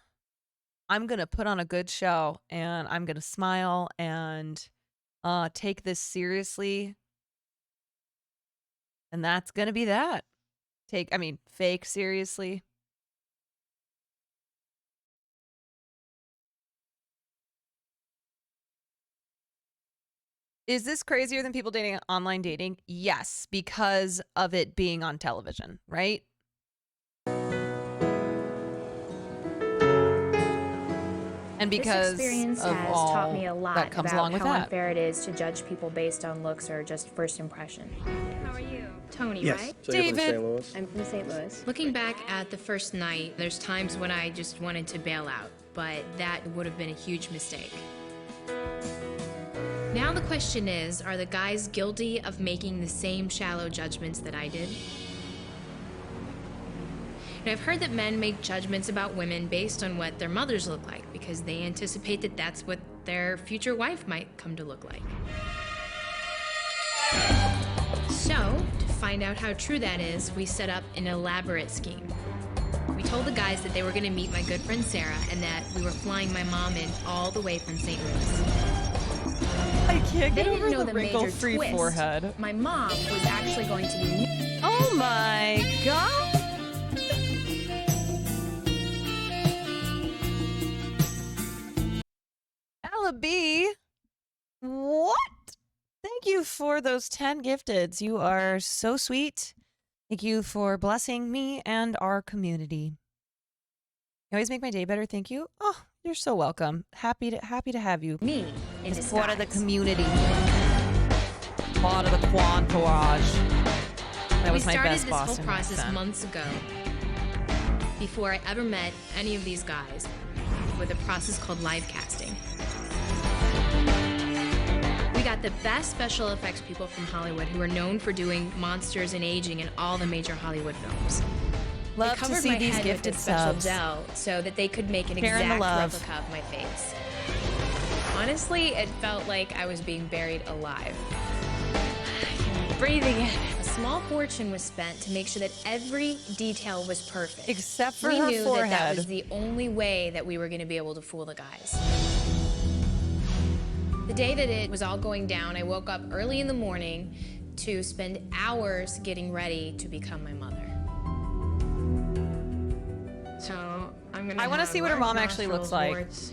a good show, and I'm gonna smile and take this seriously, and that's gonna be that. Fake seriously. Is this crazier than people dating online dating? Yes, because of it being on television, right? And because this experience of has all taught me a lot that comes about along with how that. unfair it is to judge people based on looks or just first impression. How are you? Tony, Yes. right? So you're from St. Louis? I'm from St. Louis. Looking back at the first night, there's times when I just wanted to bail out, but that would have been a huge mistake. Now the question is, are the guys guilty of making the same shallow judgments that I did? And I've heard that men make judgments about women based on what their mothers look like because they anticipate that that's what their future wife might come to look like. So, to find out how true that is, we set up an elaborate scheme. We told the guys that they were going to meet my good friend Sarah and that we were flying my mom in all the way from St. Louis. I can't They get didn't over know the the major wrinkle-free twist. forehead. My mom was actually going to be... Oh my god! Ella B, what? Thank you for those 10 gifteds. You are so sweet. Thank you for blessing me and our community. You always make my day better. Thank you. Oh, you're so welcome. Happy to have you. Me in as part of the disguise. community. Part of the entourage. That was we my best started this Boston whole process accent. months ago, before I ever met any of these guys, with a process called live casting. We got the best special effects people from Hollywood who are known for doing monsters and aging in all the major Hollywood films. Love they to covered see my these head gifted with a special subs. gel so that they could make an Sharing the exact love. replica of my face. Honestly, it felt like I was being buried alive. Breathing in. A small fortune was spent to make sure that every detail was perfect. Except for we her knew forehead. that was the only way that we were going to be able to fool the guys. The day that it was all going down, I woke up early in the morning to spend hours getting ready to become my mother. So I'm gonna. I wanna have see what her large mom actually looks nostrils, like. warts,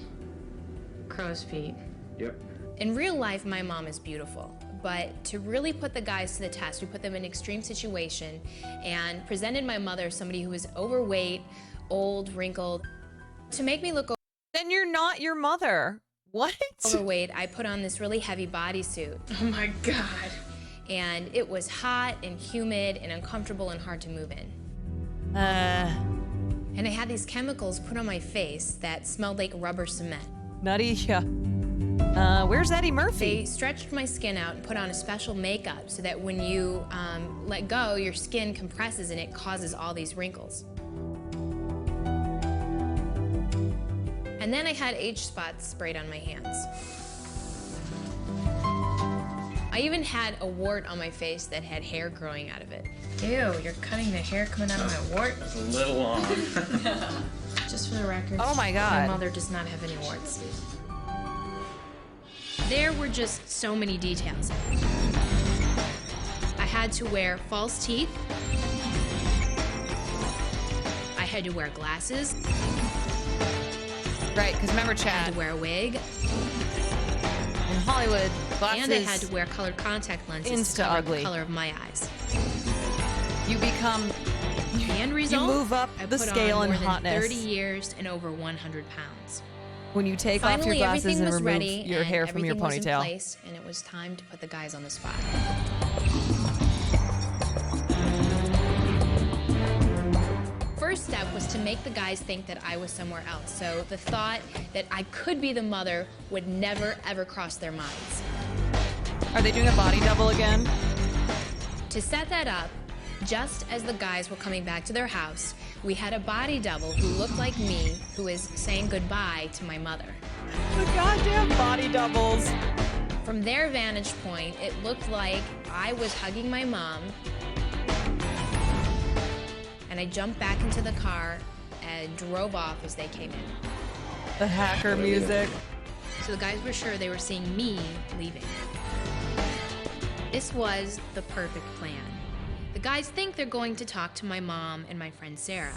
crow's feet. Yep. In real life, my mom is beautiful, but to really put the guys to the test, we put them in an extreme situation and presented my mother as somebody who was overweight, old, wrinkled. To make me look Then you're not your mother. What? overweight, I put on this really heavy bodysuit. Oh my God. And it was hot and humid and uncomfortable and hard to move in. And I had these chemicals put on my face that smelled like rubber cement. Nutty, yeah. Where's Eddie Murphy? They stretched my skin out and put on a special makeup so that when you let go, your skin compresses and it causes all these wrinkles. And then I had age spots sprayed on my hands. I even had a wart on my face that had hair growing out of it. Ew, you're cutting the hair coming out of my wart? That's a little long. Just for the record. Oh my God. My mother does not have any warts. There were just so many details. I had to wear false teeth. I had to wear glasses. Right, because remember, I had Chad, to wear a wig. in Hollywood, glasses, And I had to wear colored contact lenses to insta cover ugly. the color of my eyes. You become, The end result, move up I the put scale on in more than hotness. 30 years and over 100 pounds. when you take off your Finally, glasses everything and was remove ready, your and hair from your everything was in ponytail. place, and it was time to put the guys on the spot. First step was to make the guys think that I was somewhere else. So the thought that I could be the mother would never, ever cross their minds. Are they doing a body double again? To set that up, just as the guys were coming back to their house, we had a body double who looked like me, who was saying goodbye to my mother. The goddamn body doubles. From their vantage point, it looked like I was hugging my mom, and I jumped back into the car and drove off as they came in. The hacker music. So the guys were sure they were seeing me leaving. This was the perfect plan. The guys think they're going to talk to my mom and my friend Sarah.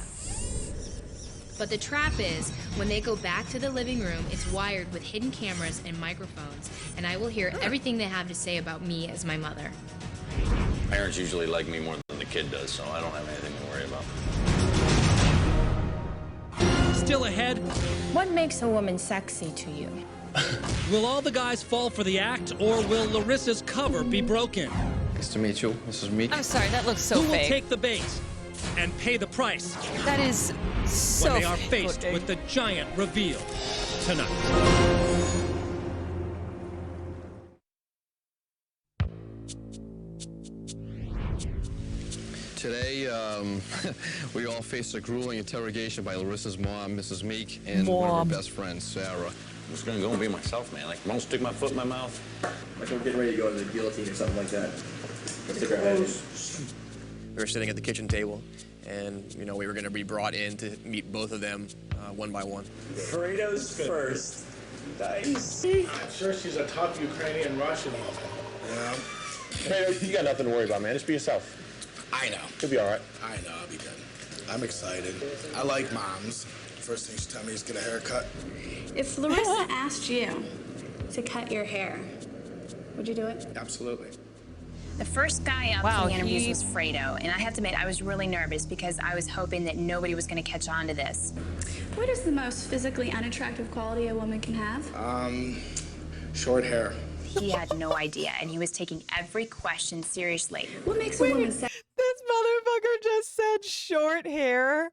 But the trap is, when they go back to the living room, it's wired with hidden cameras and microphones, and I will hear everything they have to say about me as my mother. Parents usually like me more than the kid does, so I don't have anything to worry about. Still ahead, What makes a woman sexy to you? will all the guys fall for the act, or will Larissa's cover be broken? Nice to meet you, Mrs. Meek. I'm sorry, that looks so Who will fake. take the bait and pay the price That is so when they are fake faced looking. with the giant reveal tonight? Today, we all face a grueling interrogation by Larissa's mom, Mrs. Meek, and one of her best friends, Sarah. I'm just gonna go and be myself, man. Like, won't stick my foot in my mouth. Like we're getting ready to go to the guillotine or something like that. Let's take our heads. We were sitting at the kitchen table, and you know we were going to be brought in to meet both of them one by one. Burritos first. Nice. I'm sure she's a top Ukrainian Russian woman. You know? Hey, you got nothing to worry about, man. Just be yourself. I know. You'll be all right. I know. I'll be good. I'm excited. I like moms. First thing she told me is get a haircut. If Larissa asked you to cut your hair, would you do it? Absolutely. The first guy up Wow, for the interviews he- was Fredo, and I have to admit, I was really nervous because I was hoping that nobody was going to catch on to this. What is the most physically unattractive quality a woman can have? Short hair. He had no idea, and he was taking every question seriously. What makes a woman sexy? This motherfucker just said short hair.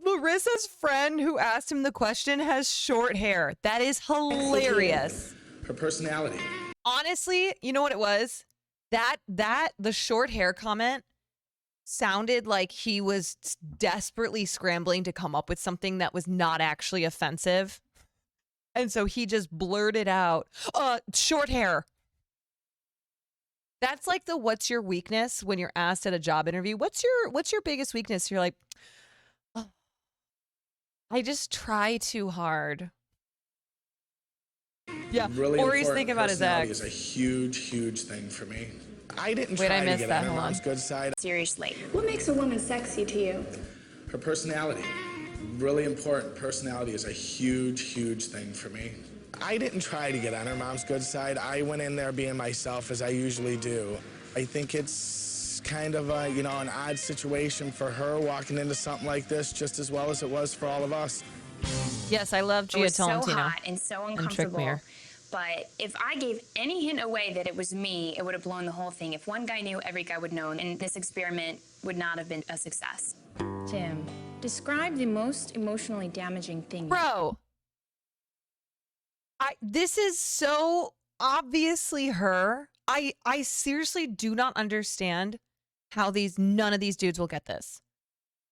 Larissa's friend who asked him the question has short hair. That is hilarious. Her personality. Honestly, you know what it was? The short hair comment sounded like he was desperately scrambling to come up with something that was not actually offensive. And so he just blurted out, short hair. That's like the what's your weakness when you're asked at a job interview. What's your biggest weakness? You're like, oh, I just try too hard. Yeah, Really or he's important. thinking about his Personality ex. is a huge, huge thing for me. I didn't Wait, try I to missed get that. on her Hold on. mom's good side. Seriously. What makes a woman sexy to you? Her personality. Really important. Personality is a huge, huge thing for me. I didn't try to get on her mom's good side. I went in there being myself as I usually do. I think it's kind of a, an odd situation for her walking into something like this just as well as it was for all of us. Yes, I love It Gia was so Tolentino. hot and so Trick uncomfortable. Mirror. But if I gave any hint away that it was me, it would have blown the whole thing. If one guy knew, every guy would know, and this experiment would not have been a success. Tim, describe the most emotionally damaging thing. Bro, this is so obviously her. I seriously do not understand how none of these dudes will get this.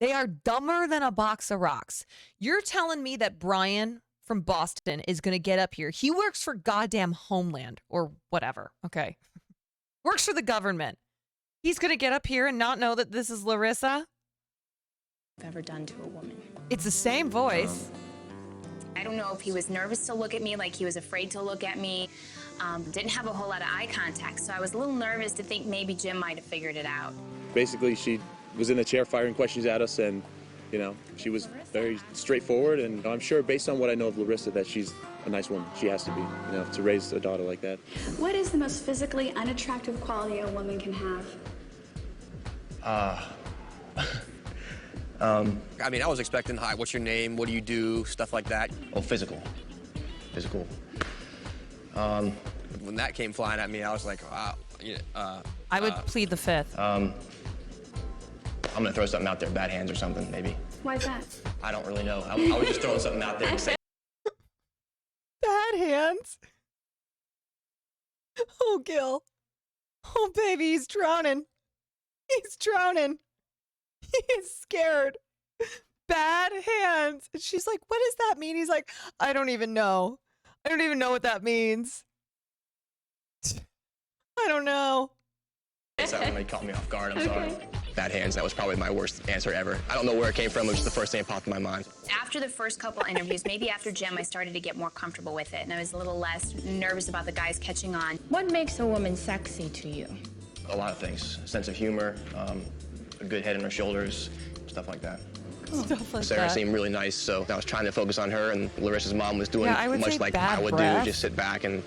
They are dumber than a box of rocks. You're telling me that Brian from Boston is going to get up here. He works for goddamn Homeland or whatever, okay? Works for the government. He's going to get up here and not know that this is Larissa? I've ever done to a woman. It's the same voice. I don't know if he was nervous to look at me, like he was afraid to look at me. Didn't have a whole lot of eye contact, so I was a little nervous to think maybe Jim might have figured it out. Basically, she was in the chair firing questions at us, and she was very straightforward. And I'm sure, based on what I know of Larissa, that she's a nice woman. She has to be, to raise a daughter like that. What is the most physically unattractive quality a woman can have? I mean, I was expecting, hi, what's your name? What do you do? Stuff like that. Oh, physical. When that came flying at me, I was like, wow. I would plead the fifth. I'm gonna throw something out there, bad hands or something, maybe. Why's that? I don't really know. I was just throwing something out there and saying. Bad hands. Oh, Gil. Oh, baby, he's drowning. He's drowning. He's scared. Bad hands. And she's like, what does that mean? He's like, I don't even know. I don't even know what that means. I don't know. That really caught me off guard. I'm sorry. Bad hands. That was probably my worst answer ever. I don't know where it came from. It was just the first thing that popped in my mind. After the first couple interviews, maybe after Jim, I started to get more comfortable with it, and I was a little less nervous about the guys catching on. What makes a woman sexy to you? A lot of things. Sense of humor, a good head on her shoulders, stuff like that. Stuff like Sarah that. seemed really nice, so I was trying to focus on her, and Larissa's mom was doing Yeah, I would much say like bad I would breath. do, just sit back and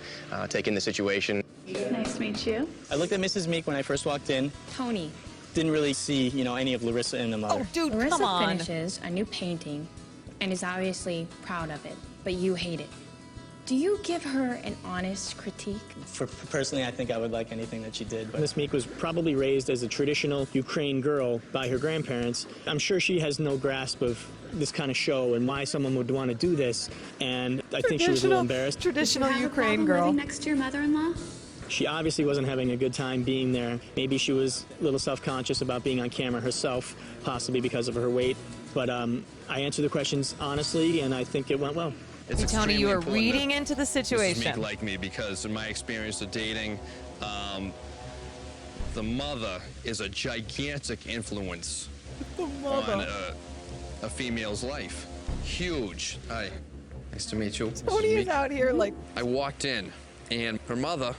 take in the situation. Nice to meet you. I looked at Mrs. Meek when I first walked in. Tony. Didn't really see, any of Larissa and the mother. Oh, dude, Larissa come on. finishes a new painting and is obviously proud of it, but you hate it. Do you give her an honest critique? Personally, I think I would like anything that she did. Miss Meek was probably raised as a traditional Ukraine girl by her grandparents. I'm sure she has no grasp of this kind of show and why someone would want to do this. And I think she was a little embarrassed. Traditional Ukraine Living girl. next to your mother-in-law? She obviously wasn't having a good time being there. Maybe she was a little self-conscious about being on camera herself, possibly because of her weight. But I answered the questions honestly, and I think it went well. Hey, Tony, you are reading into the Mrs. Meek situation. like me because in my experience of dating, the mother is a gigantic influence on a female's life. Huge. Hi. Nice to meet you. Tony is out here like, I walked in, and her mother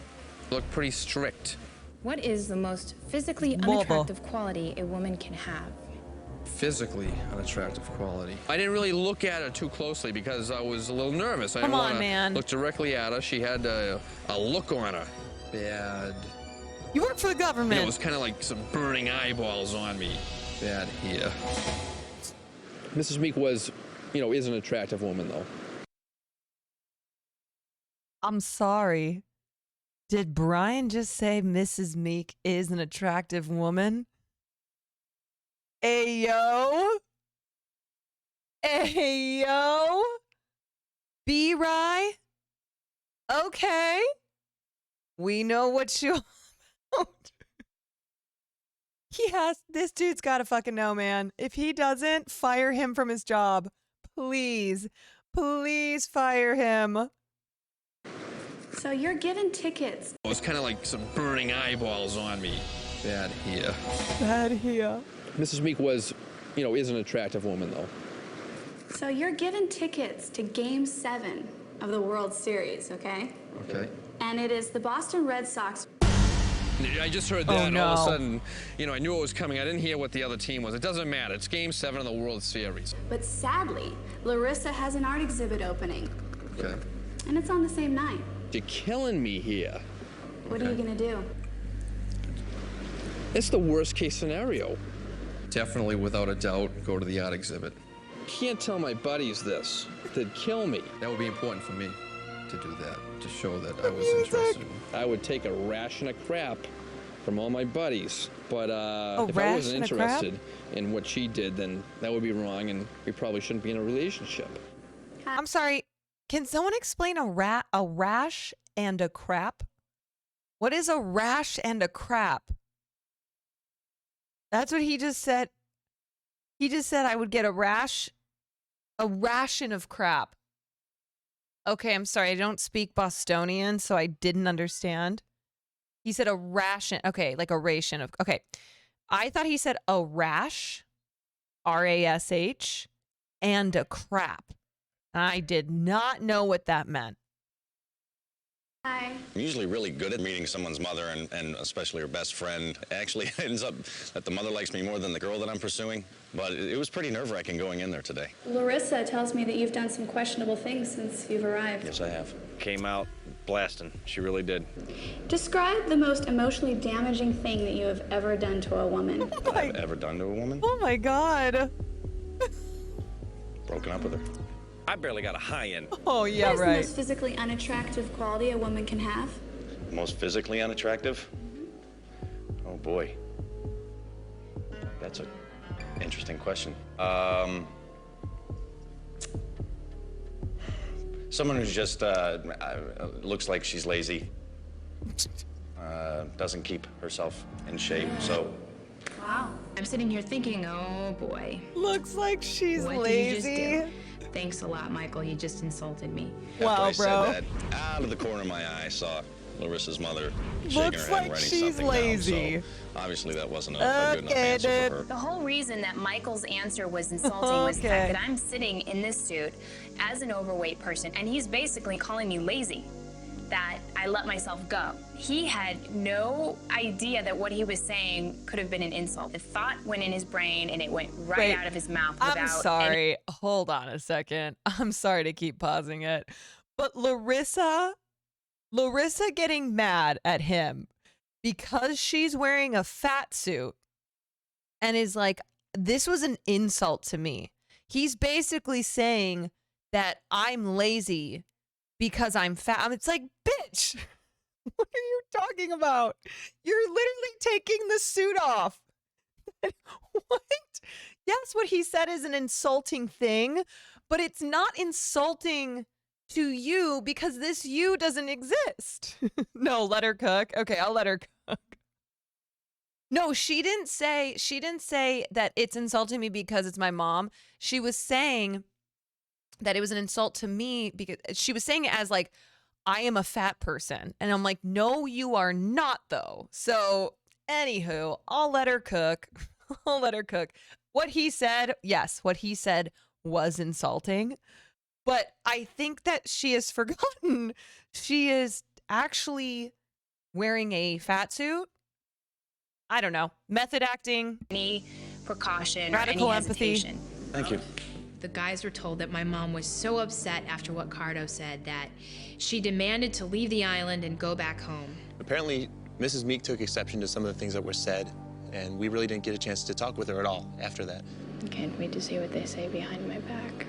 looked pretty strict. What is the most physically unattractive quality a woman can have? Physically unattractive quality. I didn't really look at her too closely because I was a little nervous. I Come didn't on, want man. to look directly at her. She had a look on her. Bad. you work for the government. It was kind of like some burning eyeballs on me. Bad here. Mrs. Meek was, is an attractive woman, though. I'm sorry. Did Brian just say Mrs. Meek is an attractive woman? Ayo. Ayo. B-Rye. Okay. We know what you... This dude's got to fucking know, man. If he doesn't, fire him from his job. Please. Please fire him. So you're given tickets. It was kind of like some burning eyeballs on me. Bad here. Bad here. Mrs. Meek was, is an attractive woman, though. So you're given tickets to Game 7 of the World Series, okay? Okay. And it is the Boston Red Sox. I just heard Oh, that, and all of no. a sudden, I knew it was coming. I didn't hear what the other team was. It doesn't matter. It's Game 7 of the World Series. But sadly, Larissa has an art exhibit opening, Okay. and it's on the same night. You're killing me here. What are you gonna do? It's the worst case scenario. Definitely, without a doubt, go to the art exhibit. Can't tell my buddies this. They'd kill me. That would be important for me to do that, to show that I was interested. I would take a ration of crap from all my buddies. But if I wasn't ration of crap? interested in what she did, then that would be wrong, and we probably shouldn't be in a relationship. I'm sorry. Can someone explain a rash and a crap? What is a rash and a crap? That's what he just said. He just said I would get a ration of crap. Okay, I'm sorry. I don't speak Bostonian, so I didn't understand. He said a ration. Okay, like a ration of. Okay. I thought he said a rash, R-A-S-H, and a crap. I did not know what that meant. Hi. I'm usually really good at meeting someone's mother and especially her best friend. Actually, it ends up that the mother likes me more than the girl that I'm pursuing. But it was pretty nerve-wracking going in there today. Larissa tells me that you've done some questionable things since you've arrived. Yes, I have. Came out blasting. She really did. Describe the most emotionally damaging thing that you have ever done to a woman. That I've ever done to a woman? Oh my God. Broken up with her. I barely got a high end. Oh, yeah, What is the right. most physically unattractive quality a woman can have? Most physically unattractive? Oh boy. That's a Interesting question. Someone who just looks like she's lazy, doesn't keep herself in shape, so. Wow. I'm sitting here thinking, oh boy. Looks like she's What lazy. did you just do? Thanks a lot, Michael. You just insulted me. After I said that, out of the corner of my eye, I saw Larissa's mother shaking Looks her head like and writing she's something lazy. down. So obviously that wasn't a good enough answer for her. The whole reason that Michael's answer was insulting was the fact that I'm sitting in this suit as an overweight person, and he's basically calling me lazy, that I let myself go. He had no idea that what he was saying could have been an insult. The thought went in his brain, and it went right out of his mouth without I'm sorry. Hold on a second. I'm sorry to keep pausing it. But Larissa getting mad at him because she's wearing a fat suit and is like, this was an insult to me. He's basically saying that I'm lazy because I'm fat. It's like, bitch, what are you talking about? You're literally taking the suit off. What? Yes, what he said is an insulting thing, but it's not insulting to you because this you doesn't exist. No, let her cook. Okay, I'll let her cook. No, she didn't say that it's insulting me because it's my mom. She was saying that it was an insult to me because she was saying it as like, I am a fat person. And I'm like, no, you are not though. So anywho, I'll let her cook. I'll let her cook. What he said, yes, what he said was insulting. But I think that she has forgotten she is actually wearing a fat suit. I don't know. Method acting. Any precaution Radical or any empathy. hesitation. Thank you. The guys were told that my mom was so upset after what Cardo said that she demanded to leave the island and go back home. Apparently, Mrs. Meek took exception to some of the things that were said, and we really didn't get a chance to talk with her at all after that. I can't wait to see what they say behind my back.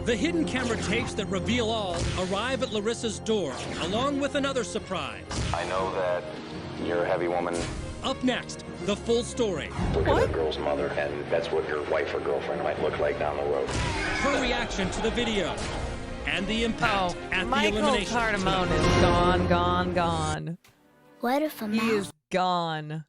The hidden camera tapes that reveal all arrive at Larissa's door, along with another surprise. I know that you're a heavy woman. Up next, the full story. Look at that girl's mother, and that's what your wife or girlfriend might look like down the road. Her reaction to the video, and the impact at Michael the elimination. Cardamone is gone. What if I'm He is gone.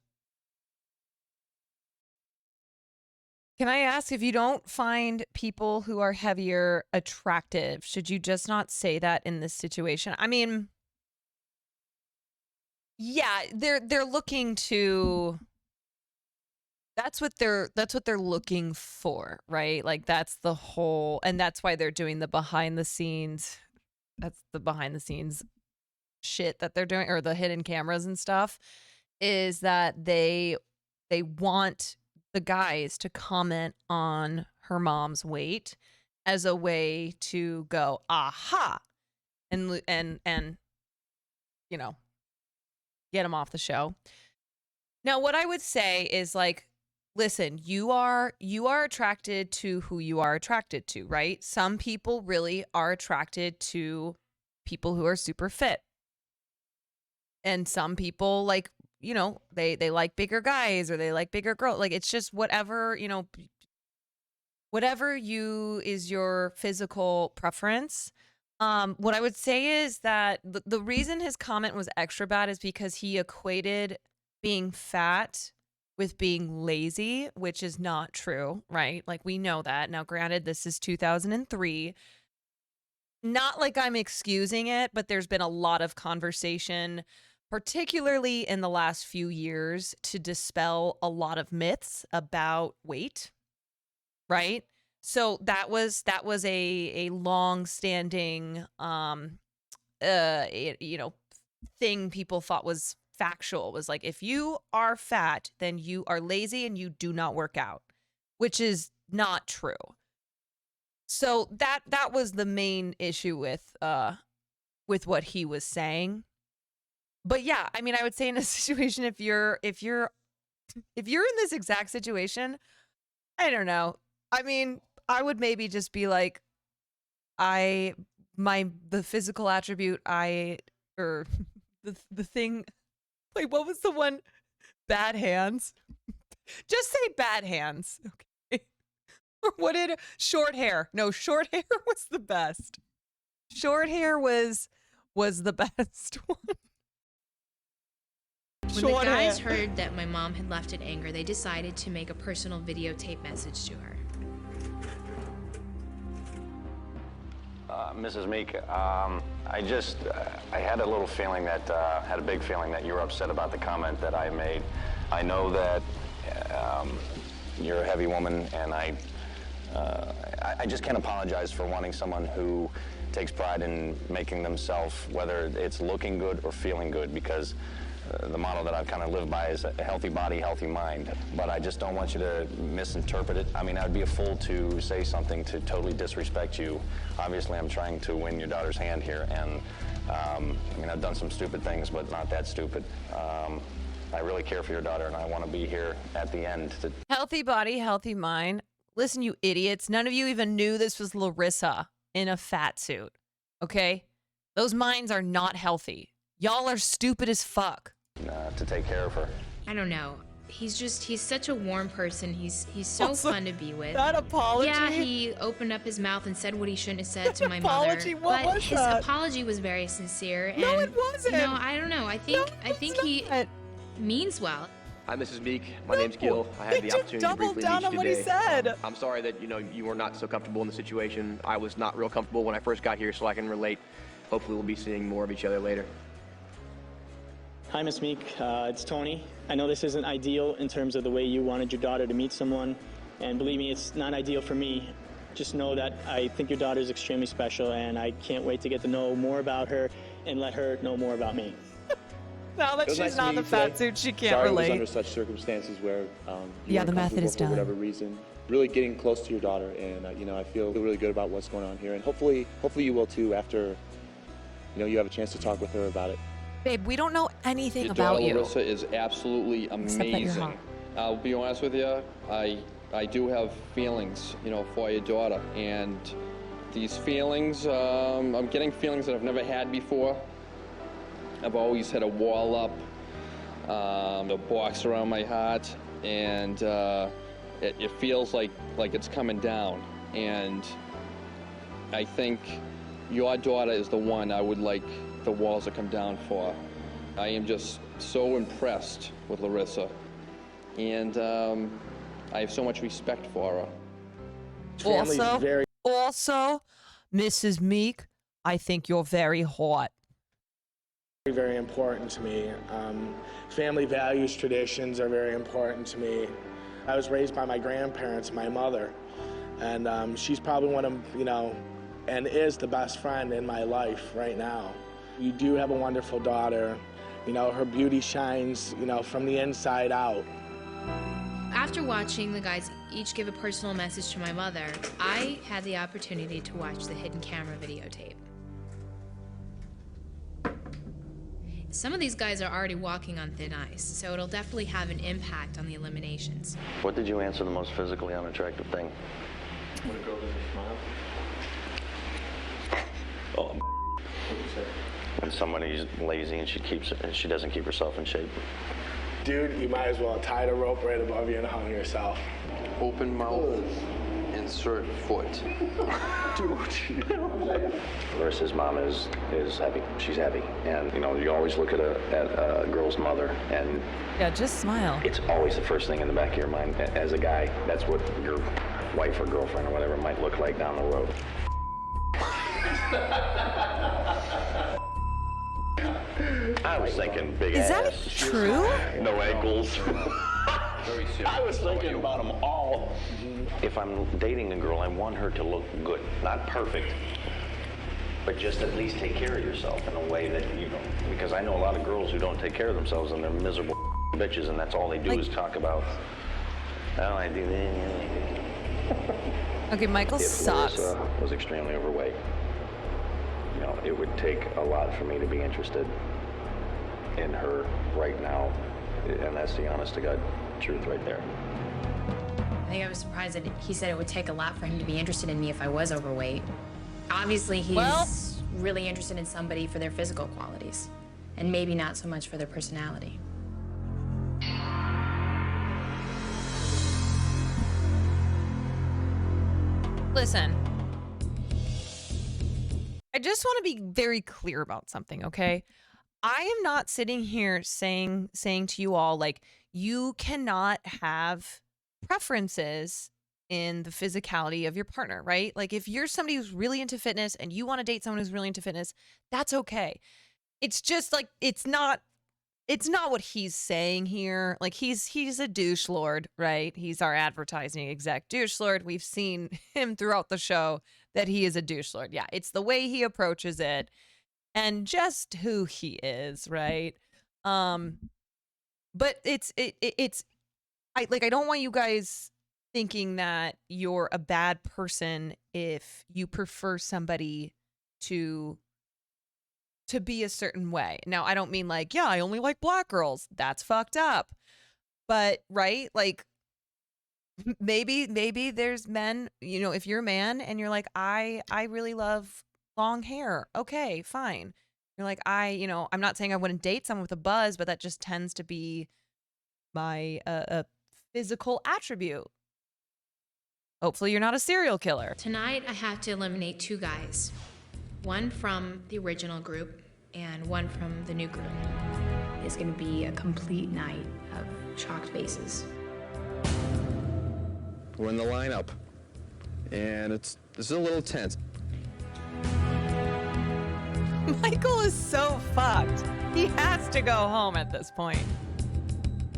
Can I ask, if you don't find people who are heavier attractive, should you just not say that in this situation? I mean, yeah, they're looking to. That's what they're looking for, right? Like that's the whole, and that's why they're doing the behind the scenes. That's the behind the scenes shit that they're doing, or the hidden cameras and stuff, is that they want the guys to comment on her mom's weight as a way to go, aha, and you know, get them off the show. Now, what I would say is like, listen, you are attracted to who you are attracted to, right? Some people really are attracted to people who are super fit. And some people, like, you know, they like bigger guys or they like bigger girls. Like, it's just whatever, you know, whatever is your physical preference. What I would say is that the reason his comment was extra bad is because he equated being fat with being lazy, which is not true, right? Like, we know that. Now, granted, this is 2003. Not like I'm excusing it, but there's been a lot of conversation, particularly in the last few years, to dispel a lot of myths about weight, right? So that was a long-standing, you know, thing people thought was factual. Was like, if you are fat, then you are lazy and you do not work out, which is not true. So that was the main issue with what he was saying. But yeah, I mean, I would say in a situation, if you're in this exact situation, I don't know. I mean, I would maybe just be like, the physical attribute or the thing, like, what was the one Bad hands. Just say bad hands. Okay. What did short hair? No, short hair was the best. Short hair was the best one. When the guys heard that my mom had left in anger, they decided to make a personal videotape message to her. Mrs. Meek, I had a little feeling that, had a big feeling that you were upset about the comment that I made. I know that you're a heavy woman, and I just can't apologize for wanting someone who takes pride in making themselves, whether it's looking good or feeling good, because the motto that I've kind of lived by is a healthy body, healthy mind. But I just don't want you to misinterpret it. I mean, I'd be a fool to say something to totally disrespect you. Obviously, I'm trying to win your daughter's hand here, and I mean, I've done some stupid things, but not that stupid. I really care for your daughter, and I want to be here at the end. Healthy body, healthy mind. Listen, you idiots. None of you even knew this was Larissa in a fat suit. Okay? Those minds are not healthy. Y'all are stupid as fuck. To take care of her. I don't know. He's such a warm person. He's so Also, fun to be with. that apology? Yeah, he opened up his mouth and said what he shouldn't have said to my Apology? mother. What but was his that? apology was very sincere. And, No, it wasn't. No, I don't know. I think he means well. Hi, Mrs. Meek. My name's Gil. I had the opportunity to doubled briefly down meet on you what he today. said. I'm sorry that you were not so comfortable in the situation. I was not real comfortable when I first got here, so I can relate. Hopefully, we'll be seeing more of each other later. Hi, Miss Meek. It's Tony. I know this isn't ideal in terms of the way you wanted your daughter to meet someone, and believe me, it's not ideal for me. Just know that I think your daughter is extremely special, and I can't wait to get to know more about her and let her know more about me. Now that It was she's nice to not meet in the you fat today. suit, she can't Sorry relate. it was under such circumstances where you Yeah, weren't the method comfortable is done. for whatever reason. Really getting close to your daughter, and I feel really good about what's going on here, and hopefully you will too after you have a chance to talk with her about it. Babe, we don't know anything Your about daughter you. Larissa is absolutely Except that you're amazing. hot. I'll be honest with you, I do have feelings, for your daughter, and these feelings, I'm getting feelings that I've never had before. I've always had a wall up, a box around my heart, and it feels like it's coming down. And I think your daughter is the one I would like the walls to come down for. I am just so impressed with Larissa, and I have so much respect for her. Also, Mrs. Meek, I think you're very hot. Very important to me. Family values, traditions are very important to me. I was raised by my grandparents, my mother, and she's probably one of, and is the best friend in my life right now. You do have a wonderful daughter. Her beauty shines, from the inside out. After watching the guys each give a personal message to my mother, I had the opportunity to watch the hidden camera videotape. Some of these guys are already walking on thin ice, so it'll definitely have an impact on the eliminations. What did you answer the most physically unattractive thing? When a girl doesn't smile. Oh, when somebody's lazy and she doesn't keep herself in shape. Dude, you might as well have tied a rope right above you and hung yourself. Open mouth, insert foot. Dude. Larissa's mom is heavy. She's heavy. And, you always look at a girl's mother, and Yeah, just smile. it's always the first thing in the back of your mind. As a guy, that's what your wife or girlfriend or whatever might look like down the road. I was thinking big Is that ass. true? No ankles. Very serious. I was thinking about them all. If I'm dating a girl, I want her to look good. Not perfect, but just at least take care of yourself in a way that, because I know a lot of girls who don't take care of themselves and they're miserable bitches, and that's all they do is talk about, oh, I do that. Okay, Michael If sucks. Larissa was extremely overweight, it would take a lot for me to be interested in her right now, and that's the honest to God truth right there. I think I was surprised that he said it would take a lot for him to be interested in me if I was overweight. Obviously, he's really interested in somebody for their physical qualities, and maybe not so much for their personality. Listen. I just want to be very clear about something, okay? I am not sitting here saying to you all, like, you cannot have preferences in the physicality of your partner, right? Like, if you're somebody who's really into fitness and you want to date someone who's really into fitness, that's okay. It's just like it's not what he's saying here. Like, he's a douche lord, right? He's our advertising exec douche lord. We've seen him throughout the show that he is a douche lord. Yeah, it's the way he approaches it and just who he is, right? But I don't want you guys thinking that you're a bad person if you prefer somebody to be a certain way. Now, I don't mean like, yeah, I only like black girls. That's fucked up. But, right? Like, maybe there's men, you know, if you're a man and you're like, I really love long hair. Okay, fine. You're like, I'm not saying I wouldn't date someone with a buzz, but that just tends to be my a physical attribute. Hopefully you're not a serial killer. Tonight, I have to eliminate 2 guys. One from the original group and one from the new group. It's gonna be a complete night of shocked faces. We're in the lineup, and this is a little tense. Michael is so fucked. He has to go home at this point.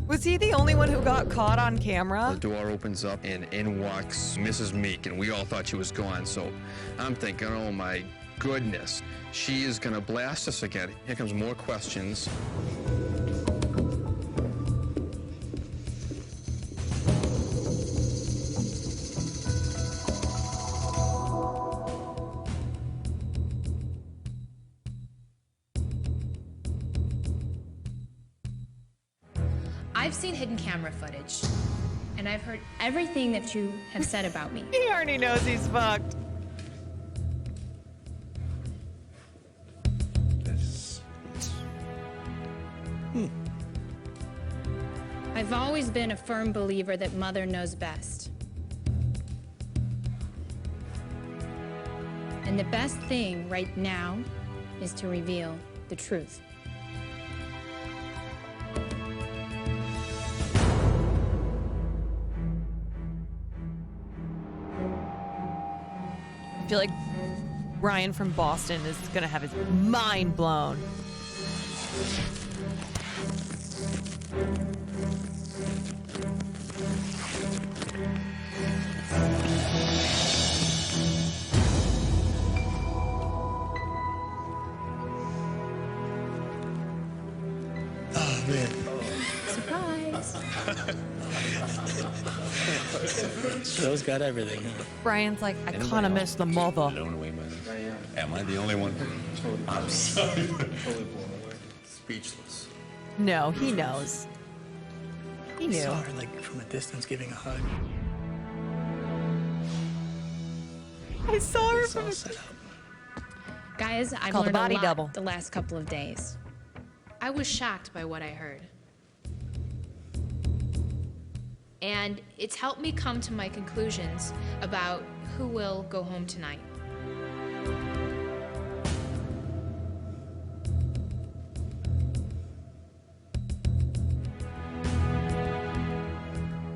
Was he the only one who got caught on camera? The door opens up, and in walks Mrs. Meek, and we all thought she was gone, so I'm thinking, oh my goodness, she is gonna blast us again. Here comes more questions. I've seen hidden camera footage, and I've heard everything that you have said about me. He already knows he's fucked. I've always been a firm believer that Mother knows best. And the best thing right now is to reveal the truth. I feel like Ryan from Boston is gonna have his mind blown. Oh, man. Surprise. Show's got everything. Brian's like, I kind of miss the mother. Blown away by this. Am I the only one? I'm sorry. Speechless. No, he knows. He knew. I saw her like from a distance giving a hug. I saw her It's all set up. Guys, I've Called a learned body a lot double. the last couple of days. I was shocked by what I heard. And it's helped me come to my conclusions about who will go home tonight.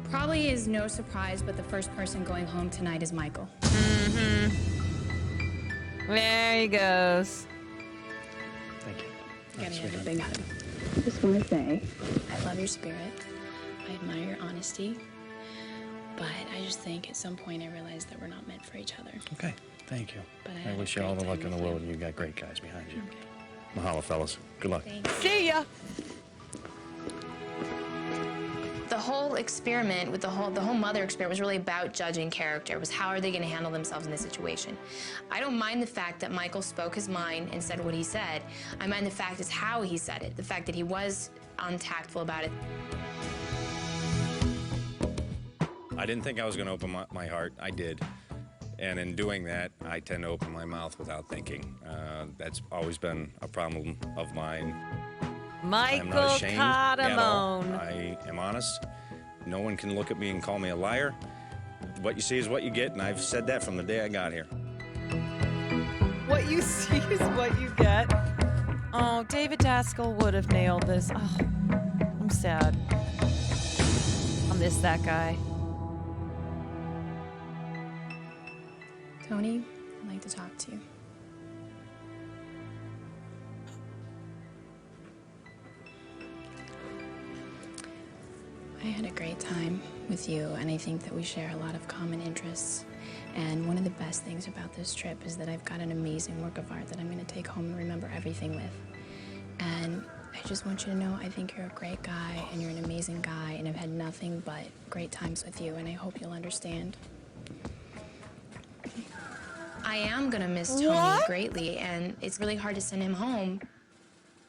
Probably is no surprise, but the first person going home tonight is Michael. Mm-hmm. There he goes. Thank you. You gotta have a big hug. I just want to say, I love your spirit. I admire your honesty. But I just think at some point I realized that we're not meant for each other. Okay, thank you. But I wish you all the luck in the world. You got great guys behind you. Mahalo, fellas. Good luck. See ya. The whole experiment with the whole mother experiment was really about judging character. It was how are they going to handle themselves in this situation. I don't mind the fact that Michael spoke his mind and said what he said. I mind the fact is how he said it, the fact that he was untactful about it. I didn't think I was going to open my heart. I did. And in doing that, I tend to open my mouth without thinking. That's always been a problem of mine. I'm Michael not ashamed at all. Cardamone. I am honest. No one can look at me and call me a liar. what you see is what you get, and I've said that from the day I got here. What you see is what you get. Oh, David Daskell would have nailed this. Oh, I'm sad. I miss that guy. Tony, I'd like to talk to you. I had a great time with you, and I think that we share a lot of common interests. And one of the best things about this trip is that I've got an amazing work of art that I'm going to take home and remember everything with. And I just want you to know I think you're a great guy, and you're an amazing guy, and I've had nothing but great times with you, and I hope you'll understand. I am gonna miss Tony What? greatly, and it's really hard to send him home.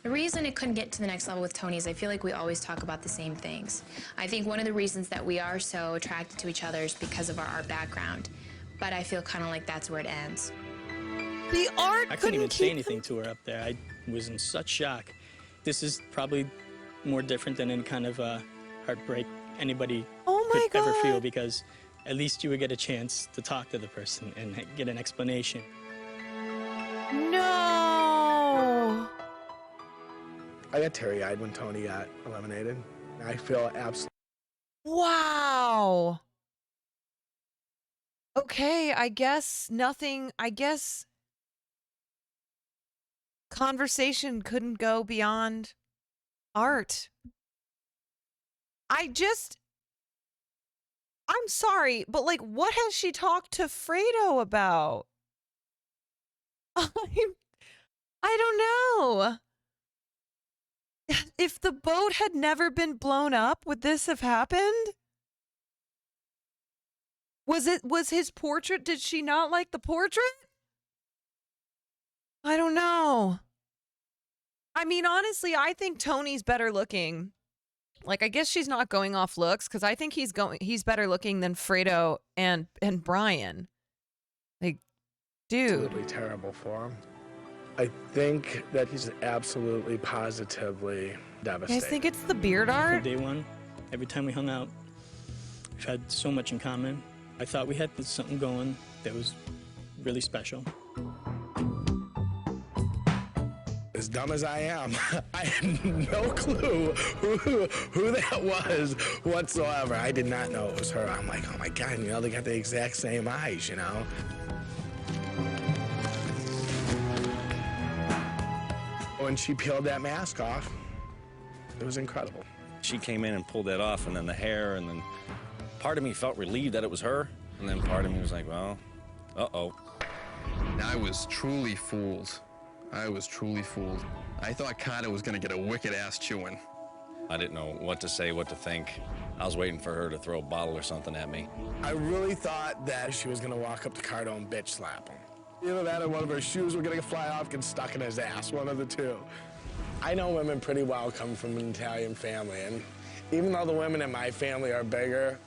The reason it couldn't get to the next level with Tony is I feel like we always talk about the same things. I think one of the reasons that we are so attracted to each other is because of our art background, but I feel kind of like that's where it ends. The art I couldn't even say anything to her up there. I was in such shock. This is probably more different than any kind of heartbreak anybody could ever feel, because at least you would get a chance to talk to the person and get an explanation. No! I got teary-eyed when Tony got eliminated. I feel absolutely... Wow. Okay, I guess conversation couldn't go beyond art. I'm sorry, but like, what has she talked to Fredo about? I don't know. If the boat had never been blown up, would this have happened? Was his portrait? Did she not like the portrait? I don't know. I mean, honestly, I think Tony's better looking. Like, I guess she's not going off looks, because I think he's better looking than Fredo and Brian. Like, dude. Absolutely terrible for him. I think that he's absolutely, positively You devastated. guys think it's the beard From art? day one, every time we hung out, we've had so much in common. I thought we had something going that was really special. As dumb as I am, I had no clue who that was whatsoever. I did not know it was her. I'm like, oh my God, you know, they got the exact same eyes, you know? When she peeled that mask off, it was incredible. She came in and pulled that off, and then the hair, and then part of me felt relieved that it was her, and then part of me was like, well, uh-oh. I was truly fooled. I was truly fooled. I thought Carter was gonna get a wicked ass chewing. I didn't know what to say, what to think. I was waiting for her to throw a bottle or something at me. I really thought that she was gonna walk up to Cardo and bitch slap him. Either that or one of her shoes were gonna fly off, get stuck in his ass, one of the two. I know women pretty well coming from an Italian family, and even though the women in my family are bigger,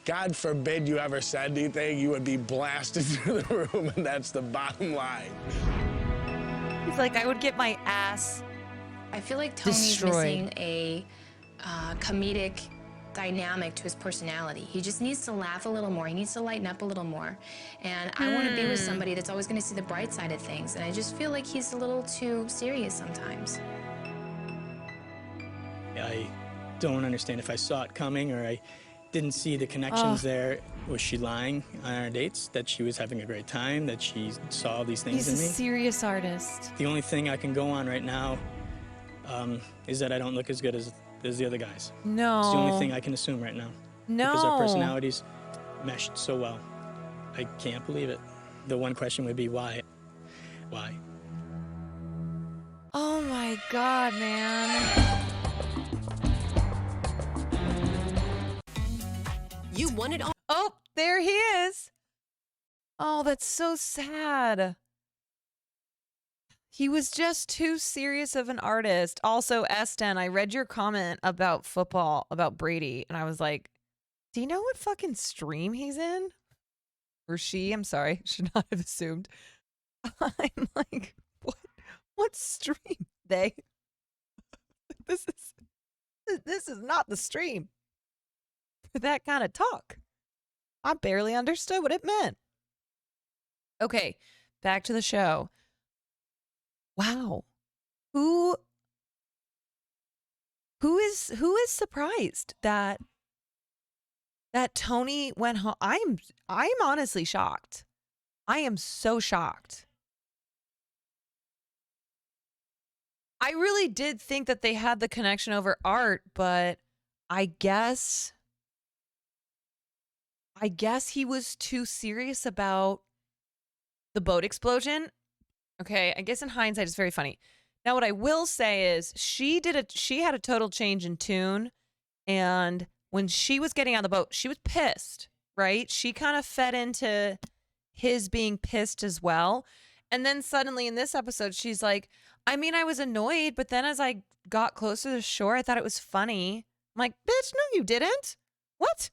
God forbid you ever said anything, you would be blasted through the room, and that's the bottom line. He's like, I would get my ass I feel like Tony's destroyed. missing a comedic dynamic to his personality. He just needs to laugh a little more. He needs to lighten up a little more. And I want to be with somebody that's always going to see the bright side of things. And I just feel like he's a little too serious sometimes. I don't understand if I saw it coming or I didn't see the connections there. Was she lying on our dates? That she was having a great time? That she saw all these things He's a in me? serious artist. The only thing I can go on right now is that I don't look as good as the other guys. No. It's the only thing I can assume right now. No. Because our personalities meshed so well. I can't believe it. The one question would be why? Why? Oh my God, man. You won it all. Oh, there he is. Oh, that's so sad. He was just too serious of an artist. Also, Esten, I read your comment about football, about Brady, and I was like, do you know what fucking stream he's in? Or she, I'm sorry, should not have assumed. I'm like, what stream? They? This is not the stream for that kind of talk. I barely understood what it meant. Okay, back to the show. Wow. Who is surprised that Tony went home? I'm honestly shocked. I am so shocked. I really did think that they had the connection over art, but I guess he was too serious about the boat explosion. Okay, I guess in hindsight it's very funny. Now what I will say is she had a total change in tune, and when she was getting out of the boat, she was pissed, right? She kind of fed into his being pissed as well. And then suddenly in this episode, she's like, I mean, I was annoyed, but then as I got closer to the shore, I thought it was funny. I'm like, bitch, no, you didn't. What?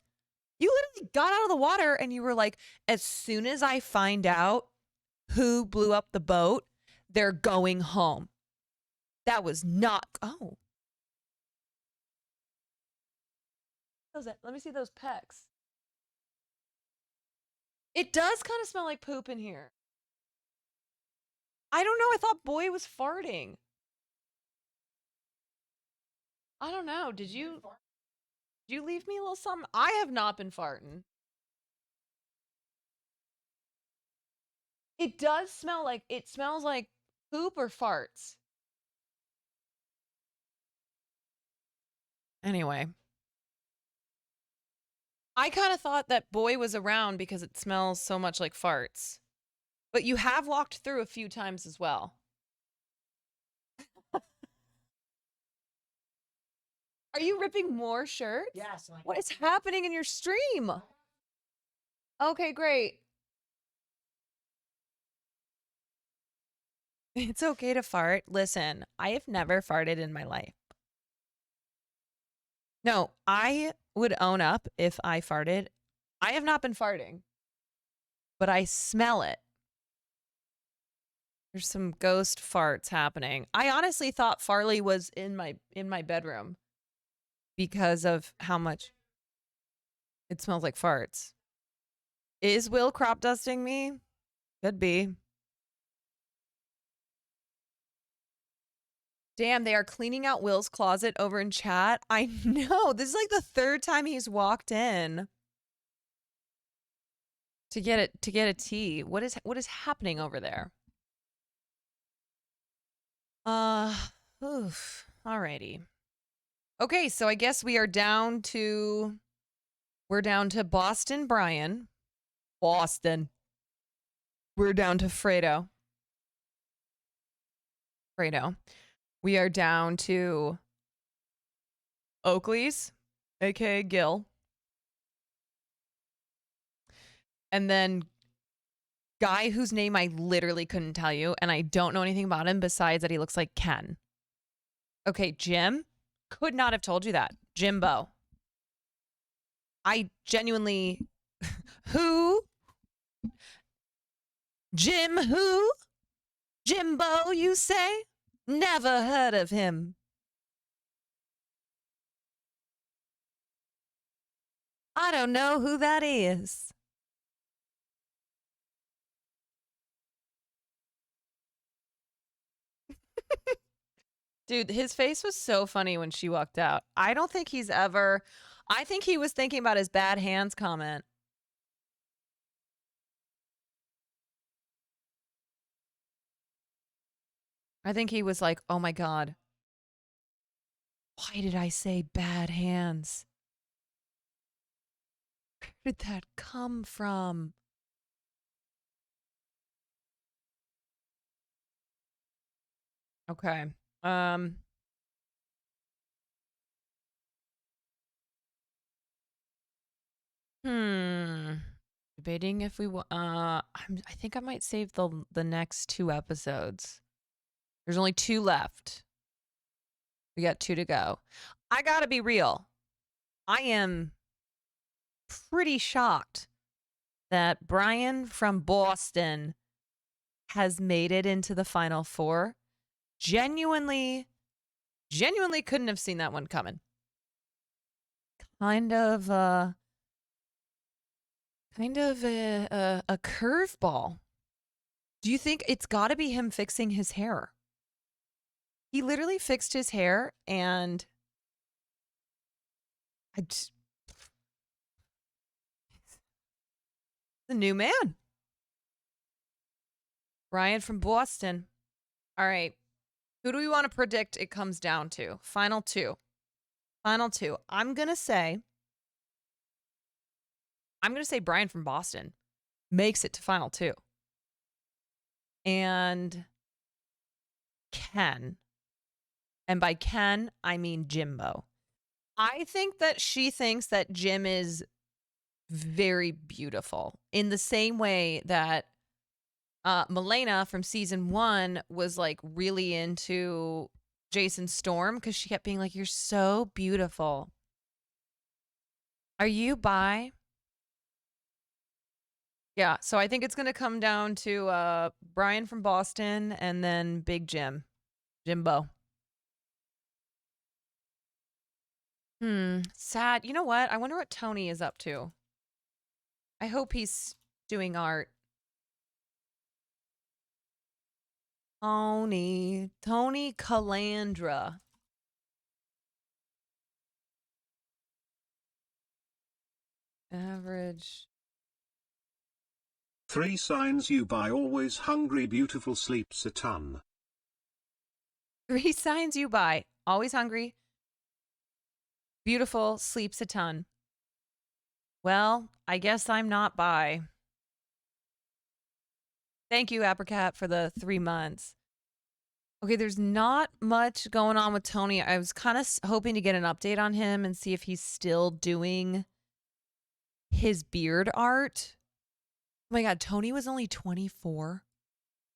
You literally got out of the water and you were like, as soon as I find out who blew up the boat, they're going home. That was not, oh. Let me see those pecs. It does kind of smell like poop in here. I don't know. I thought Boy was farting. I don't know. Did you leave me a little something? I have not been farting. It does smell like, it smells like poop or farts. Anyway. I kind of thought that Boy was around because it smells so much like farts. But you have walked through a few times as well. Are you ripping more shirts? Yes. What is happening in your stream? Okay, great. It's okay to fart. Listen, I have never farted in my life. No, I would own up if I farted. I have not been farting, but I smell it. There's some ghost farts happening. I honestly thought Farley was in my bedroom because of how much it smells like farts. Is Will crop dusting me? Could be. Damn, they are cleaning out Will's closet over in chat. I know. This is like the third time he's walked in to get a tea. What is happening over there? Oof. Alrighty. Okay, so I guess we're down to Boston Brian. Boston. We're down to Fredo. We are down to Oakley's, aka Gil. And then guy whose name I literally couldn't tell you, and I don't know anything about him besides that he looks like Ken. Okay, Jim. Could not have told you that. Jimbo. I genuinely... Who? Jim who? Jimbo, you say? Never heard of him. I don't know who that is. Dude, his face was so funny when she walked out. I don't think he's ever... I think he was thinking about his bad hands comment. I think he was like, oh my God. Why did I say bad hands? Where did that come from? Okay. Debating if we I think I might save the next 2 episodes. There's only 2 left. We got 2 to go. I gotta be real. I am pretty shocked that Brian from Boston has made it into the Final 4. Genuinely couldn't have seen that one coming. Kind of kind of a curveball. Do you think it's got to be him fixing his hair? He literally fixed his hair, and the new man. Brian from Boston. All right. Who do we want to predict it comes down to? Final two. Final two. I'm going to say Brian from Boston makes it to final two. And Ken. And by Ken, I mean Jimbo. I think that she thinks that Jim is very beautiful in the same way that Milena from season 1 was like really into Jason Storm because she kept being like, "You're so beautiful." Are you bi? Yeah, so I think it's going to come down to Brian from Boston and then Big Jimbo. Sad. You know what? I wonder what Tony is up to. I hope he's doing art. Tony Calandra. Average. 3 signs you buy: always hungry, beautiful, sleeps a ton. 3 signs you buy: always hungry, beautiful, sleeps a ton. Well, I guess I'm not bi. Thank you, Apricot, for the 3 months. Okay, there's not much going on with Tony. I was kind of hoping to get an update on him and see if he's still doing his beard art. Oh my God, Tony was only 24.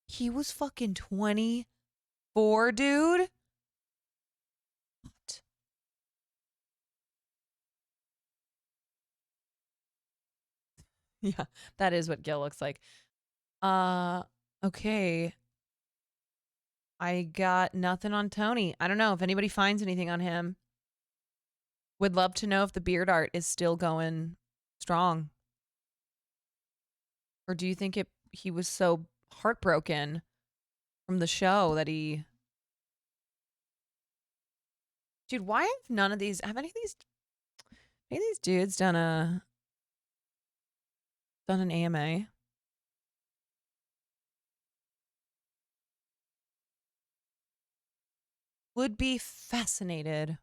He was fucking 24, dude. What? Yeah, that is what Gil looks like. Okay. I got nothing on Tony. I don't know if anybody finds anything on him. Would love to know if the beard art is still going strong. Or do you think he was so heartbroken from the show that he... Dude, why have none of these... Have any of these dudes done an AMA? Would be fascinated.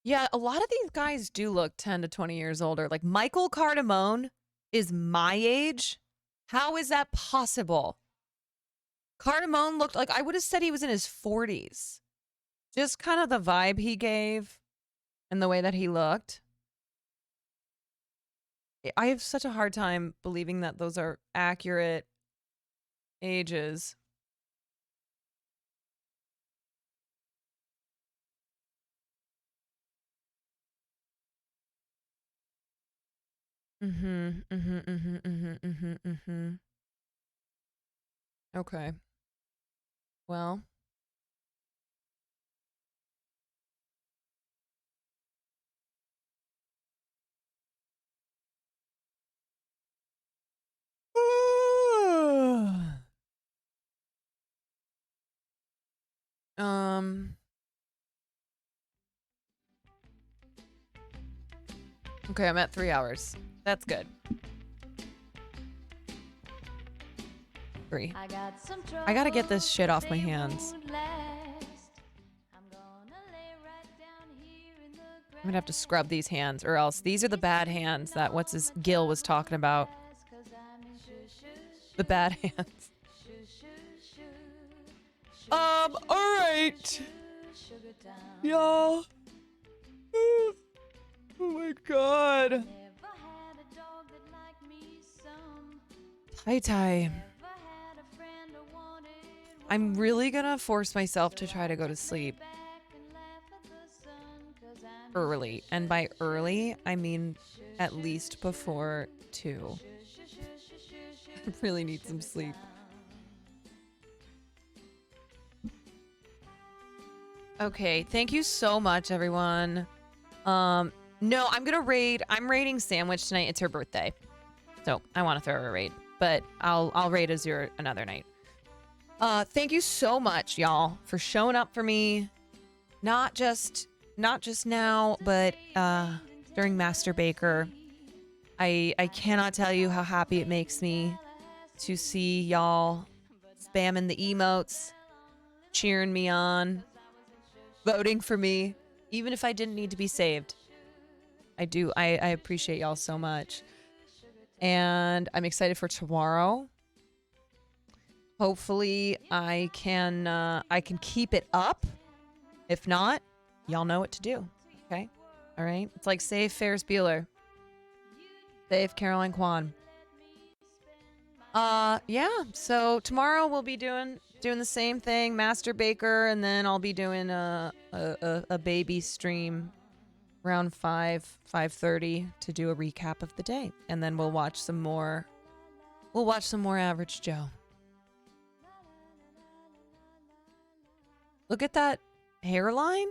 Yeah, a lot of these guys do look 10 to 20 years older. Like Michael Cardamone is my age. How is that possible? Cardamone looked like, I would have said he was in his 40s. Just kind of the vibe he gave and the way that he looked. I have such a hard time believing that those are accurate ages. Okay. Well. Okay, I'm at 3 hours. That's good. 3. I gotta get this shit off my hands. I'm gonna have to scrub these hands, or else these are the bad hands that Gil was talking about. The bad hands. All right. Y'all. Oh my God. Tie. I'm really gonna force myself to try to go to sleep early. And by early, I mean at least before 2. I really need some sleep. Okay, thank you so much, everyone. No, I'm raiding Sandwich tonight. It's her birthday. So I want to throw her a raid. But I'll raid Azure another night. Thank you so much, y'all, for showing up for me. Not just now, but during Master Baker. I cannot tell you how happy it makes me to see y'all spamming the emotes, cheering me on, voting for me, even if I didn't need to be saved. I appreciate y'all so much. And I'm excited for tomorrow. Hopefully I can keep it up. If not, y'all know what to do. Okay? All right? It's like save Ferris Bueller. Save Caroline Kwan. Yeah. So tomorrow we'll be doing the same thing, Master Baker, and then I'll be doing a baby stream around 5:30 to do a recap of the day, and then we'll watch some more Average Joe. Look at that hairline.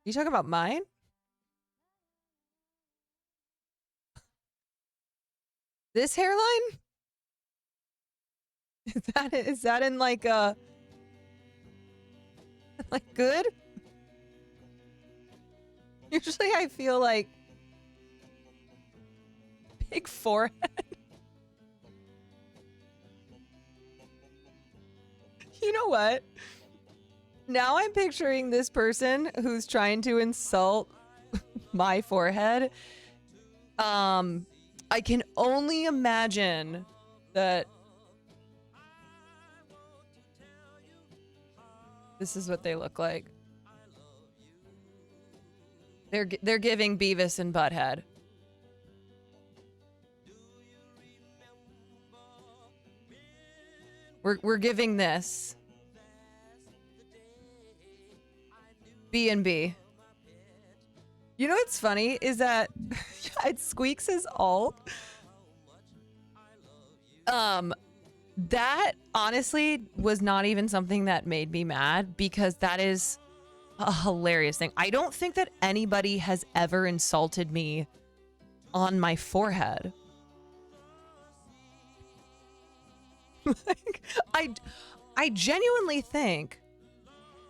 You talking about mine? This hairline? Is that in like good? Usually I feel like big forehead. You know what? Now I'm picturing this person who's trying to insult my forehead. I can only imagine that this is what they look like. They're giving Beavis and Butthead. We're giving this B&B. You know what's funny is that it squeaks his alt. That honestly was not even something that made me mad because that is a hilarious thing. I don't think that anybody has ever insulted me on my forehead. Like, I genuinely think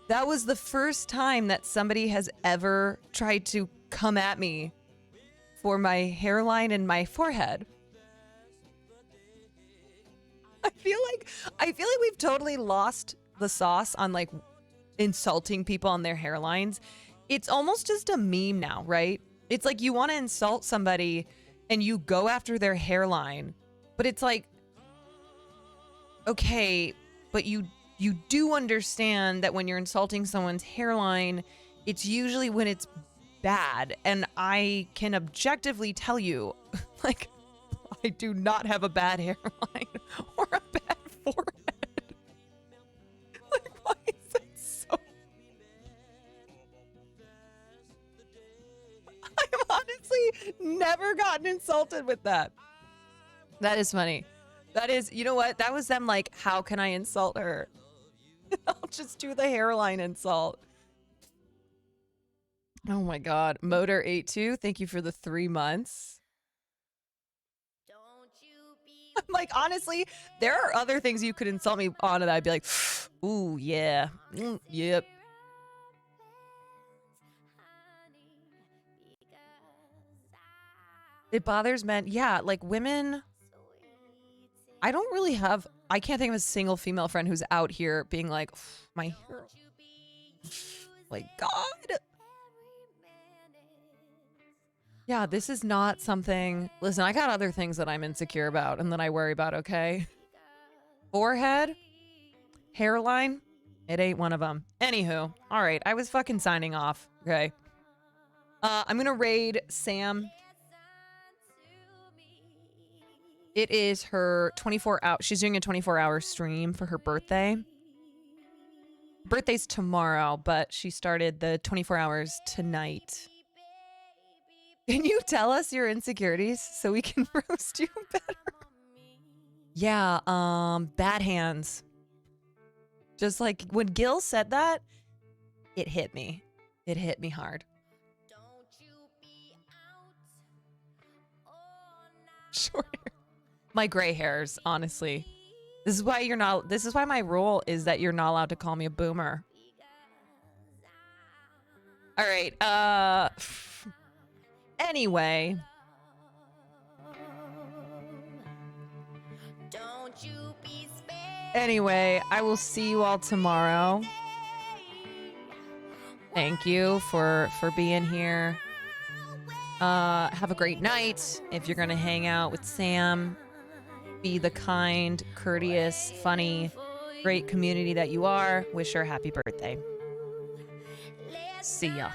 that was the first time that somebody has ever tried to come at me for my hairline and my forehead. I feel like we've totally lost the sauce on like insulting people on their hairlines. It's almost just a meme now, right? It's like you want to insult somebody and you go after their hairline, but it's like, okay, but you do understand that when you're insulting someone's hairline, it's usually when it's bad. And I can objectively tell you, like, I do not have a bad hairline or a bad forehead. Like, why is that so? I've honestly never gotten insulted with that. That is funny. That is, you know what? That was them like, how can I insult her? I'll just do the hairline insult. Oh my God. Motor82, thank you for the 3 months. I'm like, honestly, there are other things you could insult me on and I'd be like, ooh, yeah. Yep. It bothers men. Yeah, like women. I don't really have, I can't think of a single female friend who's out here being like, my hair. My God. Yeah, this is not something. Listen, I got other things that I'm insecure about and that I worry about, okay? Forehead, hairline, it ain't one of them. Anywho, all right, I was fucking signing off, okay? I'm gonna raid Sam. It is her 24-hour, she's doing a 24-hour stream for her birthday. Birthday's tomorrow, but she started the 24 hours tonight. Can you tell us your insecurities so we can roast you better? Yeah, bad hands. Just like when Gil said that, it hit me. It hit me hard. Short hair. My gray hairs, honestly. This is why my rule is that you're not allowed to call me a boomer. All right. Anyway. Anyway, I will see you all tomorrow. Thank you for being here. Have a great night. If you're gonna hang out with Sam, be the kind, courteous, funny, great community that you are. Wish her a happy birthday. See ya.